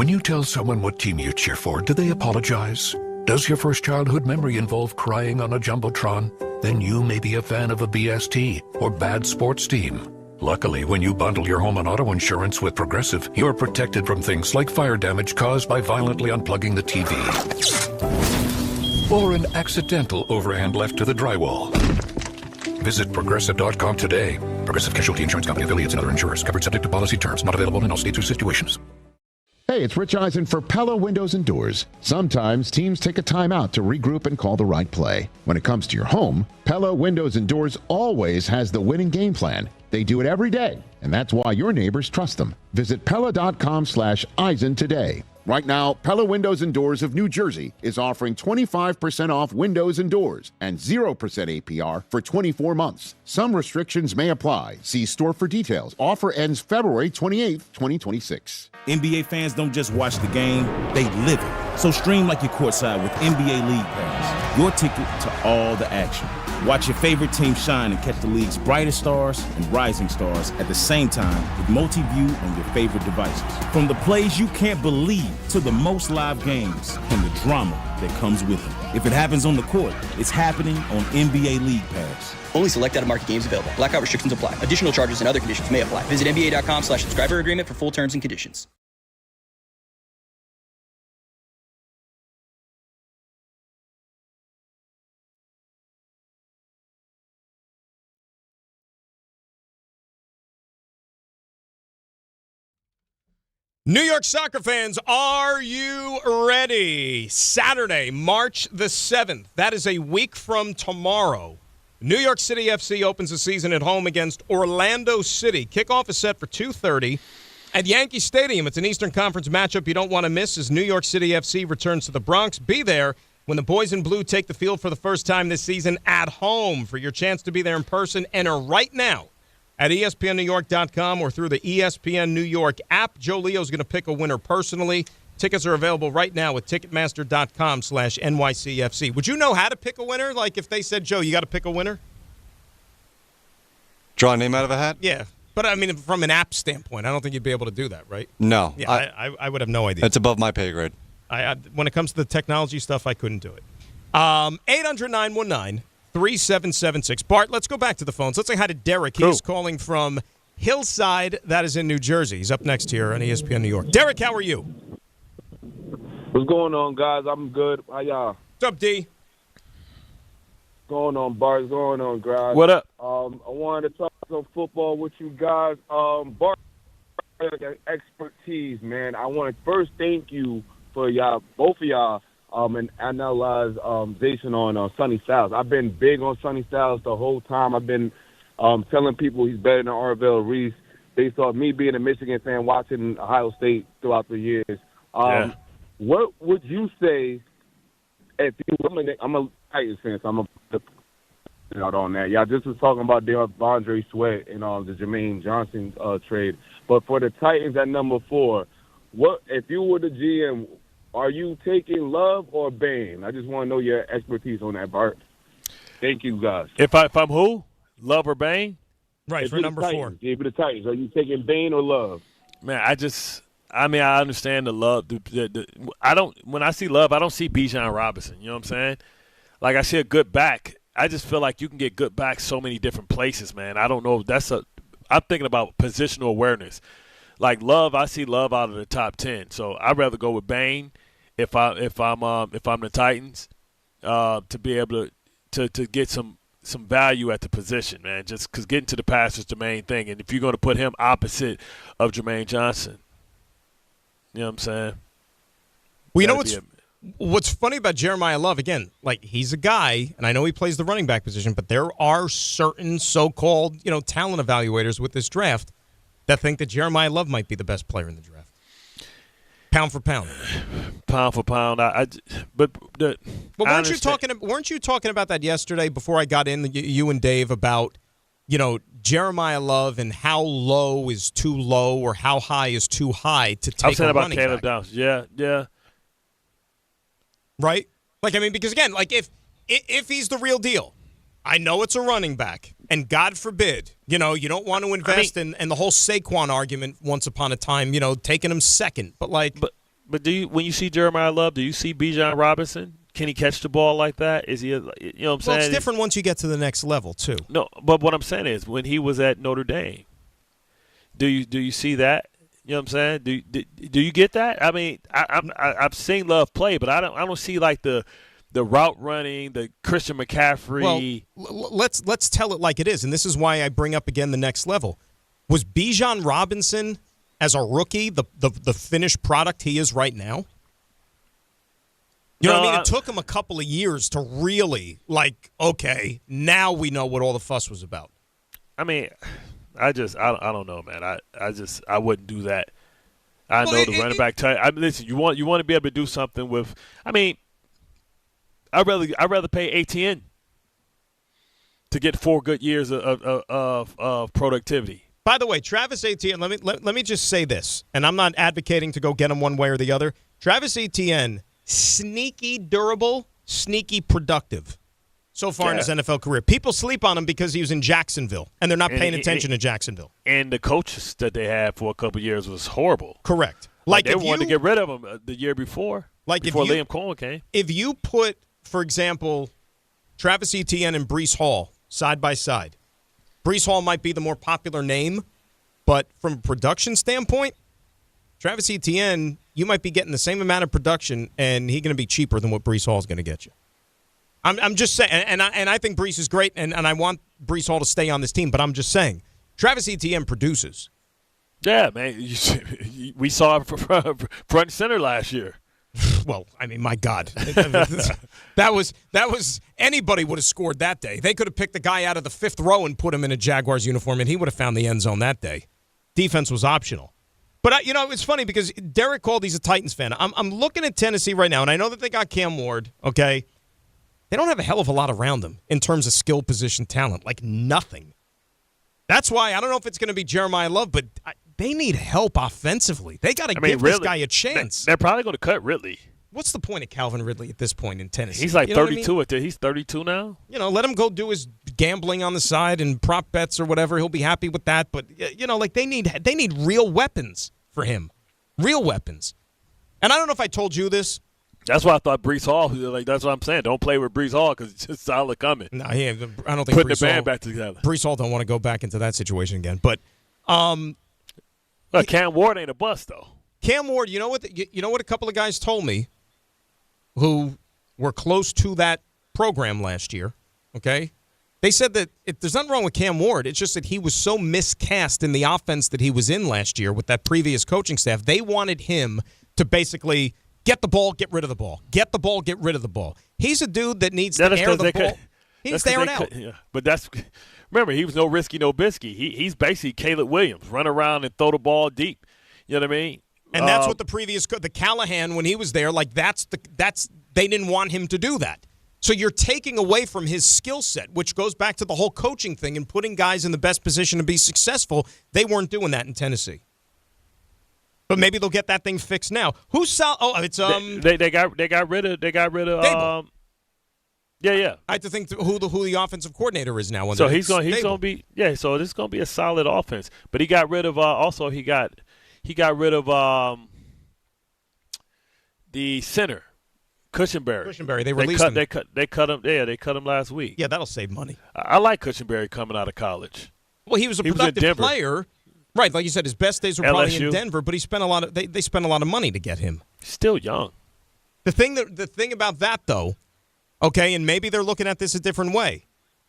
When you tell someone what team you cheer for, do they apologize? Does your first childhood memory involve crying on a Jumbotron? Then you may be a fan of a BST or bad sports team. Luckily, when you bundle your home and auto insurance with Progressive, you're protected from things like fire damage caused by violently unplugging the TV. Or an accidental overhand left to the drywall. Visit Progressive.com today. Progressive Casualty Insurance Company, affiliates, and other insurers. Covered subject to policy terms. Not available in all states or situations. Hey, it's Rich Eisen for Pella Windows and Doors. Sometimes teams take a timeout to regroup and call the right play. When it comes to your home, Pella Windows and Doors always has the winning game plan. They do it every day, and that's why your neighbors trust them. Visit Pella.com/Eisen today. Right now, Pella Windows and Doors of New Jersey is offering 25% off windows and doors and 0% APR for 24 months. Some restrictions may apply. See store for details. Offer ends February 28th, 2026. NBA fans don't just watch the game, they live it. So stream like you're courtside with NBA League Pass, your ticket to all the action. Watch your favorite team shine and catch the league's brightest stars and rising stars at the same time with multi-view on your favorite devices. From the plays you can't believe to the most live games and the drama that comes with it. If it happens on the court, it's happening on NBA League Pass. Only select out-of-market games available. Blackout restrictions apply. Additional charges and other conditions may apply. Visit NBA.com/subscriber agreement for full terms and conditions. New York soccer fans, are you ready? Saturday, March the 7th. That is a week from tomorrow. New York City FC opens the season at home against Orlando City. Kickoff is set for 2:30 at Yankee Stadium. It's an Eastern Conference matchup you don't want to miss as New York City FC returns to the Bronx. Be there when the boys in blue take the field for the first time this season at home. For your chance to be there in person, enter right now at ESPNNewYork.com or through the ESPN New York app. Joe Leo's going to pick a winner personally. Tickets are available right now at Ticketmaster.com/NYCFC. Would you know how to pick a winner? Like if they said, Joe, you got to pick a winner? Draw a name out of a hat? Yeah. But, I mean, from an app standpoint, I don't think you'd be able to do that, right? No. Yeah, I would have no idea. That's above my pay grade. When it comes to the technology stuff, I couldn't do it. 800-919-3776. Bart, let's go back to the phones. Let's say hi to Derek. He's calling from Hillside. That is in New Jersey. He's up next here on ESPN New York. Derek, how are you? What's going on, guys? I'm good. How y'all? What's up, D? What's going on, Bart? What's going on, guys? What up? I wanted to talk some football with you guys. Bart, expertise, man. I want to first thank you for y'all, both of y'all, and analyzation on Sonny Styles. I've been big on Sonny Styles the whole time. I've been telling people he's better than Arvell Reese based off me being a Michigan fan watching Ohio State throughout the years. What would you say if you? I'm a Titans fan, so I'm out on that. Y'all just was talking about Devondre Sweat and the Jermaine Johnson trade, but for the Titans at number 4, what if you were the GM? Are you taking Love or Bain? I just want to know your expertise on that, Bart. Thank you, guys. If I'm who? Love or Bain? Right, if for number 4. If you're the Titans, are you taking Bain or Love? Man, I understand the Love. When I see Love, I don't see Bijan Robinson. You know what I'm saying? Like, I see a good back. I just feel like you can get good back so many different places, man. I don't know. I'm thinking about positional awareness. Like Love, I see Love out of the top 10. So I'd rather go with Bain if I'm the Titans to be able to get some value at the position, man. Just because getting to the pass is the main thing. And if you're going to put him opposite of Jermaine Johnson, you know what I'm saying? Well, you know what's funny about Jeremiah Love, again, like he's a guy, and I know he plays the running back position, but there are certain so-called, talent evaluators with this draft that think that Jeremiah Love might be the best player in the draft. Pound for pound. Pound for pound. But weren't you talking about that yesterday before I got in, you and Dave, about, Jeremiah Love and how low is too low or how high is too high to take a running back? I'm saying about Caleb Downs. Yeah. Right? Like, I mean, because again, like if he's the real deal, I know it's a running back, and God forbid, you don't want to invest in the whole Saquon argument once upon a time, taking him second. But But when you see Jeremiah Love, do you see Bijan Robinson? Can he catch the ball like that? Is he? You know what I'm saying? Well, it's different once you get to the next level too. No, but what I'm saying is when he was at Notre Dame, do you see that? You know what I'm saying? Do you get that? I mean, I've seen Love play, but I don't see like the route running, the Christian McCaffrey. Well, let's tell it like it is, and this is why I bring up again the next level. Was Bijan Robinson as a rookie the finished product he is right now? You know what I mean? It took him a couple of years to really, okay, now we know what all the fuss was about. I mean, I don't know, man. I wouldn't do that. I know the running back. Listen, you want to be able to do something with. I mean, I'd rather pay ATN to get 4 good years of productivity. By the way, Travis Etienne, let me just say this, and I'm not advocating to go get him one way or the other. Travis Etienne, sneaky durable, sneaky productive so far in his NFL career. People sleep on him because he was in Jacksonville, and they're not paying attention to Jacksonville. And the coaches that they had for a couple of years was horrible. Correct. Like they wanted to get rid of him the year before Liam Cohen came. If you put, for example, Travis Etienne and Breece Hall side by side, Breece Hall might be the more popular name, but from a production standpoint, Travis Etienne, you might be getting the same amount of production, and he's going to be cheaper than what Breece Hall is going to get you. I'm just saying, and I think Breece is great, and I want Breece Hall to stay on this team, but I'm just saying, Travis Etienne produces. Yeah, man. We saw him front and center last year. Well, I mean, my God. that was anybody would have scored that day. They could have picked the guy out of the 5th row and put him in a Jaguars uniform, and he would have found the end zone that day. Defense was optional. But, it's funny because Derek called, he's a Titans fan. I'm looking at Tennessee right now, and I know that they got Cam Ward, okay? They don't have a hell of a lot around them in terms of skill position talent, like nothing. That's why I don't know if it's going to be Jeremiah Love, but they need help offensively. They got to give this guy a chance. They're probably going to cut Ridley. What's the point of Calvin Ridley at this point in Tennessee? He's like 32 He's 32 now. Let him go do his gambling on the side and prop bets or whatever. He'll be happy with that. But they need real weapons for him, real weapons. And I don't know if I told you this. That's why I thought Breece Hall. That's what I'm saying. Don't play with Breece Hall because it's just solid coming. No, I don't think putting Breece the band Hall, back together. Breece Hall don't want to go back into that situation again. But Cam Ward ain't a bust though. Cam Ward, you know what a couple of guys told me who were close to that program last year. Okay, they said that there's nothing wrong with Cam Ward. It's just that he was so miscast in the offense that he was in last year with that previous coaching staff. They wanted him to basically get the ball, get rid of the ball. Get the ball, get rid of the ball. He's a dude that needs to air the ball. He's airing out. Yeah. But remember, he was no risky, no bisky. He's basically Caleb Williams, run around and throw the ball deep. You know what I mean? And that's what the Callahan, when he was there, they didn't want him to do that. So you're taking away from his skill set, which goes back to the whole coaching thing and putting guys in the best position to be successful. They weren't doing that in Tennessee. But maybe they'll get that thing fixed now. Who's Sal? Oh, it's they got rid of Dable. Yeah. I have to think who the offensive coordinator is now. So he's going to be So this is going to be a solid offense. But he got rid of he got rid of the center, Cushenberry. They released him. They cut him. Yeah, they cut him last week. Yeah, that'll save money. I like Cushenberry coming out of college. Well, he was a productive player. Right, like you said, his best days were probably in Denver, but he spent a lot of they spent a lot of money to get him. Still young. The thing about that though, okay, and maybe they're looking at this a different way.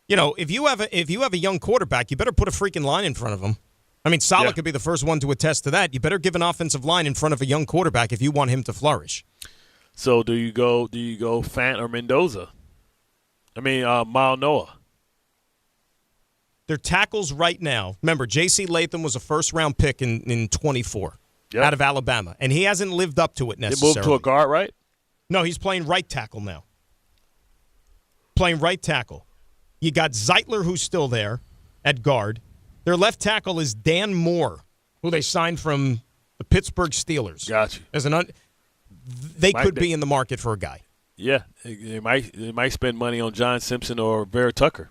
If you have a young quarterback, you better put a freaking line in front of him. I mean, Saleh could be the first one to attest to that. You better give an offensive line in front of a young quarterback if you want him to flourish. So do you go Fant or Mendoza? I mean, Mal Noah. Their tackles right now, remember, J.C. Latham was a first-round pick in 24 out of Alabama, and he hasn't lived up to it necessarily. He moved to a guard, right? No, he's playing right tackle now. Playing right tackle. You got Zeitler, who's still there at guard. Their left tackle is Dan Moore, who they signed from the Pittsburgh Steelers. Got you. They could be in the market for a guy. Yeah, they might spend money on John Simpson or Vera Tucker.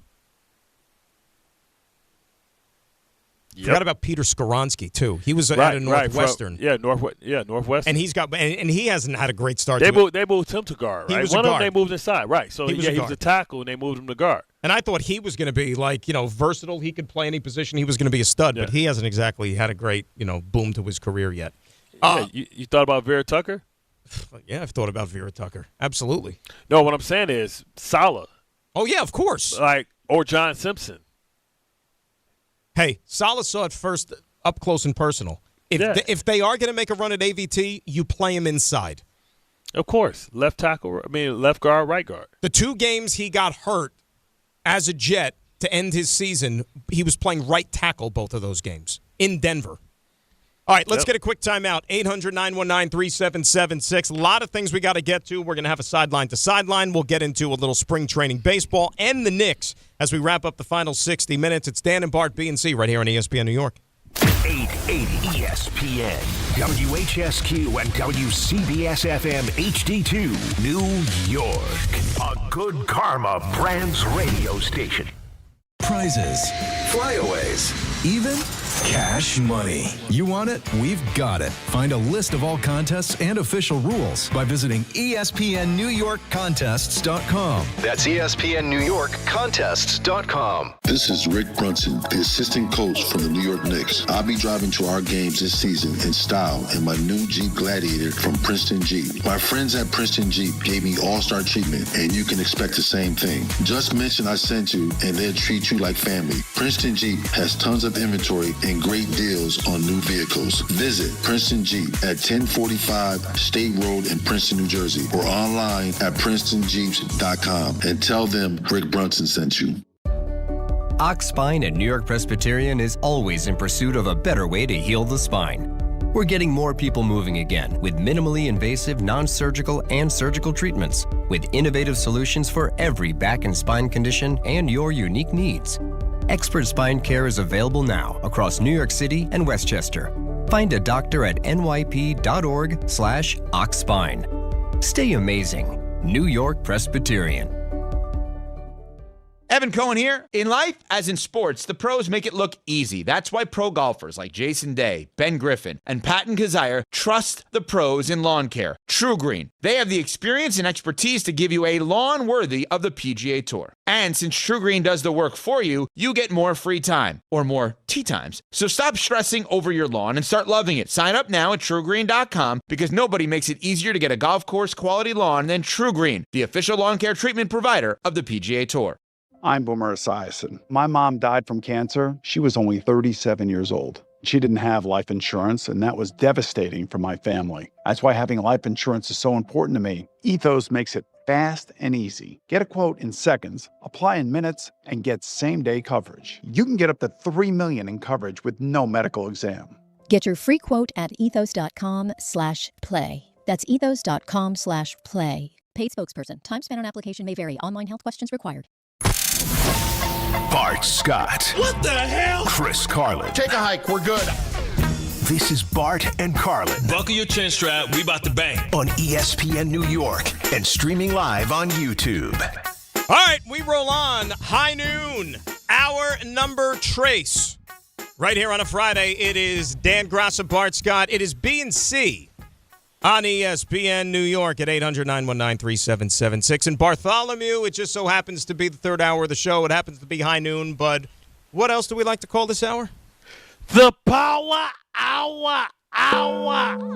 Forgot about Peter Skoronsky, too. He was at a Northwestern. Northwestern. And he hasn't had a great start. They moved him to guard, right? He was One a of them guard. they moved inside, right. So, he was a tackle, and they moved him to guard. And I thought he was going to be, versatile. He could play any position. He was going to be a stud, but he hasn't exactly had a great, boom to his career yet. You thought about Vera Tucker? Yeah, I've thought about Vera Tucker. Absolutely. No, what I'm saying is Salah. Oh, yeah, of course. Or John Simpson. Hey, Salah saw it first up close and personal. If they are going to make a run at AVT, you play him inside. Of course. Left guard, right guard. The 2 games he got hurt as a Jet to end his season, he was playing right tackle both of those games in Denver. All right, let's get a quick timeout. 800-919-3776. A lot of things we got to get to. We're going to have a sideline to sideline. We'll get into a little spring training baseball and the Knicks as we wrap up the final 60 minutes. It's Dan and Bart, B&C, right here on ESPN New York. 880 ESPN, WHSQ, and WCBS-FM HD2, New York. A Good Karma Brands radio station. Prizes, flyaways, even cash money. You want it? We've got it. Find a list of all contests and official rules by visiting ESPNNewYorkContests.com. That's ESPNNewYorkContests.com. This is Rick Brunson, the assistant coach from the New York Knicks. I'll be driving to our games this season in style in my new Jeep Gladiator from Princeton Jeep. My friends at Princeton Jeep gave me all-star treatment, and you can expect the same thing. Just mention I sent you, and they'll treat you like family. Princeton Jeep has tons of inventory and great deals on new vehicles. Visit Princeton Jeep at 1045 State Road in Princeton, New Jersey, or online at PrincetonJeeps.com and tell them Rick Brunson sent you. Ox Spine at New York Presbyterian is always in pursuit of a better way to heal the spine. We're getting more people moving again with minimally invasive, non-surgical, and surgical treatments with innovative solutions for every back and spine condition and your unique needs. Expert spine care is available now across New York City and Westchester. Find a doctor at nyp.org/oxspine. Stay amazing. New York Presbyterian. Evan Cohen here. In life, as in sports, the pros make it look easy. That's why pro golfers like Jason Day, Ben Griffin, and Patton Kazire trust the pros in lawn care. True Green. They have the experience and expertise to give you a lawn worthy of the PGA Tour. And since True Green does the work for you, you get more free time, or more tee times. So stop stressing over your lawn and start loving it. Sign up now at TrueGreen.com because nobody makes it easier to get a golf course quality lawn than True Green, the official lawn care treatment provider of the PGA Tour. I'm Boomer Esiason. My mom died from cancer. She was only 37 years old. She didn't have life insurance, and that was devastating for my family. That's why having life insurance is so important to me. Ethos makes it fast and easy. Get a quote in seconds, apply in minutes, and get same-day coverage. You can get up to $3 million in coverage with no medical exam. Get your free quote at ethos.com/play. That's ethos.com/play. Paid spokesperson. Time spent on application may vary. Online health questions required. Bart Scott. What the hell? Chris Carlin. Take a hike. We're good. This is Bart and Carlin. Buckle your chin strap. We about to bang. On ESPN New York and streaming live on YouTube. All right, we roll on. High noon. Hour number trace. Right here on a Friday, it is Dan Grasso, Bart Scott. It is B&C on ESPN New York at 800-919-3776. And Bartholomew, it just so happens to be the third hour of the show. It happens to be high noon, but what else do we like to call this hour? The Power Hour. Hour.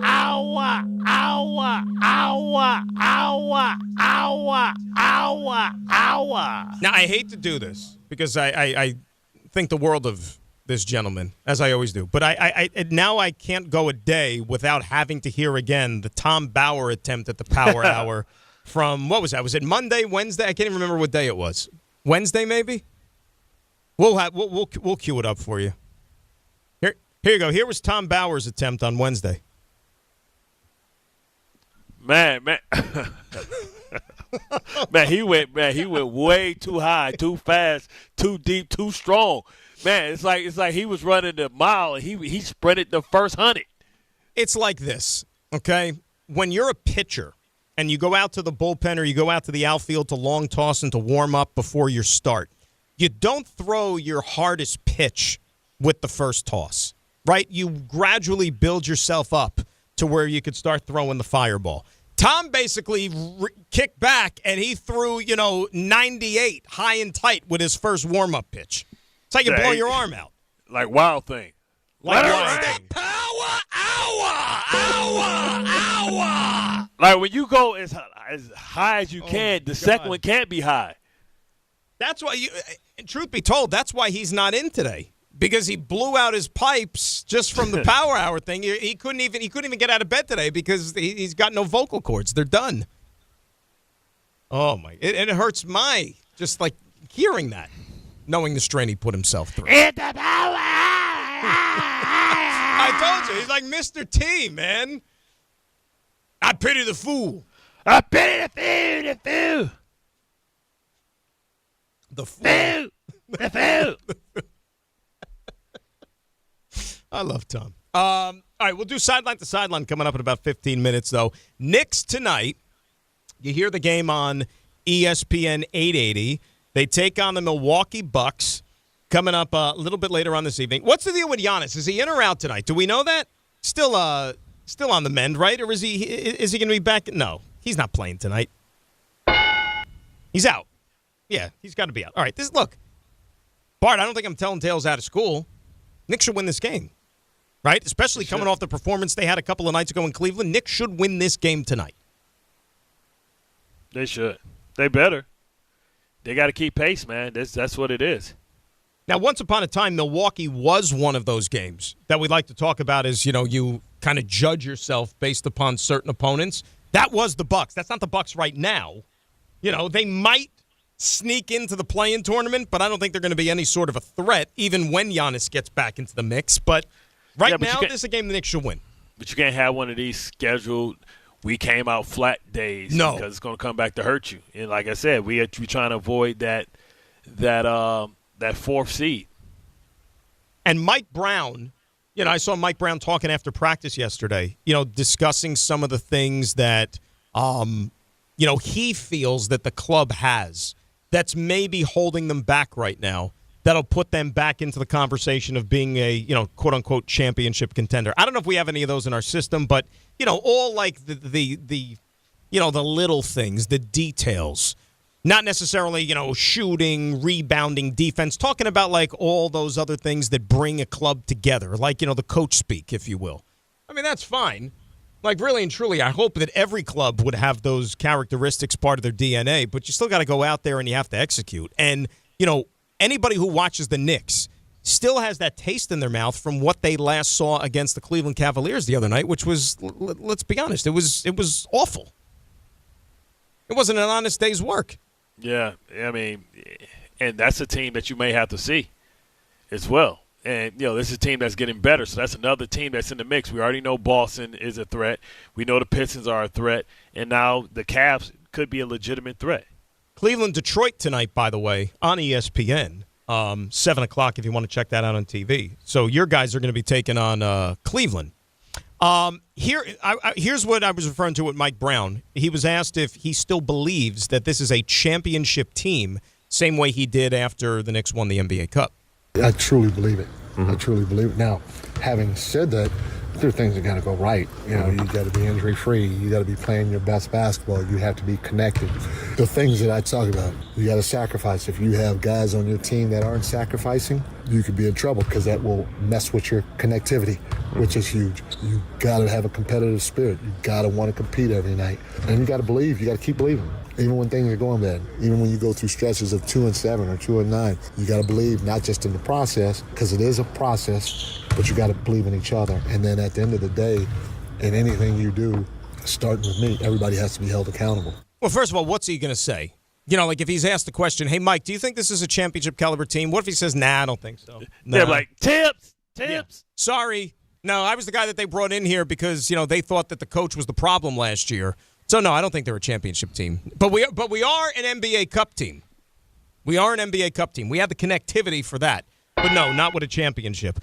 Now, I hate to do this because I think the world of this gentleman, as I always do. But I now I can't go a day without having to hear again the Tom Bauer attempt at the Power Hour from, what was that? Was it Monday, Wednesday? I can't even remember what day it was. Wednesday, maybe? We'll cue it up for you. Here you go. Here was Tom Bauer's attempt on Wednesday. Man. He went way too high, too fast, too deep, too strong. Man, it's like he was running the mile and he sprinted the first 100. It's like this, okay? When you're a pitcher and you go out to the bullpen or you go out to the outfield to long toss and to warm up before your start, you don't throw your hardest pitch with the first toss, right? You gradually build yourself up to where you could start throwing the fireball. Tom basically kicked back, and he threw, 98 high and tight with his first warm-up pitch. It's like you blow your arm out. Like Wild Thing. Like Wild Thursday Thing. Power Hour. Like when you go as high as you can, the second one can't be high. That's why truth be told, that's why he's not in today. Because he blew out his pipes just from the power hour thing. He couldn't even get out of bed today because he's got no vocal cords. They're done. Oh my! It hurts just like hearing that, knowing the strain he put himself through. It's the power. I told you, he's like Mr. T, man. I pity the fool. I pity the fool. The fool. The fool. I love Tom. All right, we'll do sideline to sideline coming up in about 15 minutes, though. Knicks tonight. You hear the game on ESPN 880. They take on the Milwaukee Bucks coming up a little bit later on this evening. What's the deal with Giannis? Is he in or out tonight? Do we know that? Still on the mend, right? Or is he going to be back? No, he's not playing tonight. He's out. Yeah, he's got to be out. All right, look. Bart, I don't think I'm telling tales out of school. Knicks should win this game. Right? Especially coming off the performance they had a couple of nights ago in Cleveland. Knicks should win this game tonight. They should. They better. They got to keep pace, man. That's what it is. Now, once upon a time, Milwaukee was one of those games that we like to talk about as, you kind of judge yourself based upon certain opponents. That was the Bucks. That's not the Bucks right now. They might sneak into the play-in tournament, but I don't think they're going to be any sort of a threat, even when Giannis gets back into the mix. But now, this is a game the Knicks should win. But you can't have one of these scheduled we came out flat days. No. Because it's going to come back to hurt you. And like I said, we're trying to avoid that fourth seed. And Mike Brown, I saw Mike Brown talking after practice yesterday, discussing some of the things that, he feels that the club has that's maybe holding them back right now. That'll put them back into the conversation of being a, quote-unquote championship contender. I don't know if we have any of those in our system, but, all like the little things, the details. Not necessarily, shooting, rebounding, defense. Talking about, like, all those other things that bring a club together. Like, the coach speak, if you will. I mean, that's fine. Like, really and truly, I hope that every club would have those characteristics part of their DNA, but you still got to go out there and you have to execute. And, anybody who watches the Knicks still has that taste in their mouth from what they last saw against the Cleveland Cavaliers the other night, which was, let's be honest, it was awful. It wasn't an honest day's work. Yeah, I mean, and that's a team that you may have to see as well. And, this is a team that's getting better, so that's another team that's in the mix. We already know Boston is a threat. We know the Pistons are a threat. And now the Cavs could be a legitimate threat. Cleveland-Detroit tonight, by the way, on ESPN, 7 o'clock if you want to check that out on TV. So your guys are going to be taking on Cleveland. Here's what I was referring to with Mike Brown. He was asked if he still believes that this is a championship team, same way he did after the Knicks won the NBA Cup. I truly believe it. I truly believe it. Now, having said that, there are things that got to go right. You got to be injury-free. You got to be playing your best basketball. You have to be connected. The things that I talk about, you got to sacrifice. If you have guys on your team that aren't sacrificing, you could be in trouble because that will mess with your connectivity, which is huge. You got to have a competitive spirit. You got to want to compete every night. And you got to believe. You got to keep believing. Even when things are going bad, even when you go through stretches of 2-7 or 2-9, you got to believe not just in the process, because it is a process, but you got to believe in each other. And then at the end of the day, in anything you do, starting with me, everybody has to be held accountable. Well, first of all, what's he going to say? Like if he's asked the question, hey, Mike, do you think this is a championship caliber team? What if he says, nah, I don't think so? Nah. They're like, tips. Yeah. Sorry. No, I was the guy that they brought in here because, they thought that the coach was the problem last year. So, no, I don't think they're a championship team. But we are an NBA Cup team. We are an NBA Cup team. We have the connectivity for that. But, no, not with a championship.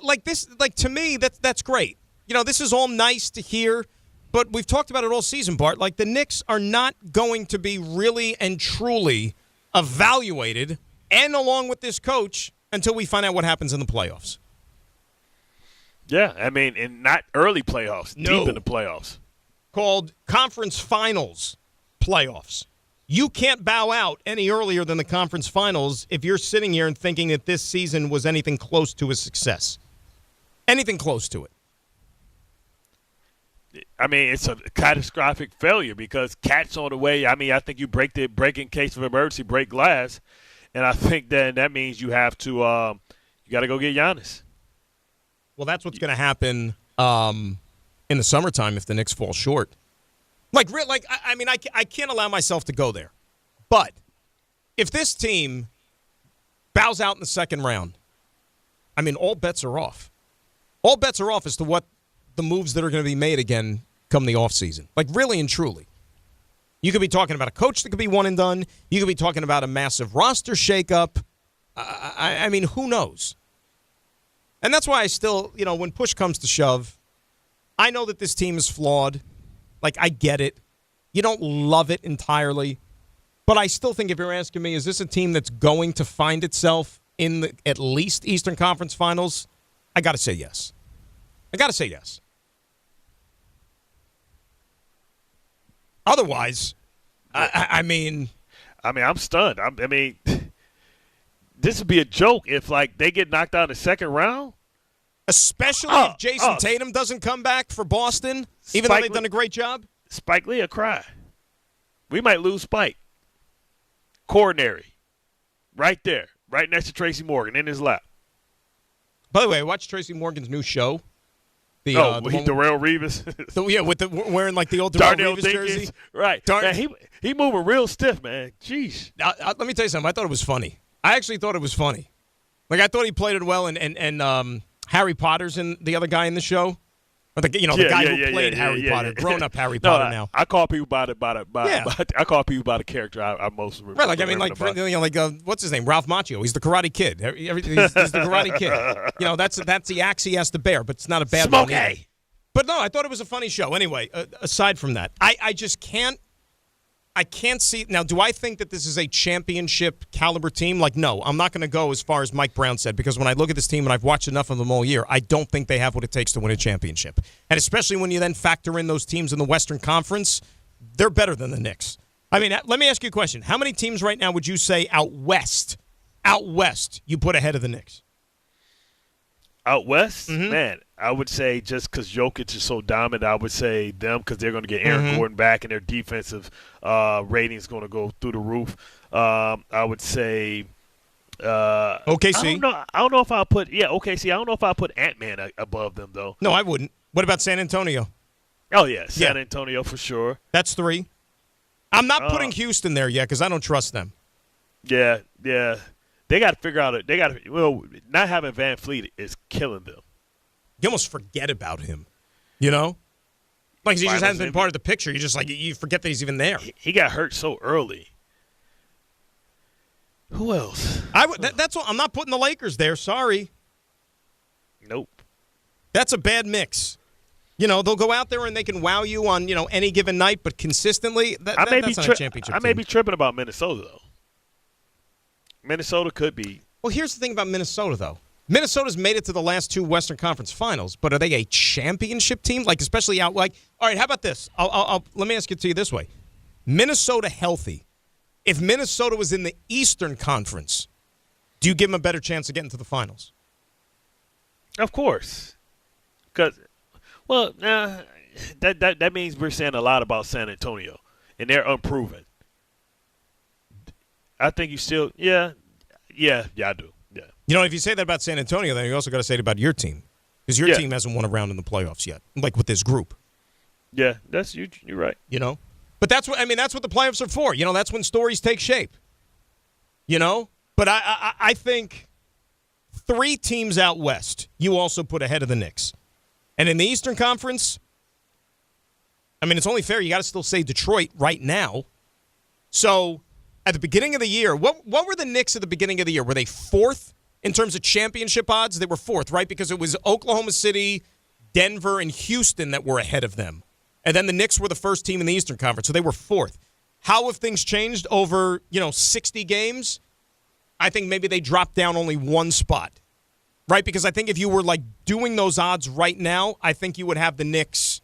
Like this, like to me, that's great. This is all nice to hear. But we've talked about it all season, Bart. Like, the Knicks are not going to be really and truly evaluated, and along with this coach, until we find out what happens in the playoffs. Yeah, I mean, and not early playoffs, No. deep in the playoffs. Called conference finals playoffs. You can't bow out any earlier than the conference finals if you're sitting here and thinking that this season was anything close to a success. Anything close to it. I mean, it's a catastrophic failure because Cat's on the way. I mean, I think you break in case of emergency, break glass, and I think then that means you have to you got to go get Giannis. Well, that's what's going to happen in the summertime if the Knicks fall short. I can't allow myself to go there. But if this team bows out in the second round, I mean, all bets are off. All bets are off as to what the moves that are going to be made again come the offseason. Like, really and truly. You could be talking about a coach that could be one and done. You could be talking about a massive roster shakeup. I mean, who knows? And that's why I still, when push comes to shove, I know that this team is flawed. Like, I get it. You don't love it entirely. But I still think if you're asking me, is this a team that's going to find itself in the at least Eastern Conference Finals? I got to say yes. Otherwise, I mean, I'm stunned. I mean, this would be a joke if, they get knocked out in the second round. Especially if Jason Tatum doesn't come back for Boston, even though they've done a great job. Spike Lee will cry. We might lose Spike. Coronary. Right there. Right next to Tracy Morgan in his lap. By the way, I watched Tracy Morgan's new show. Darrell Reeves. Wearing the old Darrell Reeves jersey. Right. Man, he moving real stiff, man. Jeez. Now, let me tell you something. I thought it was funny. I actually thought it was funny. I thought he played it well, and Harry Potter's and the other guy in the show. Or the guy who played Harry Potter, grown-up Harry Potter now. I call people by I call people by the character I most remember. Right, what's his name? Ralph Macchio. He's the Karate Kid. He's the Karate Kid. That's the axe he has to bear, but it's not a bad one either. But no, I thought it was a funny show. Anyway, aside from that, I just can't. I can't see. Now, do I think that this is a championship caliber team? No, I'm not going to go as far as Mike Brown said, because when I look at this team and I've watched enough of them all year, I don't think they have what it takes to win a championship. And especially when you then factor in those teams in the Western Conference, they're better than the Knicks. I mean, let me ask you a question. How many teams right now would you say out west, you put ahead of the Knicks? Out west? Mm-hmm. Man, I would say just because Jokic is so dominant, I would say them because they're going to get Aaron Gordon back and their defensive rating is going to go through the roof. I would say OKC. I don't know if I'll put OKC. I don't know if I'll put Ant-Man above them, though. No, I wouldn't. What about San Antonio? Oh, yeah, San Antonio for sure. That's 3. I'm not putting Houston there yet because I don't trust them. Yeah. They got to figure out not having Van Fleet is killing them. You almost forget about him, he just hasn't been part of the picture. You just you forget that he's even there. He got hurt so early. Who else? That's what I'm not putting the Lakers there. Sorry. Nope. That's a bad mix. They'll go out there and they can wow you on any given night, but consistently that's not a championship. I may be tripping about Minnesota though. Minnesota could be. Well, here's the thing about Minnesota, though. Minnesota's made it to the last 2 Western Conference Finals, but are they a championship team? Especially out, all right, how about this? Let me ask it to you this way. Minnesota healthy. If Minnesota was in the Eastern Conference, do you give them a better chance of getting to the finals? Of course. That means we're saying a lot about San Antonio, and they're unproven. I think you still, I do. Yeah. If you say that about San Antonio, then you also got to say it about your team, because your team hasn't won a round in the playoffs yet, with this group. Yeah, that's you're right. But that's what the playoffs are for. That's when stories take shape. But I think 3 teams out west you also put ahead of the Knicks, and in the Eastern Conference, it's only fair you got to still say Detroit right now. So. At the beginning of the year, what were the Knicks at the beginning of the year? Were they 4th in terms of championship odds? They were 4th, right? Because it was Oklahoma City, Denver, and Houston that were ahead of them. And then the Knicks were the first team in the Eastern Conference, so they were 4th. How have things changed over, 60 games? I think maybe they drop down only one spot, right? Because I think if you were like doing those odds right now, I think you would have the Knicks.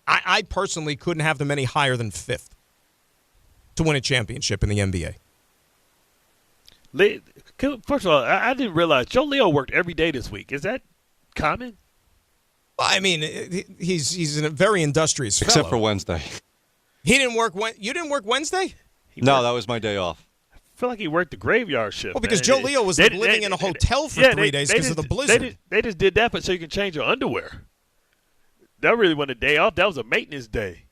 I personally couldn't have them any higher than 5th to win a championship in the NBA. First of all, I didn't realize Joe Leo worked every day this week. Is that common? Well, I mean, he's a very industrious fellow. Except for Wednesday. He didn't work. You didn't work Wednesday? No, that was my day off. I feel like he worked the graveyard shift. Well, because Joe Leo was living in a hotel for 3 days because of the blizzard. They just did that so you can change your underwear. That really wasn't a day off. That was a maintenance day.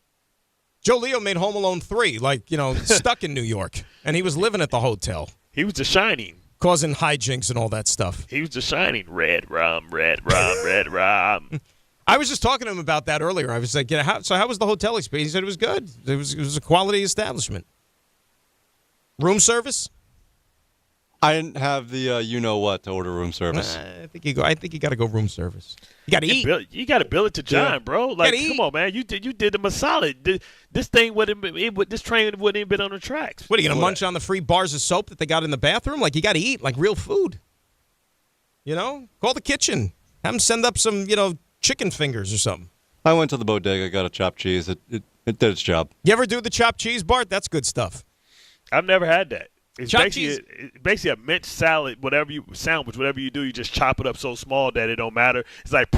Joe Leo made Home Alone 3, stuck in New York, and he was living at the hotel. He was The Shining. Causing hijinks and all that stuff. He was The Shining. Red rum, red rum, red rum. I was just talking to him about that earlier. I was like, how was the hotel experience? He said it was good. It was a quality establishment. Room service? I didn't have the you-know-what to order room service. I think you got to go room service. You got to eat. You got to bill it to John, bro. Like, come on, man. You did them a solid. This train wouldn't have been on the tracks. What, are you going to munch on the free bars of soap that they got in the bathroom? Like, you got to eat, like real food. Call the kitchen. Have them send up some, chicken fingers or something. I went to the bodega, got a chopped cheese. It did its job. You ever do the chopped cheese, Bart? That's good stuff. I've never had that. It's cheese. basically a minced salad, whatever you do, you just chop it up so small that it don't matter. It's like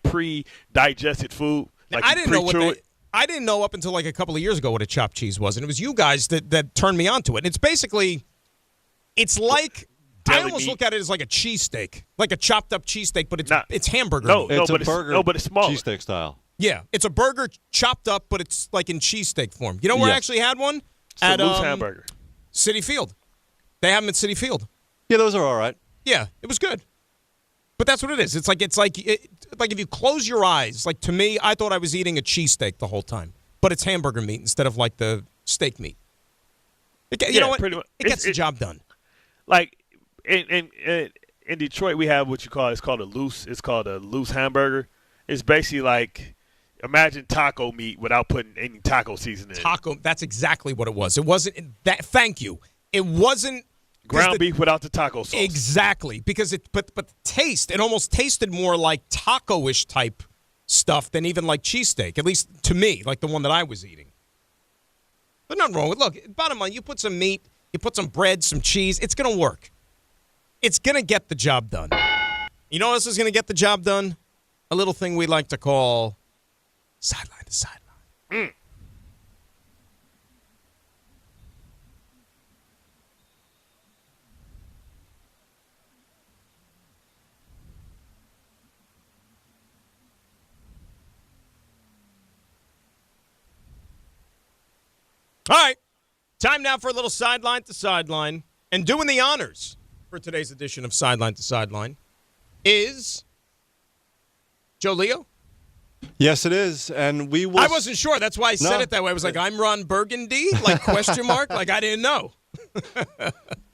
pre-digested food. Like I didn't know up until like a couple of years ago what a chopped cheese was, and it was you guys that turned me onto it. And it's like I almost look at it as like a cheesesteak, like a chopped up cheesesteak, but it's hamburger. It's a burger, but it's smaller. Cheesesteak style. Yeah, it's a burger chopped up, but it's like in cheesesteak form. You know where I actually had one? It's a loose hamburger. City Field. They have them at City Field. Yeah, those are all right. Yeah, it was good. But that's what it is. It's like if you close your eyes, like to me, I thought I was eating a cheesesteak the whole time. But it's hamburger meat instead of like the steak meat. You know what? It gets the job done. Like in Detroit, we have what you call it's called a loose hamburger. It's basically like imagine taco meat without putting any taco seasoning in it. That's exactly what it was. It wasn't that. Thank you. It wasn't ground beef without the taco sauce. Exactly, because but the taste, it almost tasted more like taco-ish type stuff than even like cheesesteak. At least to me, like the one that I was eating. But nothing wrong with. Look, bottom line, you put some meat, you put some bread, some cheese. It's gonna work. It's gonna get the job done. You know what else is gonna get the job done? A little thing we like to call sideline to sideline. All right, time now for a little sideline to sideline. And doing the honors for today's edition of Sideline to Sideline is Joe Leo. Yes, it is, and we will. I wasn't sure. That's why I said it that way. I was like, I'm Ron Burgundy? Like, question mark? Like, I didn't know.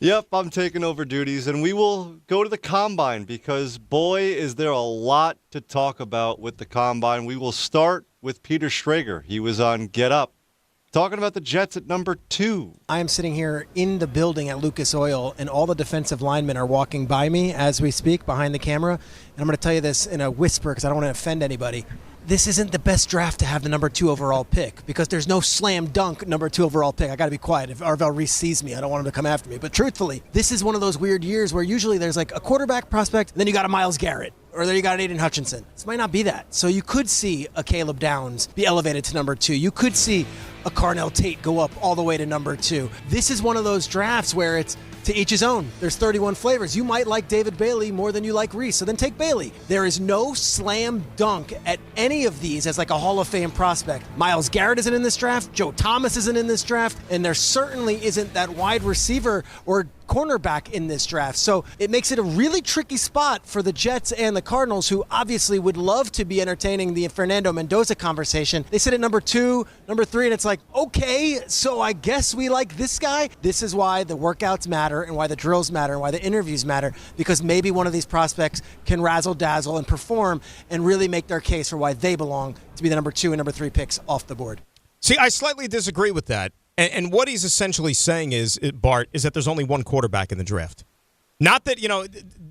Yep, I'm taking over duties, and we will go to the Combine because, boy, is there a lot to talk about with the Combine. We will start with Peter Schrager. He was on Get Up, talking about the Jets at number 2. I am sitting here in the building at Lucas Oil, and all the defensive linemen are walking by me as we speak behind the camera. And I'm going to tell you this in a whisper because I don't want to offend anybody. This isn't the best draft to have the number 2 overall pick because there's no slam dunk number 2 overall pick. I got to be quiet. If Arvell Reese sees me, I don't want him to come after me. But truthfully, this is one of those weird years where usually there's like a quarterback prospect, and then you got a Myles Garrett, or then you got an Aiden Hutchinson. This might not be that. So you could see a Caleb Downs be elevated to number 2. You could see a Carnell Tate go up all the way to number 2. This is one of those drafts where it's to each his own. There's 31 flavors. You might like David Bailey more than you like Reese, so then take Bailey. There is no slam dunk at any of these as like a Hall of Fame prospect. Myles Garrett isn't in this draft. Joe Thomas isn't in this draft. And there certainly isn't that wide receiver or cornerback in this draft. So it makes it a really tricky spot for the Jets and the Cardinals, who obviously would love to be entertaining the Fernando Mendoza conversation. They sit at number 2, number 3, and it's like, okay, so I guess we like this guy. This is why the workouts matter and why the drills matter and why the interviews matter, because maybe one of these prospects can razzle dazzle and perform and really make their case for why they belong to be the number 2 and number 3 picks off the board. See, I slightly disagree with that. And what he's essentially saying is, Bart, is that there's only one quarterback in the draft. Not that,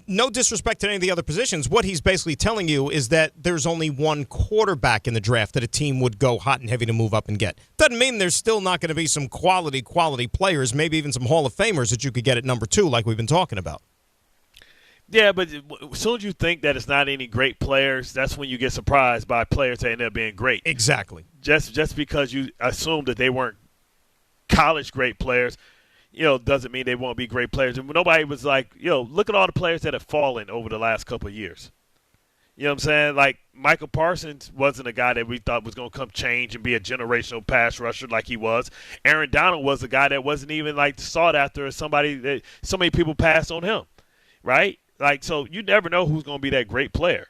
no disrespect to any of the other positions. What he's basically telling you is that there's only one quarterback in the draft that a team would go hot and heavy to move up and get. Doesn't mean there's still not going to be some quality players, maybe even some Hall of Famers that you could get at number 2 like we've been talking about. Yeah, but as soon as you think that it's not any great players, that's when you get surprised by players that end up being great. Exactly. Just because you assume that they weren't college great players, doesn't mean they won't be great players. And nobody was like, look at all the players that have fallen over the last couple of years. You know what I'm saying? Like, Michael Parsons wasn't a guy that we thought was going to come change and be a generational pass rusher like he was. Aaron Donald was a guy that wasn't even, sought after as somebody that so many people passed on him, right? So you never know who's going to be that great player.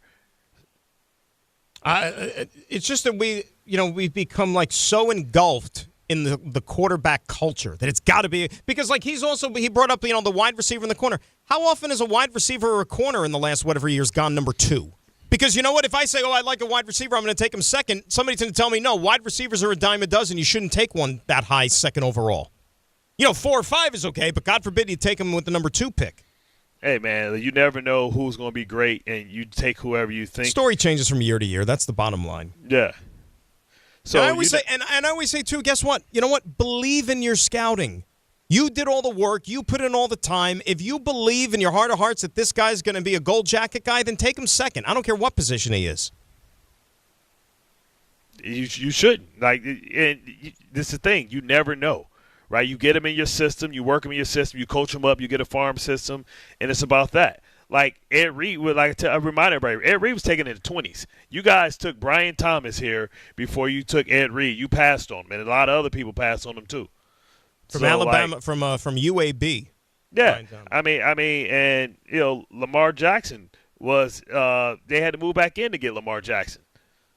It's just that we've become so engulfed in the quarterback culture that it's got to be because he brought up the wide receiver in the corner. How often is a wide receiver or a corner in the last whatever years gone number 2? Because you know what? If I say, I like a wide receiver, I'm going to take him second, somebody's going to tell me, no, wide receivers are a dime a dozen. You shouldn't take one that high second overall. 4 or 5 is okay, but God forbid you take him with the number 2 pick. Hey, man, you never know who's going to be great, and you take whoever you think. Story changes from year to year. That's the bottom line. Yeah. So and I always say, too, guess what? You know what? Believe in your scouting. You did all the work. You put in all the time. If you believe in your heart of hearts that this guy's going to be a gold jacket guy, then take him second. I don't care what position he is. You shouldn't. This is the thing. You never know. Right, you get them in your system, you work them in your system, you coach them up, you get a farm system, and it's about that. Like Ed Reed, I remind everybody, Ed Reed was taken in the 20s. You guys took Brian Thomas here before you took Ed Reed. You passed on him, and a lot of other people passed on him too. From Alabama, from UAB. Yeah, I mean, and Lamar Jackson was. They had to move back in to get Lamar Jackson.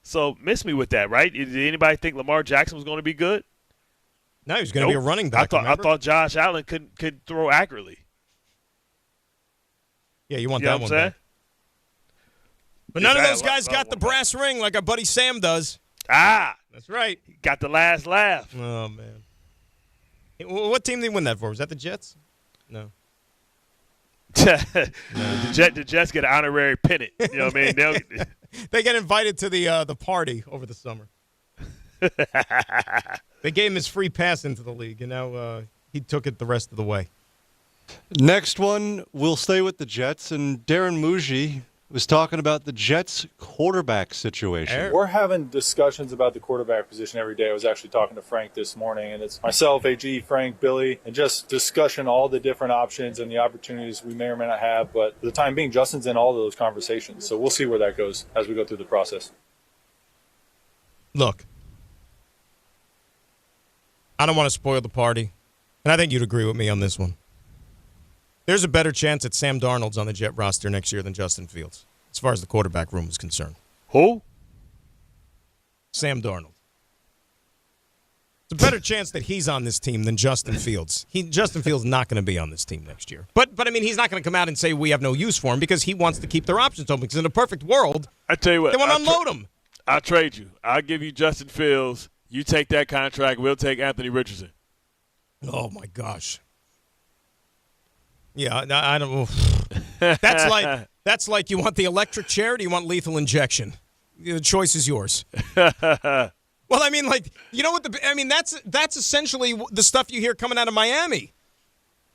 So miss me with that, right? Did anybody think Lamar Jackson was going to be good? No, he was going to be a running back. I thought Josh Allen could throw accurately. Yeah, you want that one back. But none of those guys got the brass ring like our buddy Sam does. That's right. He got the last laugh. Oh, man. What team did he win that for? Was that the Jets? No. The Jets get an honorary pennant. You know what I mean? They get invited to the party over the summer. They gave him his free pass into the league, and now he took it the rest of the way. Next one, we'll stay with the Jets, and Darren Muji was talking about the Jets quarterback situation. We're having discussions about the quarterback position every day. I was actually talking to Frank this morning, and it's myself, AG, Frank, Billy, and just discussion all the different options and the opportunities we may or may not have. But for the time being, Justin's in all of those conversations, so we'll see where that goes as we go through the process. Look, I don't want to spoil the party, and I think you'd agree with me on this one. There's a better chance that Sam Darnold's on the Jet roster next year than Justin Fields, as far as the quarterback room is concerned. Who? Sam Darnold. It's a better chance that he's on this team than Justin Fields. Justin Fields is not going to be on this team next year. But I mean, he's not going to come out and say we have no use for him because he wants to keep their options open. Because in a perfect world, I tell you what, they want to unload him. I'll trade you. I'll give you Justin Fields. You take that contract. We'll take Anthony Richardson. Oh, my gosh. Yeah, I don't. That's like you want the electric chair or do you want lethal injection? The choice is yours. Well, I mean, you know what? That's essentially the stuff you hear coming out of Miami,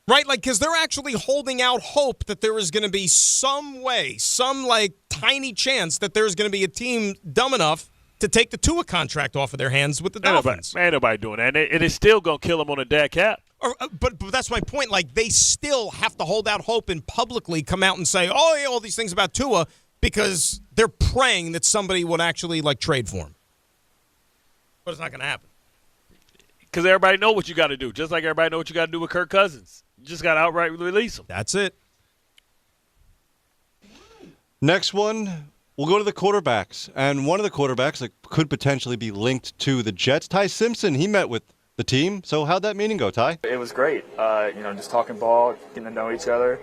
right? Because they're actually holding out hope that there is going to be some way, some tiny chance that there's going to be a team dumb enough to take the Tua contract off of their hands with the Dolphins. Ain't nobody doing that. It is still going to kill them on a dead cap. But that's my point. They still have to hold out hope and publicly come out and say, oh, yeah, all these things about Tua because they're praying that somebody would actually, trade for him. But it's not going to happen. Because everybody know what you got to do. Just like everybody know what you got to do with Kirk Cousins. You just got to outright release him. That's it. Next one, we'll go to the quarterbacks. And one of the quarterbacks that could potentially be linked to the Jets, Ty Simpson, he met with the team. So how'd that meeting go, Ty? It was great. Just talking ball, getting to know each other.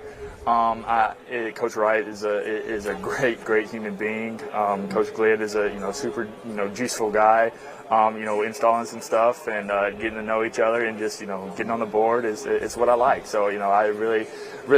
Coach Wright is a great human being. Coach Glidd is a super juiceful guy. Installing some stuff and getting to know each other and just getting on the board is what I like. So I really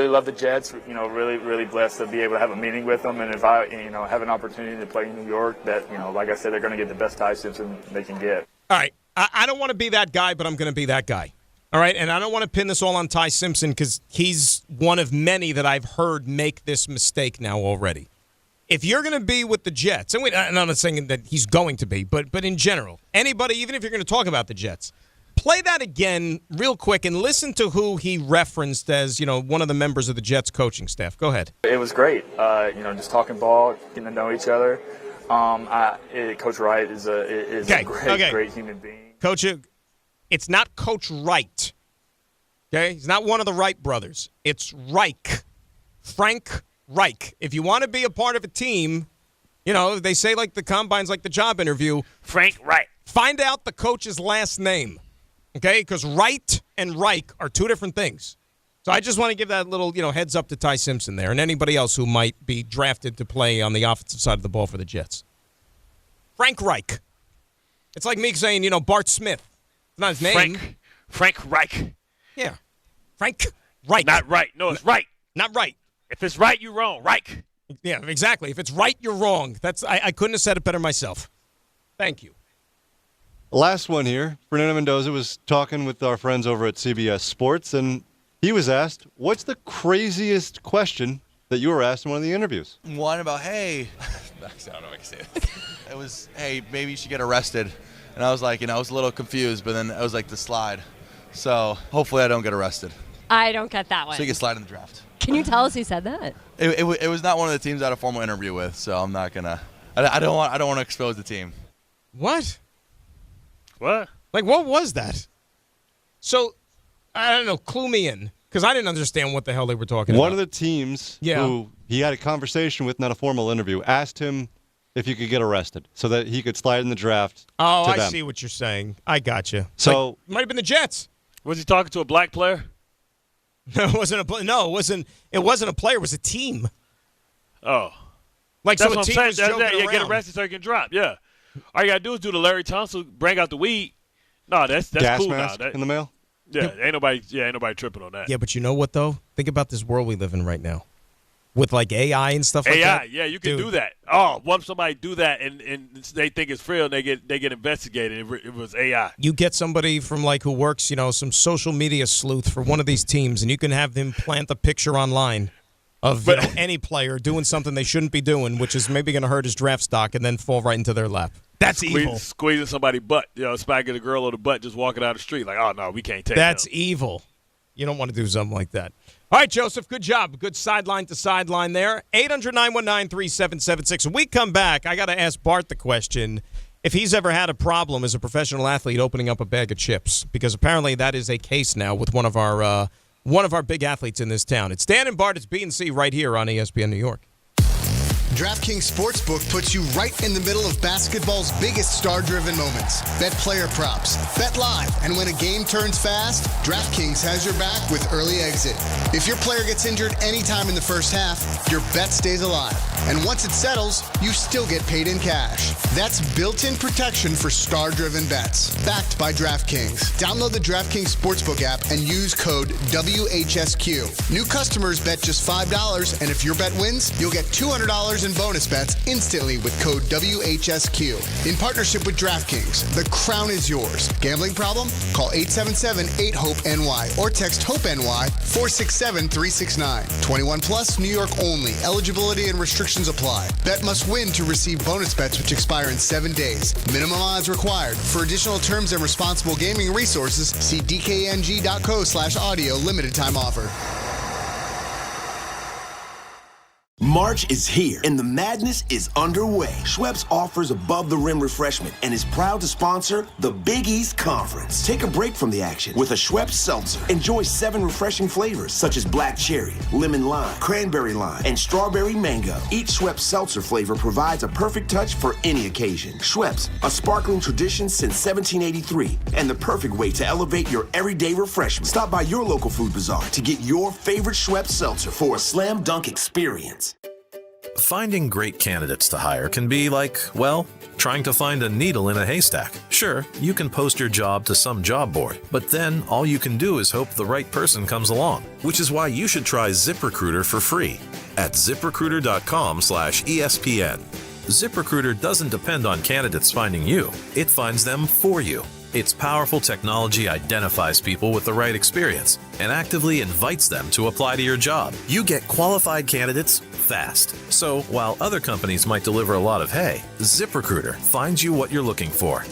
love the Jets. Really blessed to be able to have a meeting with them. And if I have an opportunity to play in New York, that like I said, they're going to get the best Ty Simpson they can get. All right, I don't want to be that guy, but I'm going to be that guy. All right, and I don't want to pin this all on Ty Simpson because he's one of many that I've heard make this mistake now already. If you're going to be with the Jets, and I'm not saying that he's going to be, but in general, anybody, even if you're going to talk about the Jets, play that again real quick and listen to who he referenced as, one of the members of the Jets coaching staff. Go ahead. It was great, just talking ball, getting to know each other. Coach Wright is a great human being. Coach, it's not Coach Wright. Okay, he's not one of the Wright brothers. It's Reich, Frank Reich. If you want to be a part of a team, they say like the combine's like the job interview. Frank Reich. Find out the coach's last name, okay? Because Wright and Reich are two different things. So I just want to give that little, heads up to Ty Simpson there and anybody else who might be drafted to play on the offensive side of the ball for the Jets. Frank Reich. It's like me saying, Bart Smith. It's not his name. Frank Reich. Yeah. Frank Reich. Not right. No, it's right. Not right. If it's right, you're wrong. Reich. Yeah, exactly. If it's right, you're wrong. I couldn't have said it better myself. Thank you. Last one here. Fernando Mendoza was talking with our friends over at CBS Sports, and he was asked, what's the craziest question that you were asked in one of the interviews? One about, hey, I don't know what I can say. It was, hey, maybe you should get arrested. And I was like, I was a little confused, but then it was like the slide. So hopefully I don't get arrested. I don't get that one. So you can slide in the draft. Can you tell us who said that? It was not one of the teams I had a formal interview with, so I'm not gonna. I don't want to expose the team. What? What? Like, what was that? So, I don't know. Clue me in, because I didn't understand what the hell they were talking about. One of the teams who he had a conversation with, not a formal interview, asked him if you could get arrested so that he could slide in the draft. Oh, to I them. see what you're saying. I got you. So it might have been the Jets. Was he talking to a black player? No, it wasn't a. No, it wasn't. It wasn't a player. It was a team. Oh, like that's so. what A team I'm was saying. joking around. Get arrested so he can drop. Yeah. All you gotta do is do the Larry Tunsil, bring out the weed. No, that's gas cool mask now. in the mail. Yeah, ain't nobody tripping on that. Yeah, but you know what though? Think about this world we live in right now, with like AI and stuff like that. AI, yeah, you can do that. Oh, what if somebody do that and they think it's real and they get investigated? It was AI. You get somebody from like who works, some social media sleuth for one of these teams, and you can have them plant a picture online of any player doing something they shouldn't be doing, which is maybe going to hurt his draft stock, and then fall right into their lap. That's evil. Squeezing somebody's butt, smacking a girl on the butt just walking down the street. Like, oh no, we can't take that. That's evil. You don't want to do something like that. All right, Joseph, good job. Good sideline to sideline there. 800-919-3776. When we come back, I got to ask Bart the question if he's ever had a problem as a professional athlete opening up a bag of chips, because apparently that is a case now with one of our big athletes in this town. It's Dan and Bart. It's B&C right here on ESPN New York. DraftKings Sportsbook puts you right in the middle of basketball's biggest star-driven moments. Bet player props, bet live, and when a game turns fast, DraftKings has your back with early exit. If your player gets injured anytime in the first half, your bet stays alive. And once it settles, you still get paid in cash. That's built-in protection for star-driven bets. Backed by DraftKings. Download the DraftKings Sportsbook app and use code WHSQ. New customers bet just $5, and if your bet wins, you'll get $200 in bonus bets instantly with code WHSQ. In partnership with DraftKings, the crown is yours. Gambling problem? Call 877-8-HOPE-NY or text HOPE-NY 467-369. 21 plus, New York only. Eligibility and restrictions apply. Bet must win to receive bonus bets which expire in 7 days. Minimum odds required. For additional terms and responsible gaming resources, see dkng.co/audio. Limited time offer. March is here, and the madness is underway. Schweppes offers above-the-rim refreshment and is proud to sponsor the Big East Conference. Take a break from the action with a Schweppes seltzer. Enjoy 7 refreshing flavors, such as black cherry, lemon lime, cranberry lime, and strawberry mango. Each Schweppes seltzer flavor provides a perfect touch for any occasion. Schweppes, a sparkling tradition since 1783, and the perfect way to elevate your everyday refreshment. Stop by your local food bazaar to get your favorite Schweppes seltzer for a slam dunk experience. Finding great candidates to hire can be like, well, trying to find a needle in a haystack. Sure, you can post your job to some job board, but then all you can do is hope the right person comes along, which is why you should try ZipRecruiter for free at ZipRecruiter.com/ESPN. ZipRecruiter doesn't depend on candidates finding you. It finds them for you. Its powerful technology identifies people with the right experience and actively invites them to apply to your job. You get qualified candidates fast. So while other companies might deliver a lot of hay, ZipRecruiter finds you what you're looking for.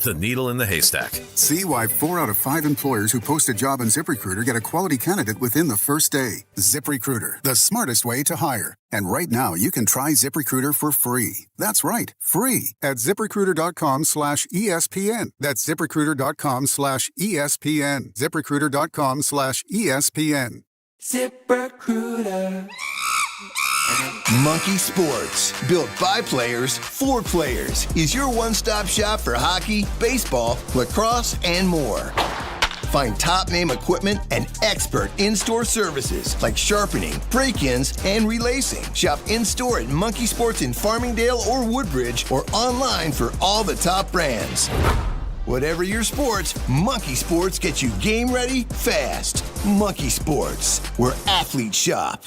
The needle in the haystack. See why 4 out of 5 employers who post a job on ZipRecruiter get a quality candidate within the first day. ZipRecruiter, the smartest way to hire. And right now, you can try ZipRecruiter for free. That's right, free at ZipRecruiter.com/ESPN. That's ZipRecruiter.com/ESPN. ZipRecruiter.com/ESPN. ZipRecruiter. Monkey Sports, built by players for players, is your one-stop shop for hockey, baseball, lacrosse, and more. Find top-name equipment and expert in-store services like sharpening, break-ins, and relacing. Shop in-store at Monkey Sports in Farmingdale or Woodbridge, or online for all the top brands. Whatever your sports, Monkey Sports gets you game ready fast. Monkey Sports, where athletes shop.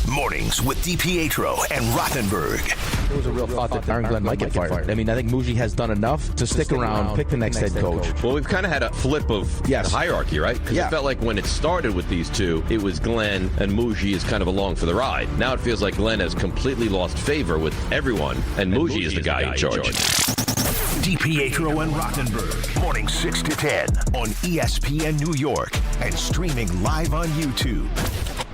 Mornings with DiPietro and Rothenberg. There was a real thought that Aaron Glenn might get fired. I mean, I think Muji has done enough to stick around, pick the next head coach. Well, we've kind of had a flip of the hierarchy, right? Because it felt like when it started with these two, it was Glenn and Muji is kind of along for the ride. Now it feels like Glenn has completely lost favor with everyone, and Muji is the guy in charge. DiPietro and Rothenberg, morning 6 to 10 on ESPN New York and streaming live on YouTube.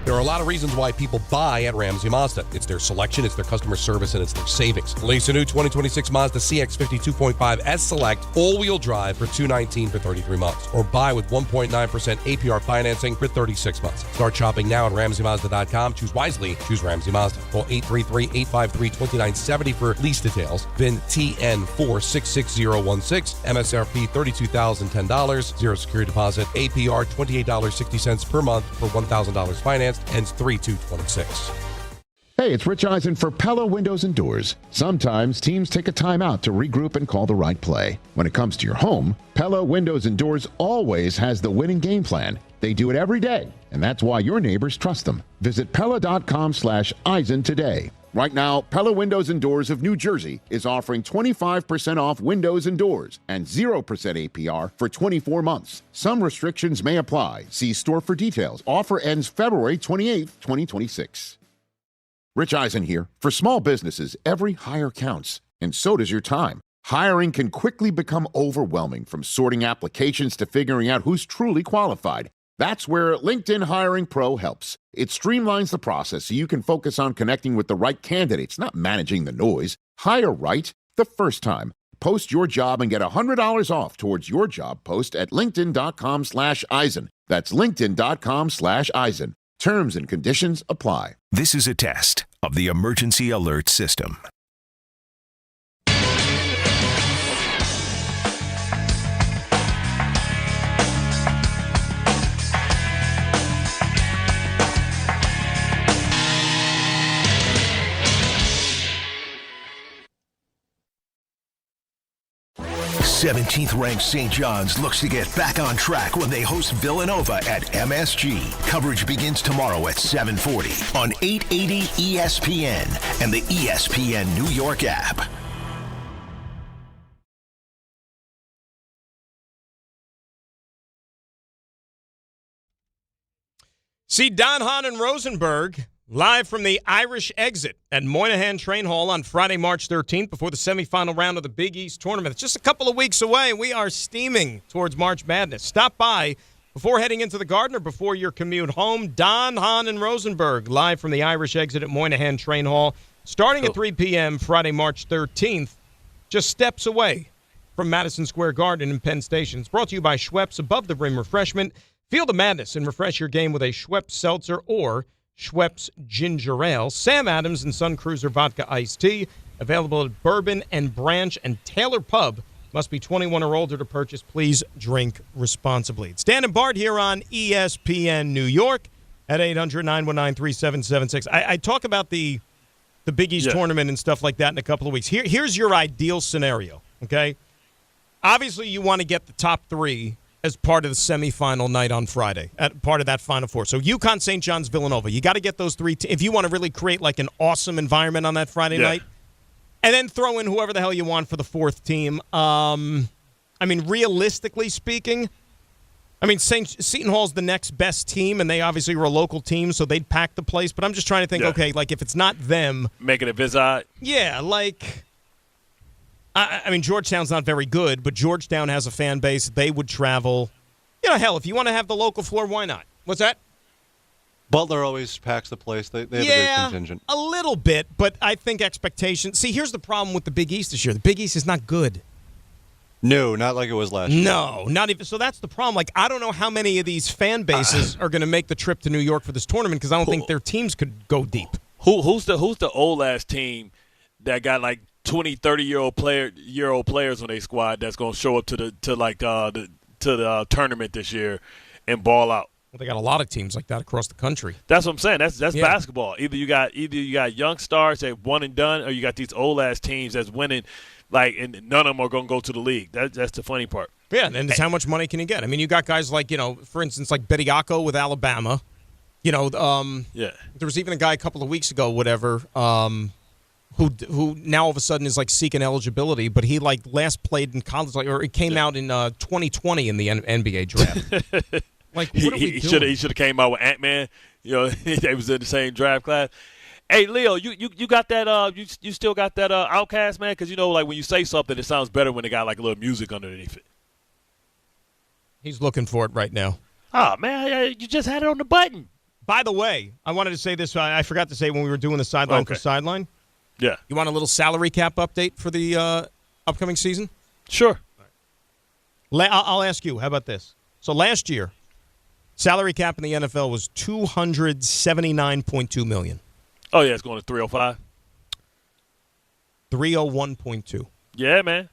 There are a lot of reasons why people buy at Ramsey Mazda. It's their selection, it's their customer service, and it's their savings. Lease a new 2026 Mazda CX-50 2.5 S Select all-wheel drive for $219 for 33 months. Or buy with 1.9% APR financing for 36 months. Start shopping now at RamseyMazda.com. Choose wisely. Choose Ramsey Mazda. Call 833-853-2970 for lease details. VIN TN466016. MSRP $32,010. Zero security deposit. APR $28.60 per month for $1,000 finance. Ends 3/2/26. Hey, it's Rich Eisen for Pella Windows and Doors. Sometimes teams take a timeout to regroup and call the right play. When it comes to your home, Pella Windows and Doors always has the winning game plan. They do it every day, and that's why your neighbors trust them. Visit Pella.com/Eisen today. Right now, Pella Windows and Doors of New Jersey is offering 25% off windows and doors and 0% APR for 24 months. Some restrictions may apply. See store for details. Offer ends February 28th, 2026. Rich Eisen here. For small businesses, every hire counts, and so does your time. Hiring can quickly become overwhelming, from sorting applications to figuring out who's truly qualified. That's where LinkedIn Hiring Pro helps. It streamlines the process so you can focus on connecting with the right candidates, not managing the noise. Hire right the first time. Post your job and get $100 off towards your job post at linkedin.com/Eisen. That's linkedin.com/Eisen. Terms and conditions apply. This is a test of the emergency alert system. '17th-ranked St. John's looks to get back on track when they host Villanova at MSG. Coverage begins tomorrow at 7:40 on 880 ESPN and the ESPN New York app. See Don, Hahn, and Rosenberg live from the Irish Exit at Moynihan Train Hall on Friday, March 13th, before the semifinal round of the Big East Tournament. It's just a couple of weeks away. We are steaming towards March Madness. Stop by Before heading into the Garden or before your commute home, Don, Hahn, and Rosenberg live from the Irish exit at Moynihan Train Hall, starting at 3 p.m. Friday, March 13th, just steps away from Madison Square Garden in Penn Station. It's brought to you by Schweppes Above the Rim Refreshment. Feel the madness and refresh your game with a Schweppes Seltzer or Schweppes Ginger Ale. Sam Adams and Sun Cruiser Vodka Iced Tea, available at Bourbon and Branch and Taylor Pub. Must be 21 or older to purchase. Please drink responsibly. It's Dan and Bart here on ESPN New York at 800-919-3776. I talk about the Big East tournament and stuff like that in a couple of weeks. Here's your ideal scenario, okay? Obviously, you want to get the top three as part of the semifinal night on Friday, part of that Final Four. So UConn, St. John's, Villanova. You got to get those three if you want to really create like an awesome environment on that Friday night. And then throw in whoever the hell you want for the fourth team. I mean, realistically speaking, Seton Hall's the next best team, and they obviously were a local team, so they'd pack the place. But I'm just trying to think, okay, like if it's not them. Making it visit. Yeah, like, I mean, Georgetown's not very good, but Georgetown has a fan base. They would travel. You know, hell, if you want to have the local floor, why not? What's that? Butler always packs the place. They have a good contingent. A little bit, but I think expectations. See, here's the problem with the Big East this year. The Big East is not good. No, not like it was last year. No, not even. So that's the problem. Like, I don't know how many of these fan bases are going to make the trip to New York for this tournament because I don't think their teams could go deep. Who's the old ass team that got like 20, 30-year-old players on their squad that's going to show up to the tournament this year and ball out? Well, they got a lot of teams like that across the country. That's what I'm saying. That's basketball. Either you got young stars that one and done, or you got these old ass teams that's winning, like, and none of them are going to go to the league. That's the funny part. Yeah, and it's how much money can you get? I mean, you got guys like, for instance, like Bediako with Alabama. There was even a guy a couple of weeks ago, who now all of a sudden is like seeking eligibility, but he like last played in college, or it came out in 2020 in the NBA draft. Like, what are we doing? He should have came out with Ant-Man. They was in the same draft class. Hey, Leo, you got that? You still got that Outcast, man? Because like when you say something, it sounds better when they got like a little music underneath it. He's looking for it right now. Oh man, you just had it on the button. By the way, I wanted to say this. I forgot to say when we were doing the sideline for sideline. Yeah. You want a little salary cap update for the upcoming season? Sure. I'll ask you. How about this? So last year, salary cap in the NFL was $279.2 million. Oh, yeah, it's going to 305. 301.2. Yeah, man.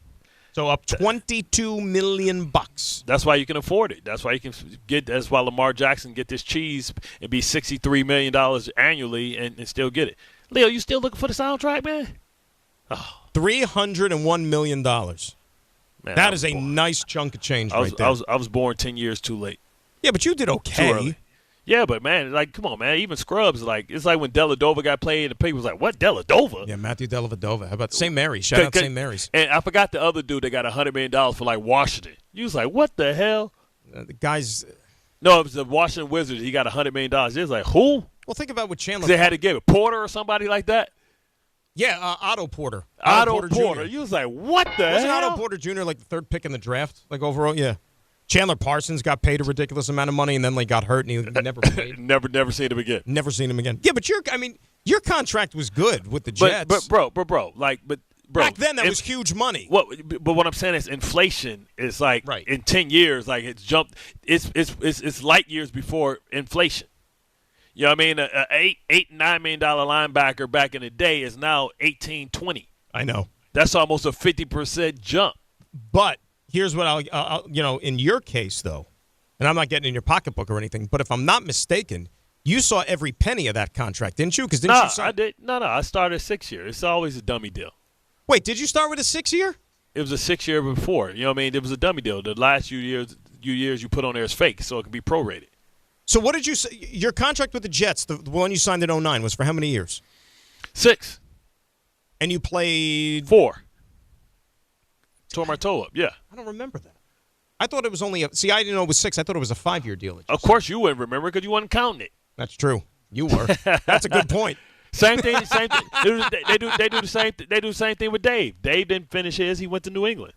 So up $22 million. That's why you can afford it. That's why you can get. That's why Lamar Jackson get this cheese and be $63 million annually and still get it. Leo, you still looking for the soundtrack, man? Oh. $301 million. Man, that is a nice chunk of change right there. I was born 10 years too late. Yeah, but you did okay. Yeah, but, man, like, come on, man. Even Scrubs, like, it's like when Dellavedova got played, the people was like, what, Dellavedova? Yeah, Matthew Dellavedova. How about St. Mary's? Shout out St. Mary's. And I forgot the other dude that got $100 million for, like, Washington. You was like, what the hell? The guy's No, it was the Washington Wizards. He got $100 million. It was like, who? Well, think about what Chandler. They had to give it Porter or somebody like that. Yeah, Otto Porter. Otto Porter. You was like, what the Wasn't hell? Otto Porter Jr. like the third pick in the draft, like overall? Yeah. Chandler Parsons got paid a ridiculous amount of money and then like got hurt and he never played. never seen him again. Never seen him again. Yeah, but your contract was good with the Jets. But bro, bro, back then that was huge money. But what I'm saying is inflation is like in 10 years, like it's jumped. It's light years before inflation. You know what I mean? A $8-9 million linebacker back in the day is now $18-20. I know. That's almost a 50% jump. But here's what I'll in your case though, and I'm not getting in your pocketbook or anything, but if I'm not mistaken, you saw every penny of that contract, didn't you? I did. No, I started 6 years. It's always a dummy deal. Wait, did you start with a 6-year? It was a 6-year before. You know what I mean? It was a dummy deal. The last few years you put on there is fake, so it can be prorated. So what did you say? Your contract with the Jets, the one you signed in 2009, was for how many years? 6. And you played 4. Tore my toe up, yeah. I don't remember that. I thought it was only I didn't know it was 6. I thought it was a 5-year deal. Of course you wouldn't remember because you wasn't counting it. That's true. You were. That's a good point. Same thing. They do the same thing with Dave. Dave didn't finish his. He went to New England.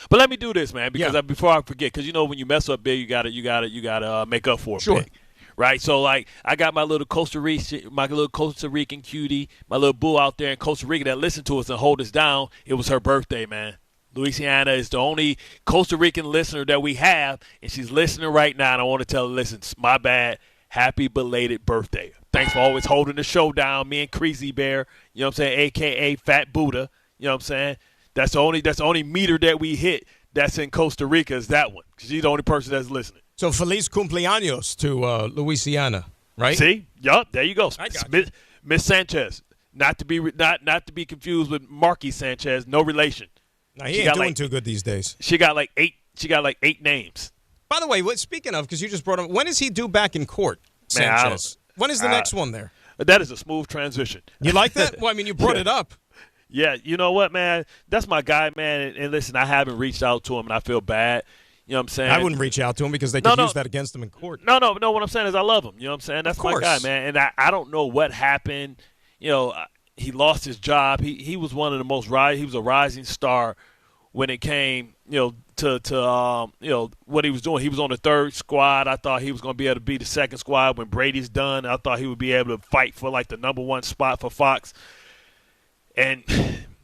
But let me do this, man, because before I forget, because when you mess up big, you gotta make up for it. Sure. Big, right? So I got my little Costa Rican cutie, my little boo out there in Costa Rica that listened to us and hold us down. It was her birthday, man. Louisiana is the only Costa Rican listener that we have, and she's listening right now. And I want to tell her, listen, my bad. Happy belated birthday. Thanks for always holding the show down. Me and Creasy Bear, you know what I'm saying, a.k.a. Fat Buddha, you know what I'm saying? That's the only meter that we hit that's in Costa Rica is that one, because she's the only person that's listening. So feliz cumpleaños to Louisiana, right? See? Yup, there you go. I got Miss Sanchez. Not to be confused with Marquis Sanchez, no relation. Now, he ain't doing too good these days. She got like eight names. By the way, speaking of, because you just brought him, when is he due back in court, Sanchez? When is the next one there? That is a smooth transition. You like that? Well, I mean, you brought it up. Yeah, you know what, man? That's my guy, man. And listen, I haven't reached out to him, and I feel bad. You know what I'm saying? I wouldn't reach out to him because they could use that against him in court. No. What I'm saying is I love him. You know what I'm saying? That's my guy, man. And I don't know what happened. He lost his job. He was one of the most he was a rising star when it came, to what he was doing. He was on the third squad. I thought he was going to be able to be the second squad when Brady's done. I thought he would be able to fight for like the number one spot for Fox. And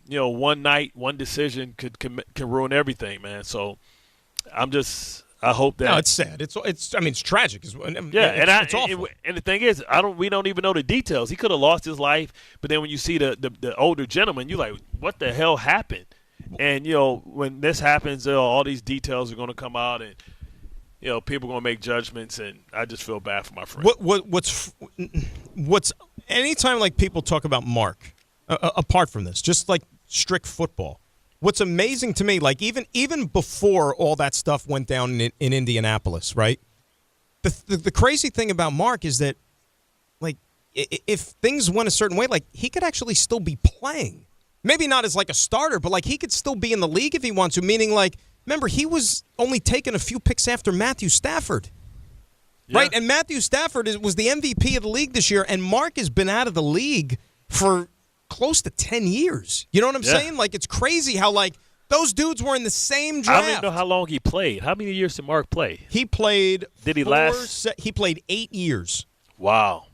one night, one decision can ruin everything, man. So I hope that. No, it's sad. It's tragic. It's awful. And the thing is, we don't even know the details. He could have lost his life, but then when you see the older gentleman, you're like, what the hell happened? And when this happens, all these details are going to come out, and people are going to make judgments, and I just feel bad for my friend. What's anytime like people talk about Mark, apart from this, just like strict football. What's amazing to me, like even before all that stuff went down in Indianapolis, right? The crazy thing about Mark is that, like, if things went a certain way, like he could actually still be playing. Maybe not as like a starter, but like he could still be in the league if he wants to. Meaning, like, remember he was only taking a few picks after Matthew Stafford, right? And Matthew Stafford was the MVP of the league this year, and Mark has been out of the league for close to 10 years. You know what I'm saying? Like, it's crazy how, like, those dudes were in the same draft. I don't even know how long he played. How many years did Mark play? He played. Did he last? He played 8 years. Wow.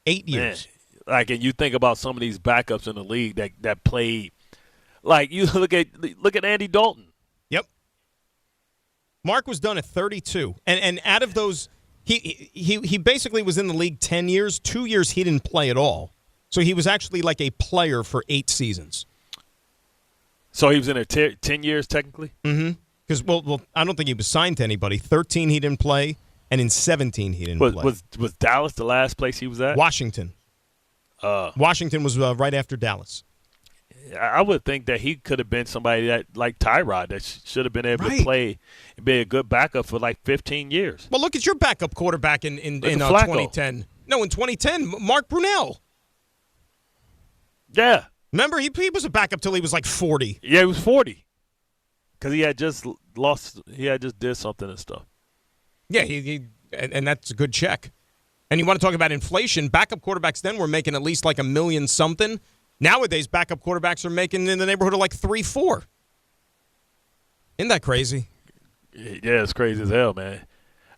8 years. Man. Like, and you think about some of these backups in the league that played. Like, you look at Andy Dalton. Yep. Mark was done at 32, and out of those, he basically was in the league 10 years. 2 years he didn't play at all. So he was actually like a player for 8 seasons. So he was in there 10 years technically? Mm-hmm. Because, well, I don't think he was signed to anybody. 13 he didn't play, and in 17 he didn't play. Was Dallas the last place he was at? Washington. Washington was right after Dallas. I would think that he could have been somebody that, like Tyrod, that should have been able to play and be a good backup for like 15 years. Well, look at your backup quarterback in 2010. No, in 2010, Mark Brunell. Yeah. Remember, he was a backup till he was like 40. Yeah, he was 40. Because he had just did something and stuff. Yeah, and that's a good check. And you want to talk about inflation, backup quarterbacks then were making at least like $1 million something. Nowadays, backup quarterbacks are making in the neighborhood of like 3-4. Isn't that crazy? Yeah, it's crazy as hell, man.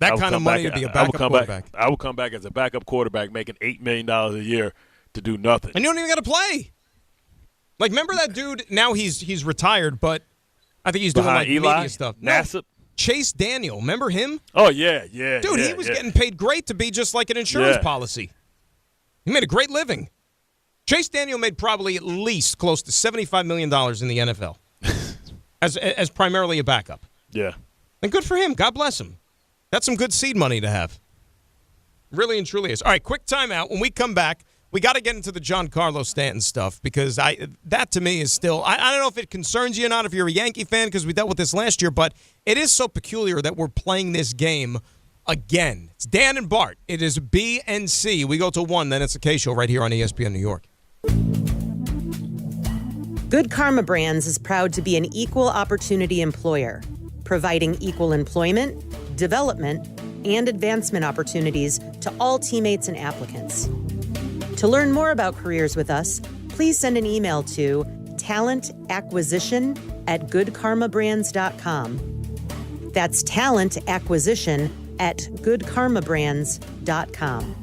That kind of money would be a backup quarterback. I would come back as a backup quarterback making $8 million a year to do nothing. And you don't even got to play. Like, remember that dude? Now he's retired, but I think he's doing like Eli? media stuff. Nassib? No, Chase Daniel. Remember him? Oh, yeah. Dude, he was getting paid great to be just like an insurance policy. He made a great living. Chase Daniel made probably at least close to $75 million in the NFL as primarily a backup. Yeah. And good for him. God bless him. That's some good seed money to have. Really and truly is. All right, quick timeout. When we come back, we got to get into the Giancarlo Stanton stuff because that to me is still, I don't know if it concerns you or not if you're a Yankee fan because we dealt with this last year, but it is so peculiar that we're playing this game again. It's Dan and Bart. It is B and C. We go to 1, then it's a K show right here on ESPN New York. Good Karma Brands is proud to be an equal opportunity employer, providing equal employment, development, and advancement opportunities to all teammates and applicants. To learn more about careers with us, please send an email to talentacquisition at goodkarmabrands.com. That's talent acquisition at goodkarmabrands.com.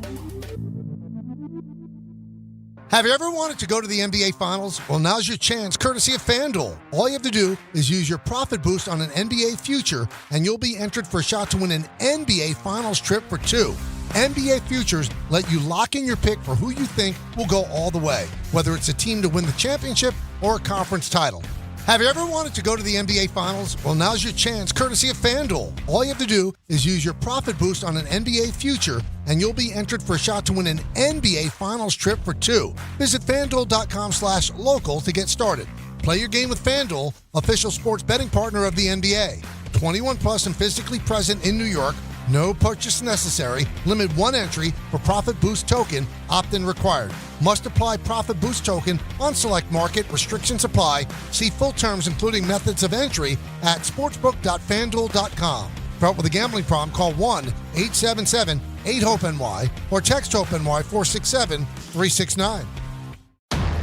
Have you ever wanted to go to the NBA Finals? Well, now's your chance, courtesy of FanDuel. All you have to do is use your profit boost on an NBA future, and you'll be entered for a shot to win an NBA Finals trip for two. NBA futures let you lock in your pick for who you think will go all the way, whether it's a team to win the championship or a conference title. Have you ever wanted to go to the NBA Finals? Well, now's your chance, courtesy of FanDuel. All you have to do is use your profit boost on an NBA future, and you'll be entered for a shot to win an NBA Finals trip for two. Visit FanDuel.com/local to get started. Play your game with FanDuel, official sports betting partner of the NBA. 21 plus and physically present in New York. No purchase necessary. Limit one entry for Profit Boost token. Opt-in required. Must apply Profit Boost token on select market. Restrictions apply. See full terms, including methods of entry, at sportsbook.fanduel.com. Start with a gambling problem, call 1-877-8-HOPE-NY or text HOPE-NY 467-369.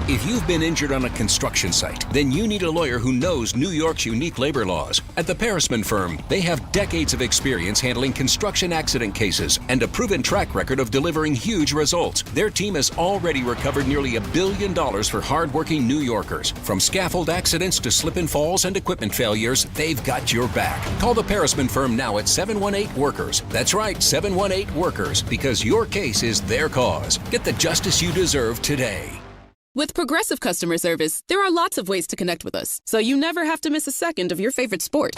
If you've been injured on a construction site, then you need a lawyer who knows New York's unique labor laws. At the Parisman Firm, they have decades of experience handling construction accident cases and a proven track record of delivering huge results. Their team has already recovered nearly $1 billion for hardworking New Yorkers. From scaffold accidents to slip and falls and equipment failures, they've got your back. Call the Parisman Firm now at 718-WORKERS. That's right, 718-WORKERS, because your case is their cause. Get the justice you deserve today. With Progressive Customer Service, there are lots of ways to connect with us, so you never have to miss a second of your favorite sport.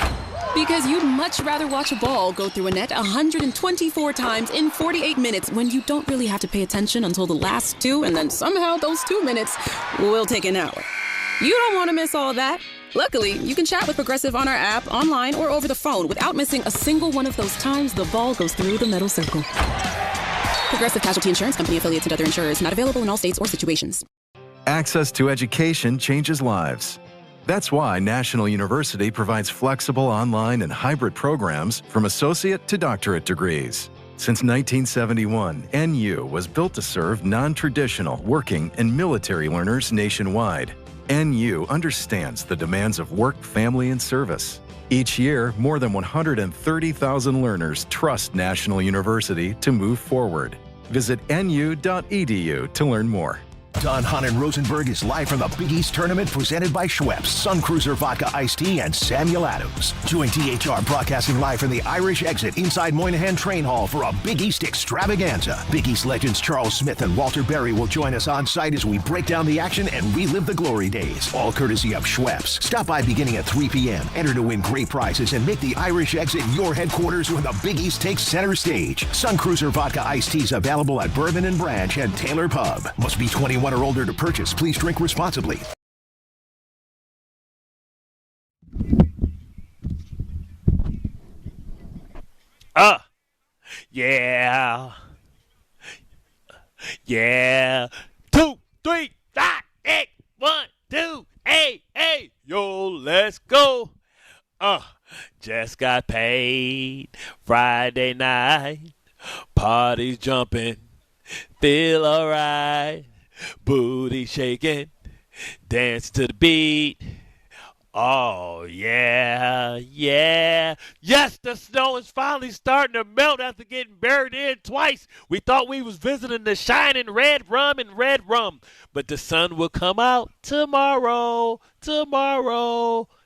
Because you'd much rather watch a ball go through a net 124 times in 48 minutes when you don't really have to pay attention until the last two, and then somehow those 2 minutes will take an hour. You don't want to miss all that. Luckily, you can chat with Progressive on our app, online, or over the phone without missing a single one of those times the ball goes through the metal circle. Progressive Casualty Insurance Company, affiliates, and other insurers. Not available in all states or situations. Access to education changes lives. That's why National University provides flexible online and hybrid programs from associate to doctorate degrees. Since 1971, NU was built to serve non-traditional working and military learners nationwide. NU understands the demands of work, family, and service. Each year, more than 130,000 learners trust National University to move forward. Visit nu.edu to learn more. Don, Hahn, and Rosenberg is live from the Big East Tournament presented by Schweppes, Sun Cruiser Vodka Iced Tea, and Samuel Adams. Join DHR broadcasting live from the Irish Exit inside Moynihan Train Hall for a Big East extravaganza. Big East legends Charles Smith and Walter Berry will join us on site as we break down the action and relive the glory days. All courtesy of Schweppes. Stop by beginning at 3 p.m. Enter to win great prizes and make the Irish Exit your headquarters when the Big East takes center stage. Sun Cruiser Vodka Iced Teas available at Bourbon and Branch and Taylor Pub. Must be 21 or older to purchase. Please drink responsibly. Yeah. 2, 3, 5, 8, 1, 2, hey, yo, let's go. Just got paid Friday night. Party's jumping. Feel alright. Booty shaking, dance to the beat. Oh, yeah. Yes, the snow is finally starting to melt after getting buried in twice. We thought we was visiting the shining red rum, but the sun will come out tomorrow.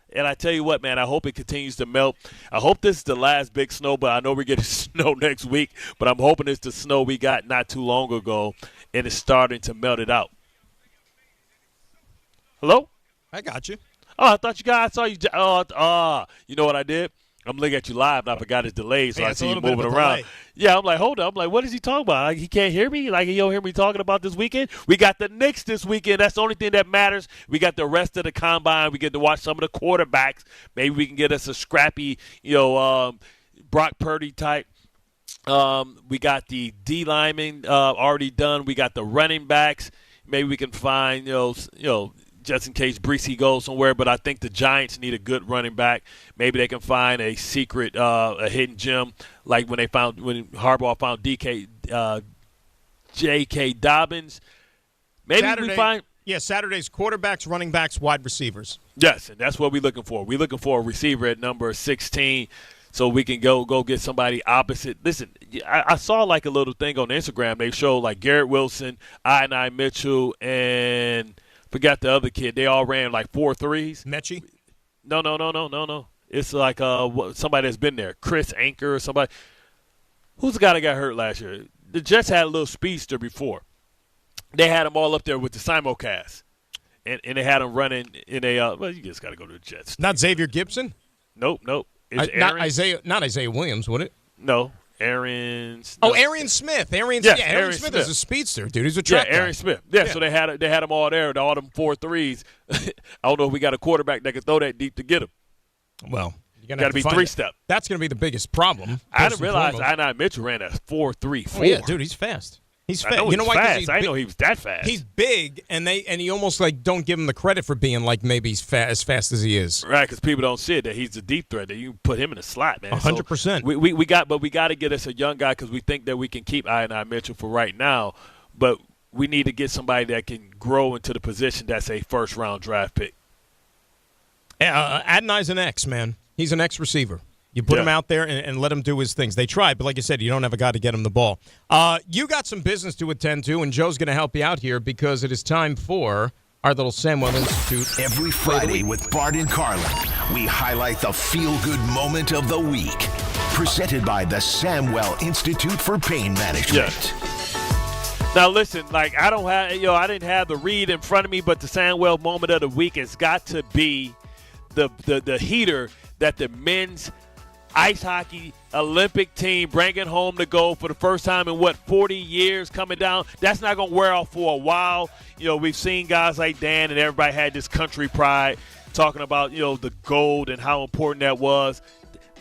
And I tell you what, man, I hope it continues to melt. I hope this is the last big snow, but I know we're getting snow next week. But I'm hoping it's the snow we got not too long ago, and it's starting to melt it out. Hello? I got you. Oh, I thought you guys saw you. You know what I did? I'm looking at you live, and I forgot it's delayed, so I see you moving around. Yeah, I'm like, hold up. I'm like, what is he talking about? Like, he can't hear me? Like, he don't hear me talking about this weekend? We got the Knicks this weekend. That's the only thing that matters. We got the rest of the combine. We get to watch some of the quarterbacks. Maybe we can get us a scrappy, Brock Purdy type. We got the D linemen already done. We got the running backs. Maybe we can find, just in case Breesy goes somewhere, but I think the Giants need a good running back. Maybe they can find a secret, a hidden gem, like when Harbaugh found J.K. Dobbins. Maybe Saturday. we find Yeah, Saturday's quarterbacks, running backs, wide receivers. Yes, and that's what we're looking for. We're looking for a receiver at number 16 so we can go get somebody opposite. Listen, I saw like a little thing on Instagram. They showed like Garrett Wilson, I Mitchell, and forgot the other kid. They all ran like 4 threes. Mechie? No. It's like somebody that's been there. Chris Anchor or somebody. Who's the guy that got hurt last year? The Jets had a little speedster before. They had them all up there with the simulcast. And they had them running in a well, you just got to go to the Jets. Not Xavier Gibson? Nope. It's Not Isaiah Williams, would it? No. Arian Smith. Aaron Smith is a speedster, dude. He's a track guy. Aaron Smith. Yeah, so they had them all there, all them 4 threes. I don't know if we got a quarterback that can throw that deep to get them. Well, you got to be 3-step. That's going to be the biggest problem. I didn't realize I Mitchell ran a 4.34. Oh, yeah, dude, he's fast. He's fast. You know why? Fast. I know he was that fast. He's big, and you almost like don't give him the credit for being like maybe he's as fast as he is. Right, because people don't see it that he's a deep threat. That you put him in a slot, man. 100%. We got to get us a young guy because we think that we can keep I Mitchell for right now, but we need to get somebody that can grow into the position that's a first-round draft pick. Adonai's an X, man. He's an X receiver. You put him out there and let him do his things. They tried, but like I said, you don't have a guy to get him the ball. You got some business to attend to, and Joe's going to help you out here because it is time for our little Samwell Institute. Every Friday with Bart and Carlin, we highlight the feel-good moment of the week. Presented by the Samwell Institute for Pain Management. Now listen, like I didn't have the read in front of me, but the Samwell moment of the week has got to be the heater that the men's ice hockey Olympic team bringing home the gold for the first time in 40 years coming down. That's not going to wear off for a while. We've seen guys like Dan and everybody had this country pride talking about, the gold and how important that was.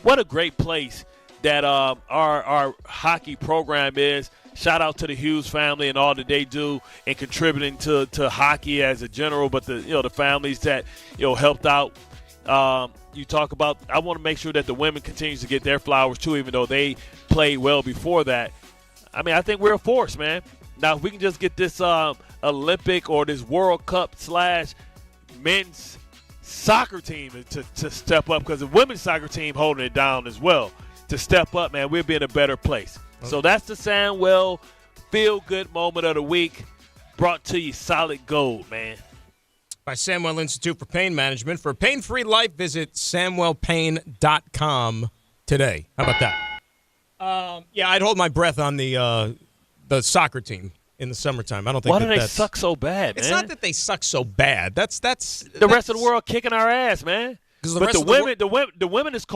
What a great place that our hockey program is. Shout out to the Hughes family and all that they do in contributing to hockey as a general, but the families that helped out. You talk about, I want to make sure that the women continues to get their flowers too, even though they played well before that. I mean, I think we're a force, man. Now, if we can just get this Olympic or this World Cup / men's soccer team to step up, because the women's soccer team holding it down as well, to step up, man, we'll be in a better place. Okay. So that's the Samwell feel-good moment of the week, brought to you solid gold, man. By Samwell Institute for Pain Management. For a pain-free life, visit SamwellPain.com today. How about that? I'd hold my breath on the soccer team in the summertime. I don't think. Why do they suck so bad, man? It's not that they suck so bad. That's the rest of the world kicking our ass, man. But the women have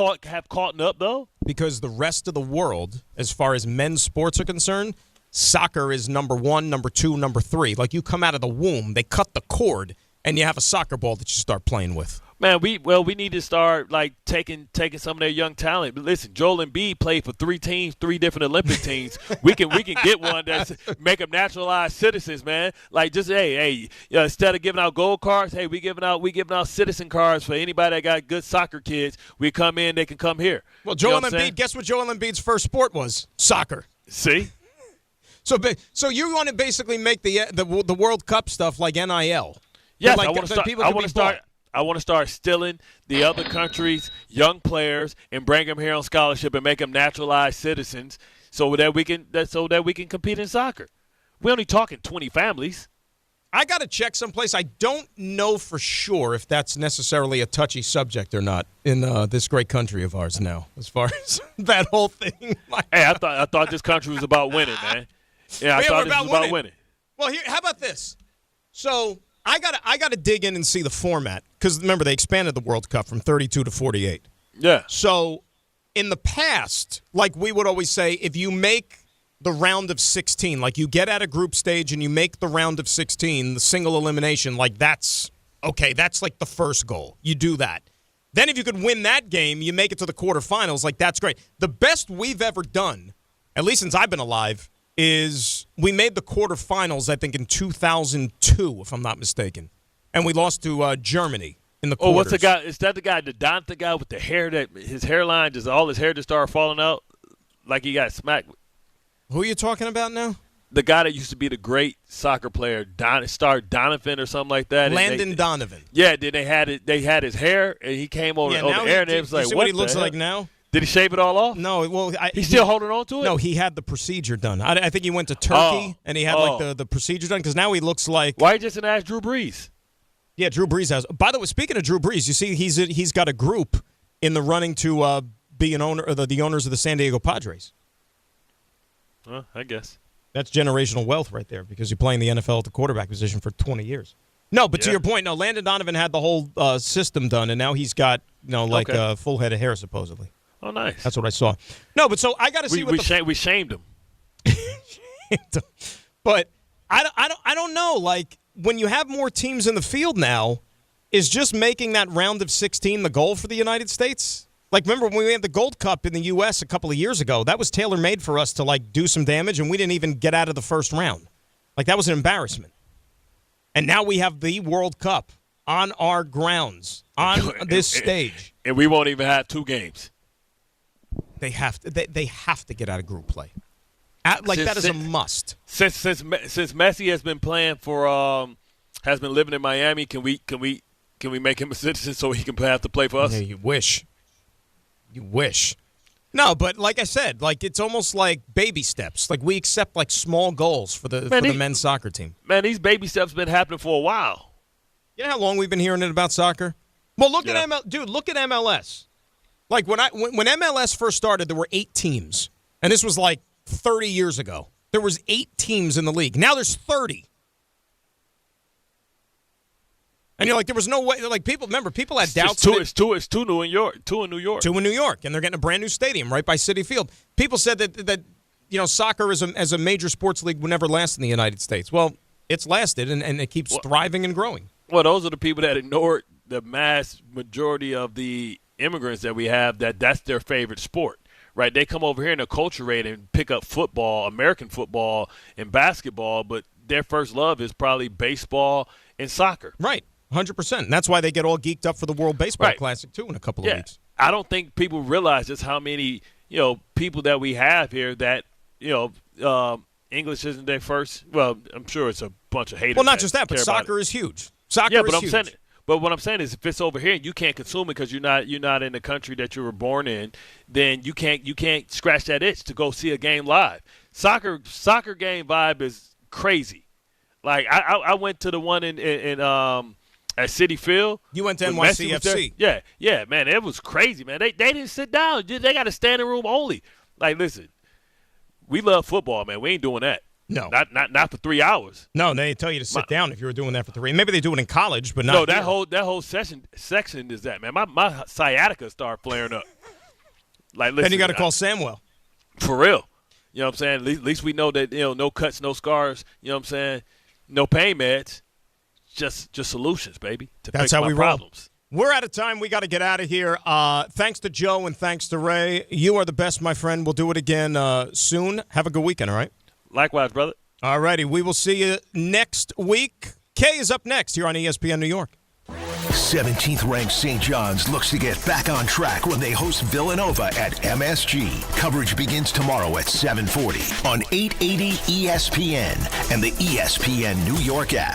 caught up though. Because the rest of the world, as far as men's sports are concerned, soccer is number 1, number 2, number 3. Like you come out of the womb, they cut the cord. And you have a soccer ball that you start playing with. Man, we need to start like taking some of their young talent. But listen, Joel Embiid played for 3 teams, 3 different Olympic teams. We can get one that's make them naturalized citizens, man. Like just instead of giving out gold cards, we giving out citizen cards for anybody that got good soccer kids. We come in, they can come here. Well, Joel Embiid, guess what Joel Embiid's first sport was? Soccer. See. So you want to basically make the World Cup stuff like NIL. Yes, like, I want to start stealing the other countries' young players and bring them here on scholarship and make them naturalized citizens, so that we can compete in soccer. We're only talking 20 families. I got to check someplace. I don't know for sure if that's necessarily a touchy subject or not in this great country of ours now, as far as that whole thing. I thought this country was about winning, man. Yeah, I thought this was about winning. Well, how about this? So I gotta dig in and see the format, because remember they expanded the World Cup from 32 to 48. Yeah. So in the past, like we would always say, if you make the round of 16, like you get at a group stage and you make the round of 16, the single elimination, like that's like the first goal. You do that. Then if you could win that game, you make it to the quarterfinals, like that's great. The best we've ever done, at least since I've been alive, is we made the quarterfinals, I think, in 2002, if I'm not mistaken. And we lost to Germany in the quarters. Oh, what's the guy? Is that the guy, the Donta guy with the hair that his hairline, all his hair just started falling out like he got smacked? Who are you talking about now? the guy that used to be the great soccer player, Donovan or something like that. Landon Donovan. Yeah, then they had his hair, and he came over the air, and it was like, see what he looks like now? Did he shave it all off? No, well, he's still holding on to it. No, he had the procedure done. I think he went to Turkey and he had like the procedure done because now he looks like. Why just didn't ask Drew Brees? Yeah, Drew Brees has. By the way, speaking of Drew Brees, you see he's got a group in the running to be an owner, or the owners of the San Diego Padres. Well, I guess that's generational wealth right there because you're playing the NFL at the quarterback position for 20 years. No, but to your point, no, Landon Donovan had the whole system done, and now he's got a full head of hair supposedly. Oh, nice. That's what I saw. No, but so I got to see we shamed him. But I don't know. Like when you have more teams in the field now, is just making that round of 16 the goal for the United States? Like remember when we had the Gold Cup in the U.S. a couple of years ago? That was tailor made for us to like do some damage, and we didn't even get out of the first round. Like that was an embarrassment. And now we have the World Cup on our grounds on this stage, and we won't even have 2 games. They have to get out of group play. That is a must. Since Messi has been playing for has been living in Miami, can we make him a citizen so he can have to play for us? Yeah, you wish. No, but like I said, like it's almost like baby steps. Like we accept like small goals for the men's soccer team. Man, these baby steps been happening for a while. You know how long we've been hearing it about soccer? Well, look at MLS. Like when MLS first started, there were 8 teams, and this was like 30 years ago. There was 8 teams in the league. Now there's 30, and you're like, there was no way. Like people had doubts. It's two in New York. 2 in New York. 2 in New York, and they're getting a brand new stadium right by Citi Field. People said that soccer as a major sports league would never last in the United States. Well, it's lasted, and it keeps thriving and growing. Well, those are the people that ignored the mass majority of the immigrants that we have, that's their favorite sport, right? They come over here and acculturate and pick up football, American football and basketball, but their first love is probably baseball and soccer. Right, 100%. And that's why they get all geeked up for the World Baseball Classic, too, in a couple of weeks. I don't think people realize just how many, people that we have here that, English isn't their first. Well, I'm sure it's a bunch of haters. Well, not just that, but soccer is huge. Soccer is huge. But what I'm saying is, if it's over here and you can't consume it because you're not in the country that you were born in, then you can't scratch that itch to go see a game live. Soccer game vibe is crazy. Like I went to the one in at Citi Field. You went to NYCFC. Yeah, man, it was crazy, man. They didn't sit down. They got a standing room only. Like, listen, we love football, man. We ain't doing that. No, not for 3 hours. No, they tell you to sit down if you were doing that for 3. Maybe they do it in college, but not. No, that whole section is that, man. My sciatica started flaring up. Like, listen, then you got to call Samwell. For real. You know what I'm saying? At least we know that no cuts, no scars. You know what I'm saying? No pain meds. Just solutions, baby. That's how we problems. Roll. We're out of time. We got to get out of here. Thanks to Joe and thanks to Ray. You are the best, my friend. We'll do it again soon. Have a good weekend. All right. Likewise, brother. All righty. We will see you next week. Kay is up next here on ESPN New York. 17th ranked St. John's looks to get back on track when they host Villanova at MSG. Coverage begins tomorrow at 7:40 on 880 ESPN and the ESPN New York app.